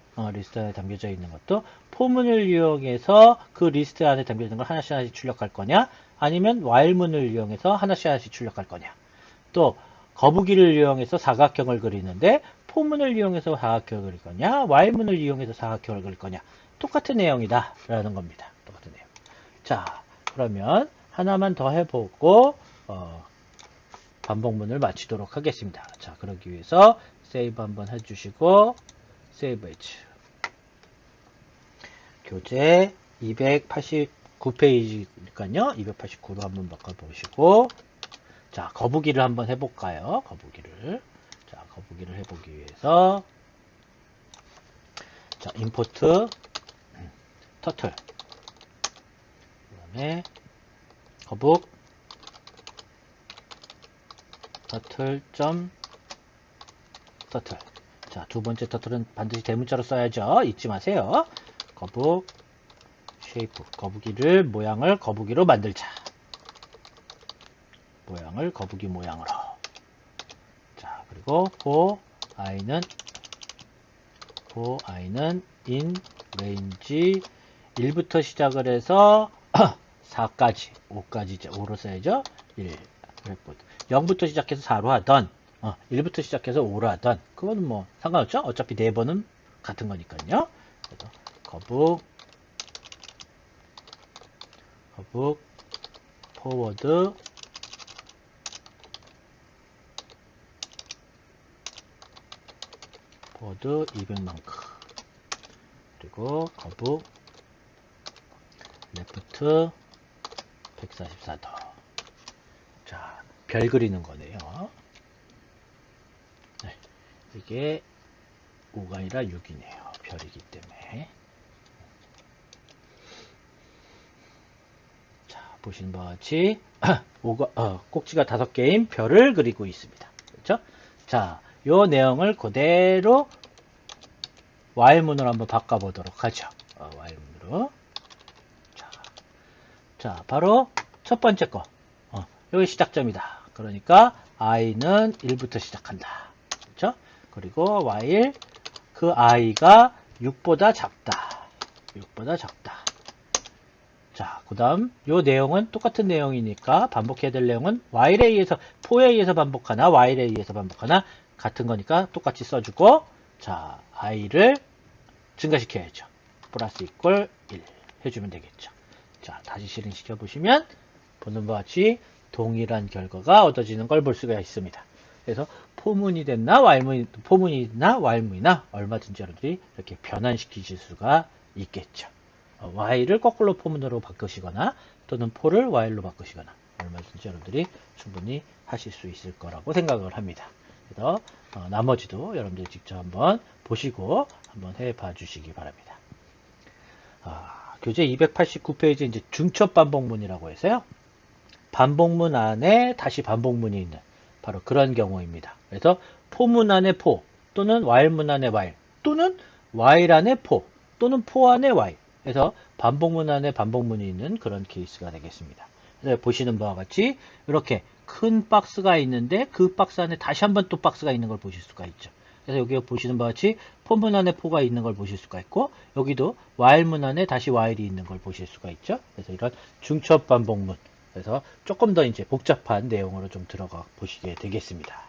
포문을 이용해서 그 리스트 안에 담겨져 있는 걸 하나씩 출력할 거냐 아니면 while문을 이용해서 하나씩 출력할 거냐 또 거북이를 이용해서 사각형을 그리는데 포문을 이용해서 사각형을 그릴 거냐 while문을 이용해서 사각형을 그릴 거냐 똑같은 내용이다 라는 겁니다. 똑같은 내용. 자, 그러면 하나만 더 해보고 반복문을 마치도록 하겠습니다. 자, 그러기 위해서 세이브 한번 해주시고 세이브 해주. 교재 289페이지니까요. 289로 한번 바꿔보시고 자, 거북이를 한번 해볼까요? 거북이를. 자, 거북이를 해보기 위해서 자, 임포트 터틀 그 다음에 거북 터틀.터틀 자, 두 번째 터틀은 반드시 대문자로 써야죠. 잊지 마세요. 거북 쉐이프 거북이를 모양을 거북이로 만들자. 모양을 거북이 모양으로. 자, 그리고 for i는 in range 1부터 시작을 해서 4까지 5까지 5로 써야죠. 1 0부터 시작해서 4로 하던 1부터 시작해서 5로 하던 그거는 뭐 상관없죠. 어차피 4번은 같은 거니까요. 그래서 거북 포워드 포워드 200만큼 그리고 거북 레프트 144도. 자, 별 그리는 거네요. 네, 이게 5가 아니라 6이네요. 별이기 때문에. 자, 보시는 바와 같이 꼭지가 5개인 별을 그리고 있습니다. 그렇죠? 자, 요 내용을 그대로 while문으로 한번 바꿔보도록 하죠. while문으로. 자, 바로 첫 번째 거. 여기 시작점이다. 그러니까 i는 1부터 시작한다. 그렇죠? 그리고 while 그 i가 6보다 작다. 6보다 작다. 자, 그 다음 요 내용은 똑같은 내용이니까 반복해야 될 내용은 while에 의해서 for에 의해서 반복하나 while에 의해서 반복하나 같은 거니까 똑같이 써주고 자, i를 증가시켜야죠. 플러스 이퀄 1 해주면 되겠죠. 자, 다시 실행시켜 보시면 보는 바와 같이 동일한 결과가 얻어지는 걸 볼 수가 있습니다. 그래서 포문이 됐나 포문이나 while문이나 얼마든지 여러분들이 이렇게 변환시키실 수가 있겠죠. y를 거꾸로 포문으로 바꾸시거나 또는 포를 while로 바꾸시거나 얼마든지 여러분들이 충분히 하실 수 있을 거라고 생각을 합니다. 그래서 나머지도 여러분들이 직접 한번 보시고 한번 해봐 주시기 바랍니다. 교재 289페이지 이제 중첩 반복문이라고 해서요. 반복문 안에 다시 반복문이 있는 바로 그런 경우입니다. 그래서 포문 안에 포 또는 while문 안에 while 또는 while 안에 포 또는 포 안에 while 그래서 반복문 안에 반복문이 있는 그런 케이스가 되겠습니다. 그래서 보시는 바와 같이 이렇게 큰 박스가 있는데 그 박스 안에 다시 한번 또 박스가 있는 걸 보실 수가 있죠. 그래서 여기 보시는 바와 같이 포문 안에 포가 있는 걸 보실 수가 있고 여기도 while문 안에 다시 while이 있는 걸 보실 수가 있죠. 그래서 이런 중첩 반복문 그래서 조금 더 이제 복잡한 내용으로 좀 들어가 보시게 되겠습니다.